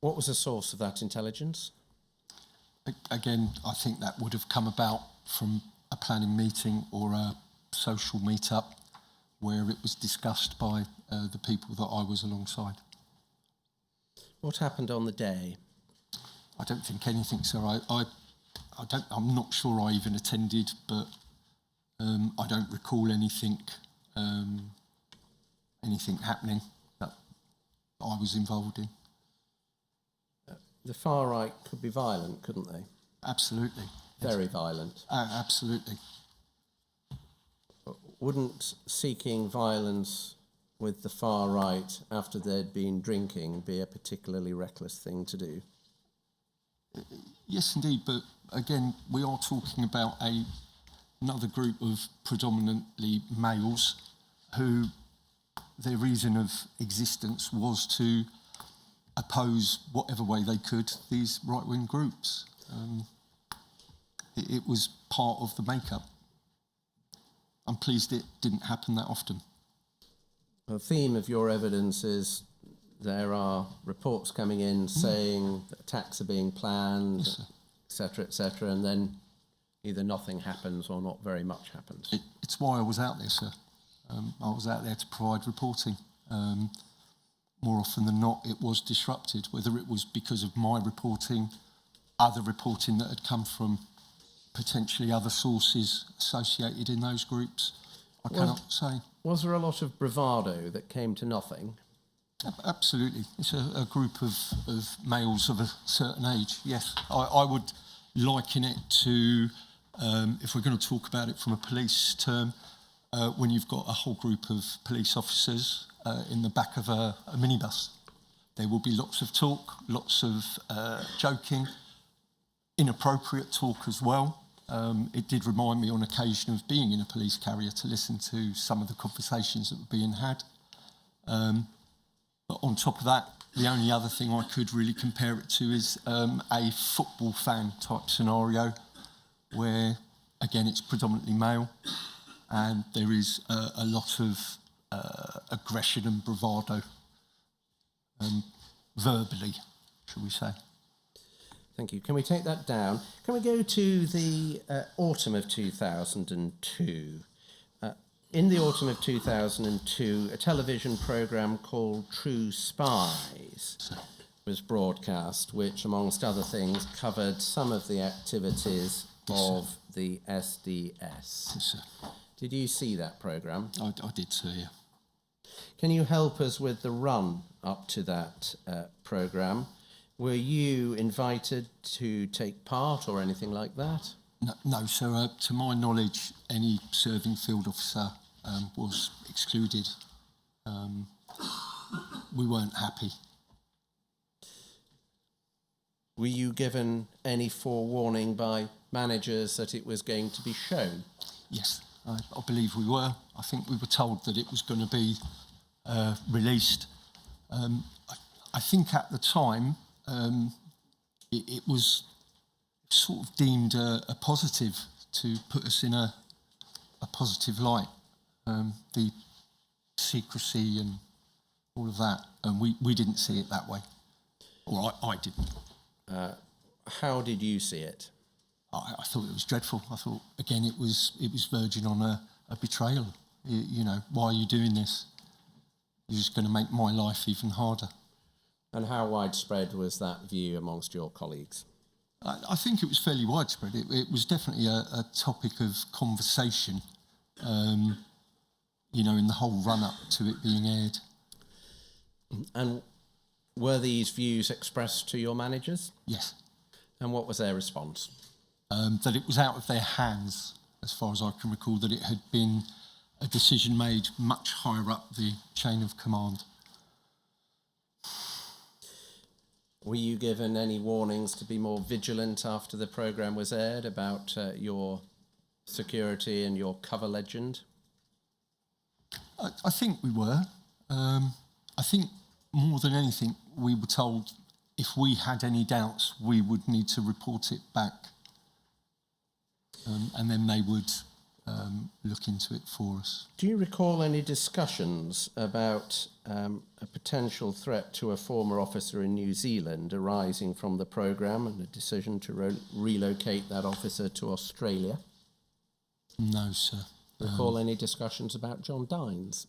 What was the source of that intelligence? Again, I think that would have come about from a planning meeting or a social meet-up where it was discussed by the people that I was alongside. What happened on the day? I don't think anything, sir. I'm not sure I even attended, but I don't recall anything happening that I was involved in. The far right could be violent, couldn't they? Absolutely. Very violent. Absolutely. Wouldn't seeking violence with the far right after they'd been drinking be a particularly reckless thing to do? Yes, indeed. But again, we are talking about another group of predominantly males who their reason of existence was to oppose whatever way they could these right-wing groups. It was part of the makeup. I'm pleased it didn't happen that often. The theme of your evidence is there are reports coming in saying that attacks are being planned, et cetera, and then either nothing happens or not very much happens. It's why I was out there, sir. I was out there to provide reporting. More often than not, it was disrupted, whether it was because of my reporting, other reporting that had come from potentially other sources associated in those groups. I cannot say. Was there a lot of bravado that came to nothing? Absolutely. It's a group of males of a certain age, yes. I would liken it to, if we're going to talk about it from a police term, when you've got a whole group of police officers in the back of a minibus. There will be lots of talk, lots of joking, inappropriate talk as well. It did remind me on occasion of being in a police carrier to listen to some of the conversations that were being had. But on top of that, the only other thing I could really compare it to is a football fan type scenario where, again, it's predominantly male and there is a lot of aggression and bravado, verbally, shall we say. Thank you. Can we take that down? Can we go to the autumn of 2002? In the autumn of 2002, a television programme called True Spies was broadcast, which, amongst other things, covered some of the activities of the SDS. Yes, sir. Did you see that programme? I did, sir, yeah. Can you help us with the run up to that programme? Were you invited to take part or anything like that? No, sir. To my knowledge, any serving field officer was excluded. We weren't happy. Were you given any forewarning by managers that it was going to be shown? Yes, I believe we were. I think we were told that it was going to be released. I think at the time it was sort of deemed a positive to put us in a positive light. The secrecy and all of that, and we didn't see it that way, or I didn't. How did you see it? I thought it was dreadful. I thought, again, it was verging on a betrayal. You know, why are you doing this? You're just going to make my life even harder. And how widespread was that view amongst your colleagues? I think it was fairly widespread. It was definitely a topic of conversation, you know, in the whole run-up to it being aired. And were these views expressed to your managers? Yes. And what was their response? That it was out of their hands, as far as I can recall, that it had been a decision made much higher up the chain of command. Were you given any warnings to be more vigilant after the programme was aired about your security and your cover legend? I think we were. I think more than anything, we were told if we had any doubts, we would need to report it back. And then they would look into it for us. Do you recall any discussions about a potential threat to a former officer in New Zealand arising from the programme and a decision to relocate that officer to Australia? No, sir. Recall any discussions about John Dines?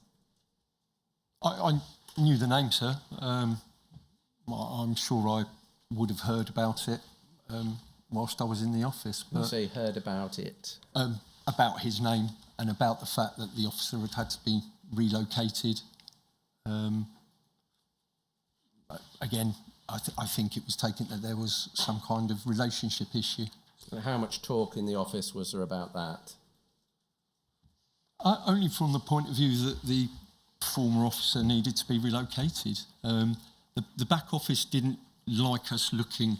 I knew the name, sir. I'm sure I would have heard about it whilst I was in the office. You say heard about it? About his name and about the fact that the officer had to be relocated. Again, I think it was taken that there was some kind of relationship issue. And how much talk in the office was there about that? Only from the point of view that the former officer needed to be relocated. The back office didn't like us looking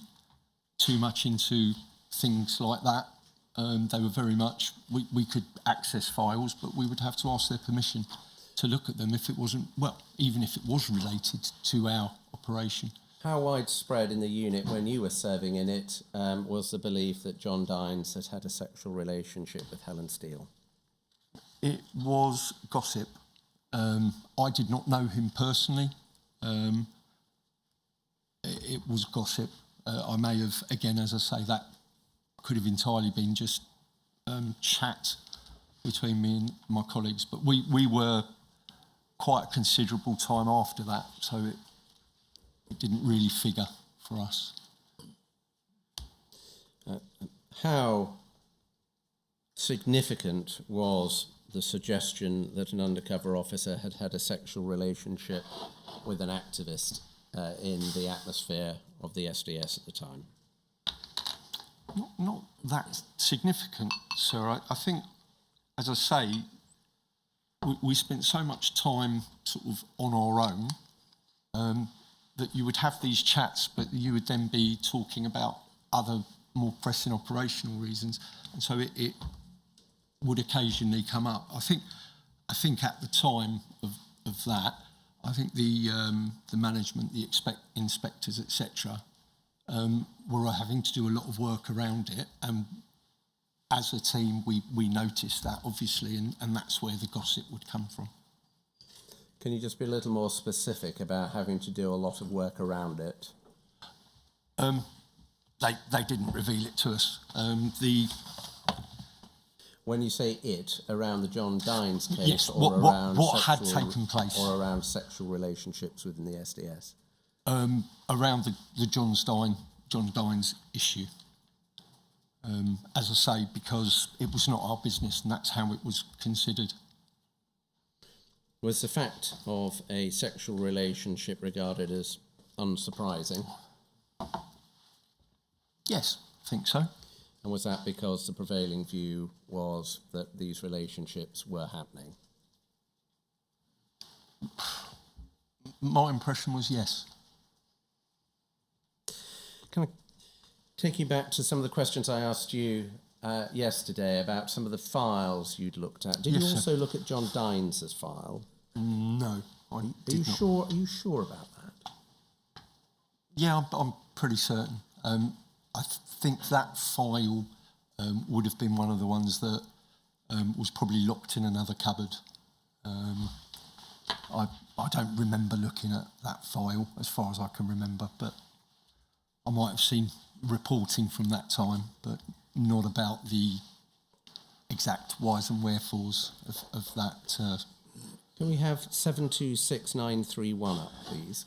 too much into things like that. They were very much, we could access files, but we would have to ask their permission to look at them if it wasn't, well, even if it was related to our operation. How widespread in the unit when you were serving in it was the belief that John Dines had had a sexual relationship with Helen Steele? It was gossip. I did not know him personally. It was gossip. I may have, again, as I say, that could have entirely been just chat between me and my colleagues. But we were quite a considerable time after that, so it didn't really figure for us. How significant was the suggestion that an undercover officer had had a sexual relationship with an activist in the atmosphere of the SDS at the time? Not that significant, sir. I think, as I say, we spent so much time sort of on our own that you would have these chats, but you would then be talking about other more pressing operational reasons, and so it would occasionally come up. I think at the time of that, I think the management, the inspectors, etc., were having to do a lot of work around it, and as a team we noticed that, obviously, and that's where the gossip would come from. Can you just be a little more specific about having to do a lot of work around it? They didn't reveal it to us. When you say it, around the John Dines case, yes, or around what had taken place, or around sexual relationships within the SDS? Around the John Dines issue. as I say, because it was not our business and that's how it was considered. Was the fact of a sexual relationship regarded as unsurprising? Yes, I think so. And was that because the prevailing view was that these relationships were happening? My impression was yes. Can I take you back to some of the questions I asked you yesterday about some of the files you'd looked at? Did Yes, you sir. also look at John Dines' file? No, I Are did you not. sure? Are you sure about that? Yeah, I'm pretty certain. I think that file would have been one of the ones that was probably locked in another cupboard. I don't remember looking at that file as far as I can remember, but I might have seen reporting from that time, but not about the exact whys and wherefores of that. Can we have 726931 up, please?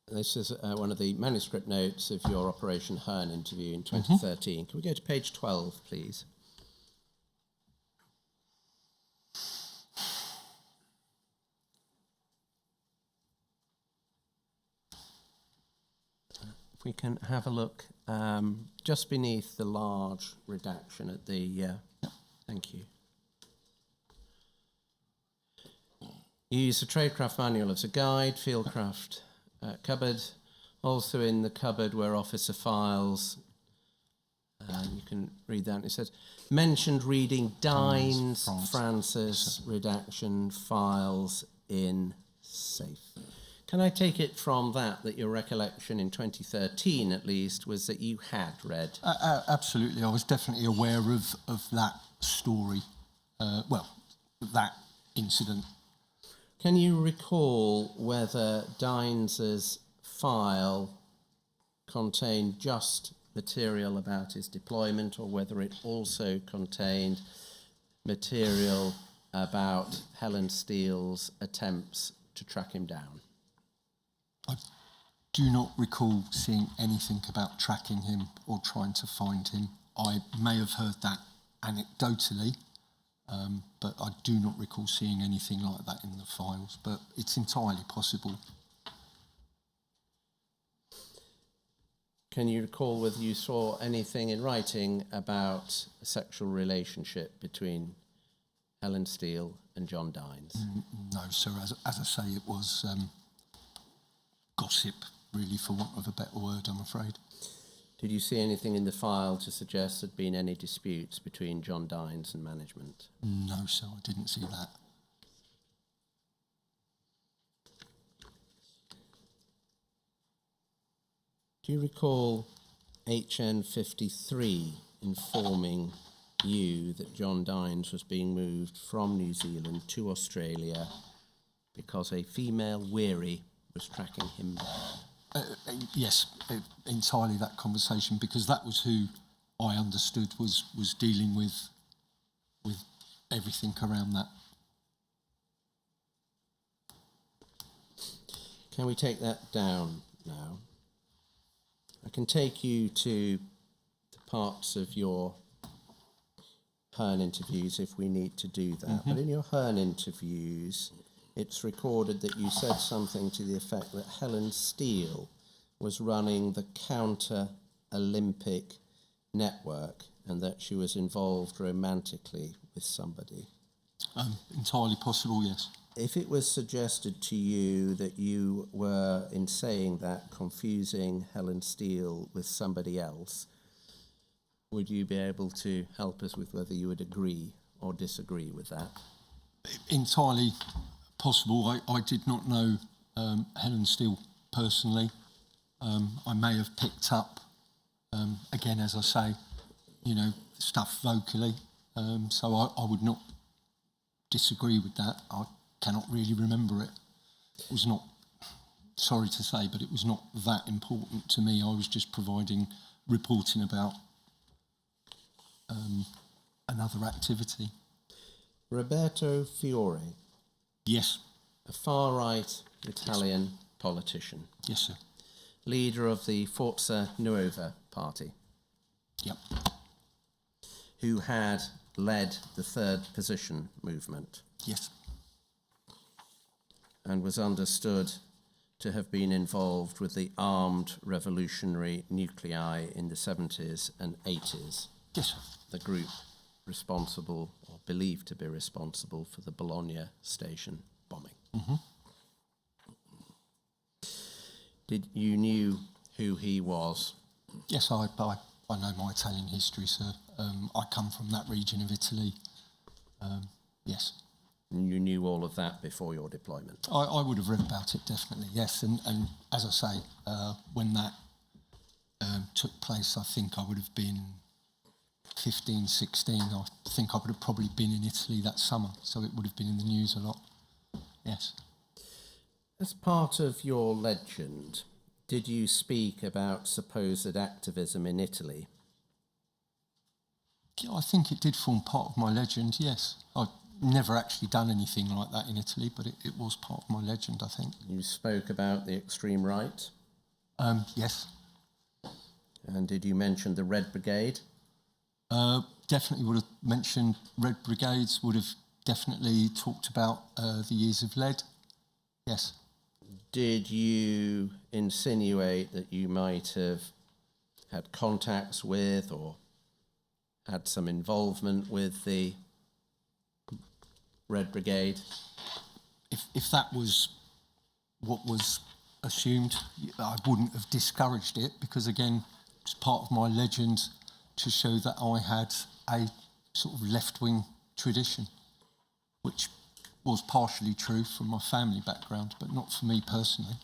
This is one of the manuscript notes of your Operation Hearn interview in 2013. Can we go to page 12, please? If we can have a look just beneath the large redaction at the... Thank you. You use the Tradecraft Manual as a guide, Fieldcraft cupboard. Also in the cupboard were officer files. You can read that. It says, mentioned reading Dines, Francis, redaction, files in safe. Can I take it from that your recollection in 2013, at least, was that you had read? Absolutely, I was definitely aware of that story, that incident. Can you recall whether Dines' file contained just material about his deployment or whether it also contained material about Helen Steele's attempts to track him down? I do not recall seeing anything about tracking him or trying to find him. I may have heard that anecdotally, but I do not recall seeing anything like that in the files, but it's entirely possible. Can you recall whether you saw anything in writing about a sexual relationship between Helen Steele and John Dines? No, sir. As I say, it was gossip, really, for want of a better word, I'm afraid. Did you see anything in the file to suggest there'd been any disputes between John Dines and management? No, sir, I didn't see that. Do you recall HN53 informing you that John Dines was being moved from New Zealand to Australia because a female wherry was tracking him down? Yes, entirely that conversation, because that was who I understood was dealing with everything around that. Can we take that down now? I can take you to the parts of your Hearn interviews if we need to do that. But in your Hearn interviews, it's recorded that you said something to the effect that Helen Steele was running the Counter Olympic network and that she was involved romantically with somebody. Entirely possible, yes. If it was suggested to you that you were, in saying that, confusing Helen Steele with somebody else, would you be able to help us with whether you would agree or disagree with that? Entirely possible. I did not know Helen Steele personally. I may have picked up, again, as I say, stuff vocally. So I would not disagree with that. I cannot really remember it. It was not, sorry to say, but it was not that important to me. I was just reporting about another activity. Roberto Fiore, Yes. a far-right Italian politician, Yes, sir. leader of the Forza Nuova party, Yep. who had led the Third Position movement Yes. and was understood to have been involved with the armed revolutionary nuclei in the 70s and 80s, Yes, sir. the group responsible or believed to be responsible for the Bologna station bombing. Did you knew who he was? Yes, I know my Italian history, sir. I come from that region of Italy. Yes. And you knew all of that before your deployment? I would have read about it, definitely, yes. And as I say, when that took place, I think I would have been 15, 16. I think I would have probably been in Italy that summer, so it would have been in the news a lot. Yes. As part of your legend, did you speak about supposed activism in Italy? Yeah, I think it did form part of my legend, yes. I've never actually done anything like that in Italy, but it was part of my legend, I think. You spoke about the extreme right, Yes. and did you mention the Red Brigade? Definitely would have mentioned Red Brigades, would have definitely talked about the years of lead. Yes. Did you insinuate that you might have had contacts with or had some involvement with the Red Brigade? If that was what was assumed, I wouldn't have discouraged it, because again, it's part of my legend to show that I had a sort of left-wing tradition, which was partially true from my family background, but not for me personally.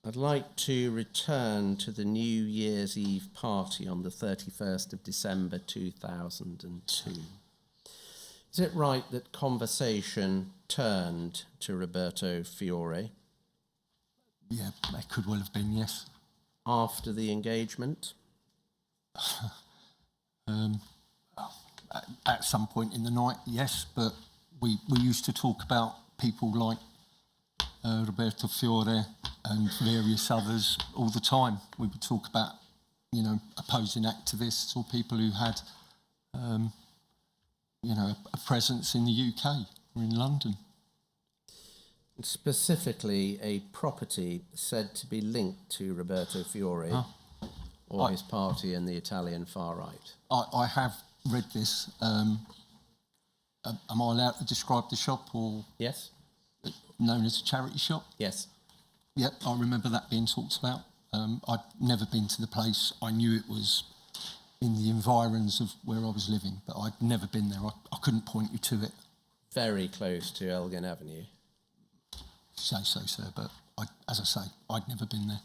I'd like to return to the New Year's Eve party on the 31st of December 2002. Is it right that conversation turned to Roberto Fiore Yeah, it could well have been, yes. after the engagement? At some point in the night, yes, but we used to talk about people like Roberto Fiore and various others all the time. We would talk about, opposing activists or people who had, a presence in the UK or in London. Specifically, a property said to be linked to Roberto Fiore or his party and the Italian far right. I have read this. Am I allowed to describe the shop, or Yes? known as a charity shop? Yes. Yep, I remember that being talked about. I'd never been to the place. I knew it was in the environs of where I was living, but I'd never been there. I couldn't point you to it. Very close to Elgin Avenue. Say so, sir, but as I say, I'd never been there.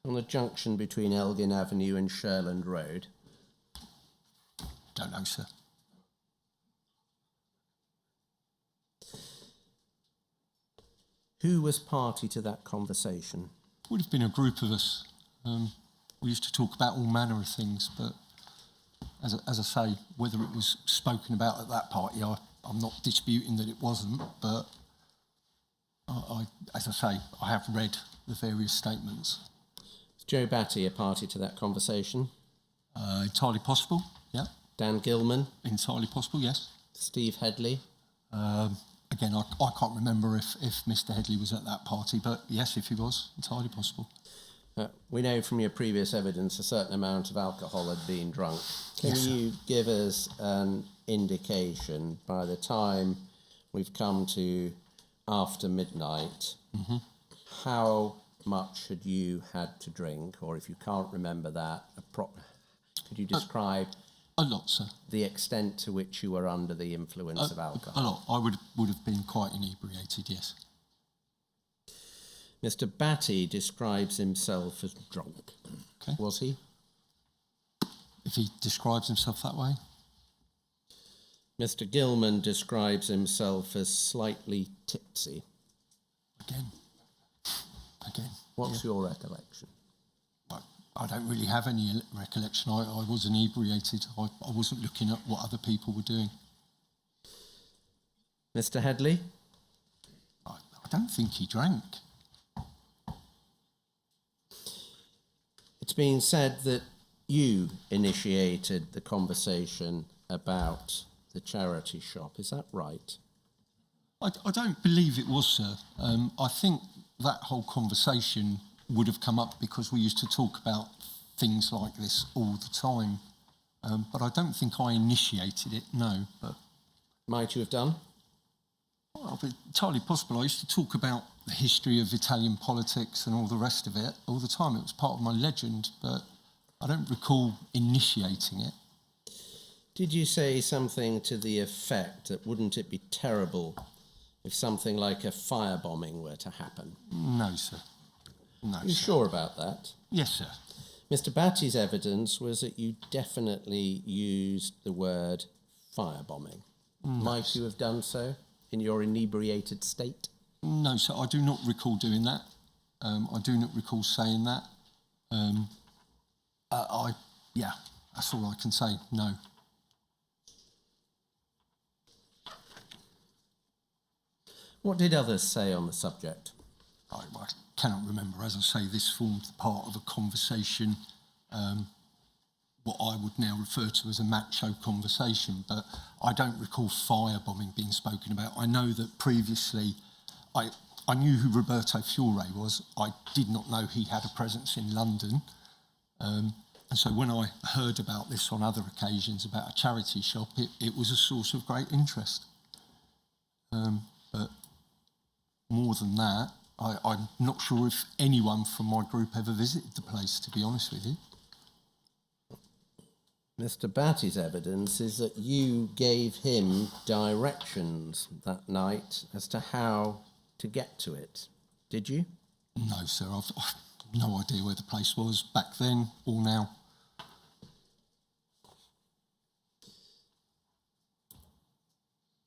On the junction between Elgin Avenue and Sherland Road. Don't know, sir. Who was party to that conversation? Would have been a group of us. We used to talk about all manner of things, but as I say, whether it was spoken about at that party, I'm not disputing that it wasn't, but as I say, I have read the various statements. Was Joe Batty a party to that conversation? Entirely possible, yeah. Dan Gilman? Entirely possible, yes. Steve Headley? Again, I can't remember if Mr. Headley was at that party, but yes, if he was, entirely possible. We know from your previous evidence a certain amount of alcohol had been drunk. Can Yes, you give us an indication, by the time we've come to after midnight, how much had you had to drink? Or if you can't remember that, could you describe A lot, sir. the extent to which you were under the influence of alcohol? A lot. I would have been quite inebriated, yes. Mr. Batty describes himself as drunk. Okay. Was he? If he describes himself that way. Mr. Gilman describes himself as slightly tipsy. Again. What's your recollection? I don't really have any recollection. I was inebriated. I wasn't looking at what other people were doing. Mr. Headley? I don't think he drank. It's been said that you initiated the conversation about the charity shop. Is that right? I don't believe it was, sir. I think that whole conversation would have come up because we used to talk about things like this all the time. But I don't think I initiated it, no. But Might you have done? well, it's entirely possible. I used to talk about the history of Italian politics and all the rest of it all the time. It was part of my legend, but I don't recall initiating it. Did you say something to the effect that wouldn't it be terrible if something like a firebombing were to happen? No, sir. No, Are you sir. sure about that? Yes, sir. Mr. Batty's evidence was that you definitely used the word firebombing. Might you have done so in your inebriated state? No, sir. I do not recall doing that. I do not recall saying that. Yeah, that's all I can say. No. What did others say on the subject? I cannot remember. As I say, this formed part of a conversation, what I would now refer to as a macho conversation, but I don't recall firebombing being spoken about. I know that previously I knew who Roberto Fiore was. I did not know he had a presence in London. And so when I heard about this on other occasions about a charity shop, it was a source of great interest. But more than that, I'm not sure if anyone from my group ever visited the place, to be honest with you. Mr. Batty's evidence is that you gave him directions that night as to how to get to it. Did you? No, sir. I've no idea where the place was back then or now.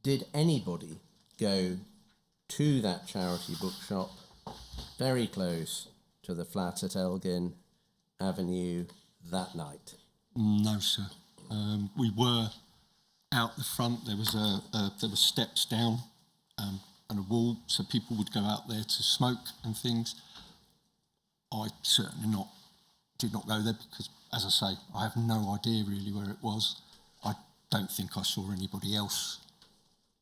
Did anybody go to that charity bookshop very close to the flat at Elgin Avenue that night? No, sir. We were out the front. There were steps down and a wall, so people would go out there to smoke and things. I certainly did not go there because, as I say, I have no idea really where it was. I don't think I saw anybody else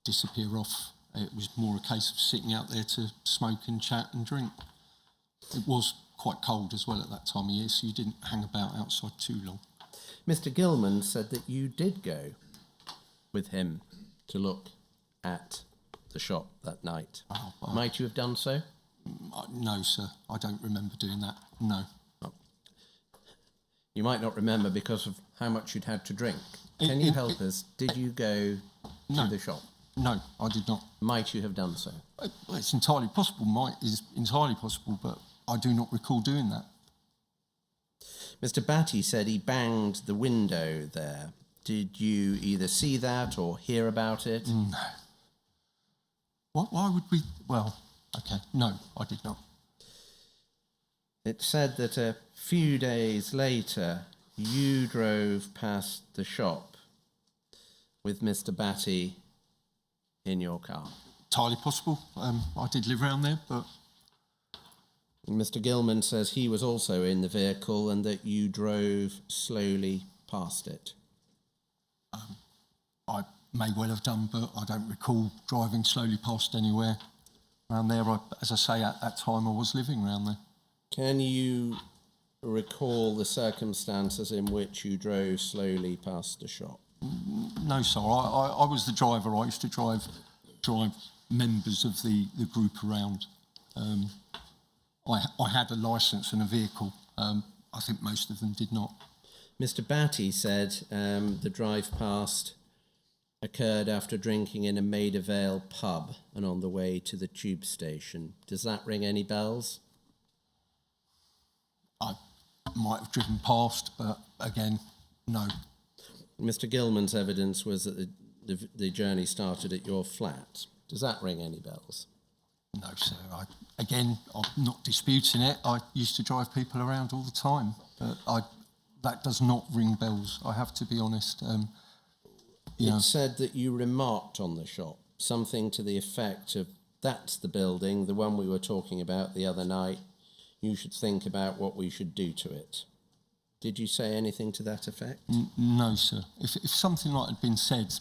disappear off. It was more a case of sitting out there to smoke and chat and drink. It was quite cold as well at that time of year, so you didn't hang about outside too long. Mr. Gilman said that you did go with him to look at the shop that night. Might you have done so? No, sir. I don't remember doing that. No. You might not remember because of how much you'd had to drink. Can you help us? Did you go to the shop? No, I did not. Might you have done so? It's entirely possible. Is entirely possible, but I do not recall doing that. Mr. Batty said he banged the window there. Did you either see that or hear about it? No. Why would we? Well, okay. No, I did not. It said that a few days later, you drove past the shop with Mr. Batty in your car. Entirely possible. I did live around there, but Mr. Gilman says he was also in the vehicle and that you drove slowly past it. I may well have done, but I don't recall driving slowly past anywhere around there. As I say, at that time I was living around there. Can you recall the circumstances in which you drove slowly past the shop? No, sir. I was the driver. I used to drive members of the group around. I had a licence and a vehicle. I think most of them did not. Mr. Batty said the drive past occurred after drinking in a Maida Vale pub and on the way to the tube station. Does that ring any bells? I might have driven past, but again, no. Mr. Gilman's evidence was that the journey started at your flat. Does that ring any bells? No, sir. I'm not disputing it. I used to drive people around all the time, but that does not ring bells. I have to be honest. It said that you remarked on the shop something to the effect of, that's the building, the one we were talking about the other night, you should think about what we should do to it. Did you say anything to that effect? No, sir. If something like had been said,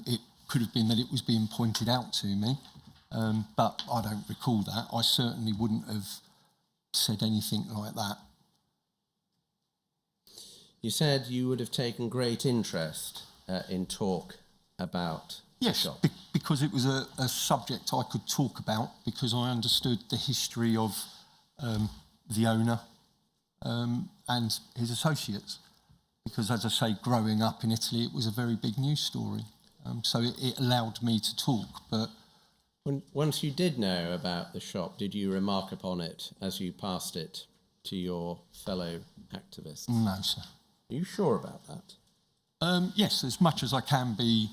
it could have been that it was being pointed out to me, but I don't recall that. I certainly wouldn't have said anything like that. You said you would have taken great interest in talk about Yes, the shop. because it was a subject I could talk about, because I understood the history of the owner and his associates. Because, as I say, growing up in Italy, it was a very big news story. So it allowed me to talk, but... Once you did know about the shop, did you remark upon it as you passed it to your fellow activists? No, sir. Are you sure about that? Yes, as much as I can be,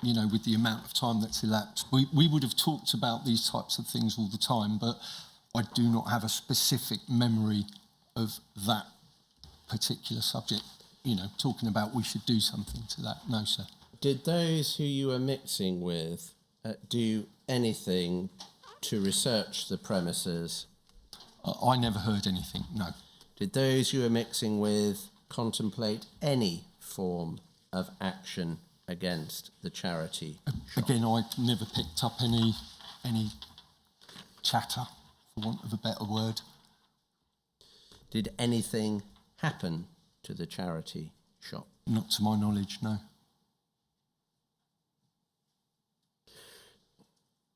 with the amount of time that's elapsed. We would have talked about these types of things all the time, but I do not have a specific memory of that particular subject, talking about we should do something to that. No, sir. Did those who you were mixing with do anything to research the premises? I never heard anything, no. Did those you were mixing with contemplate any form of action against the charity shop? Again, I never picked up any chatter, for want of a better word. Did anything happen to the charity shop? Not to my knowledge, no.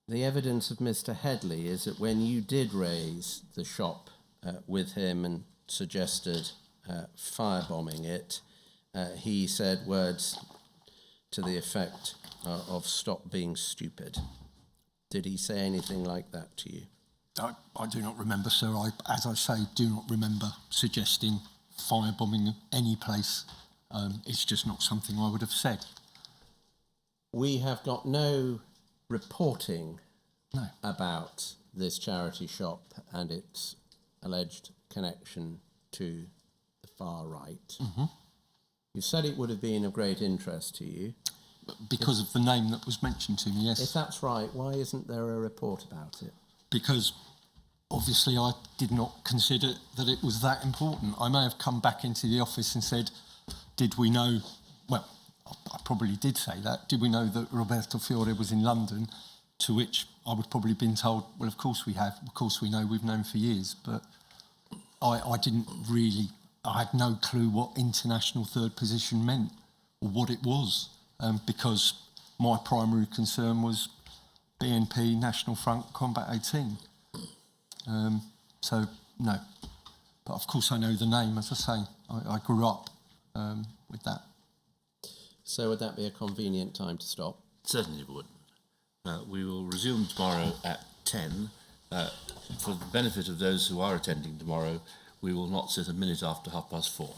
The evidence of Mr. Headley is that when you did raise the shop with him and suggested firebombing it, he said words to the effect of "stop being stupid." Did he say anything like that to you? I do not remember, sir. As I say, do not remember suggesting firebombing any place. It's just not something I would have said. We have got no reporting No. about this charity shop and its alleged connection to the far right. Mm-hmm. You said it would have been of great interest to you. Because of the name that was mentioned to me, yes. If that's right, why isn't there a report about it? Because obviously I did not consider that it was that important. I may have come back into the office and said, did we know, well, I probably did say that, did we know that Roberto Fiore was in London? To which I would probably have been told, well, of course we have, of course we know, we've known for years. But I didn't really, I had no clue what international third position meant or what it was, because my primary concern was BNP, National Front, Combat 18. So, no. But of course I know the name, as I say. I grew up with that. So would that be a convenient time to stop? Certainly would. We will resume tomorrow at 10. For the benefit of those who are attending tomorrow, we will not sit a minute after 4:30.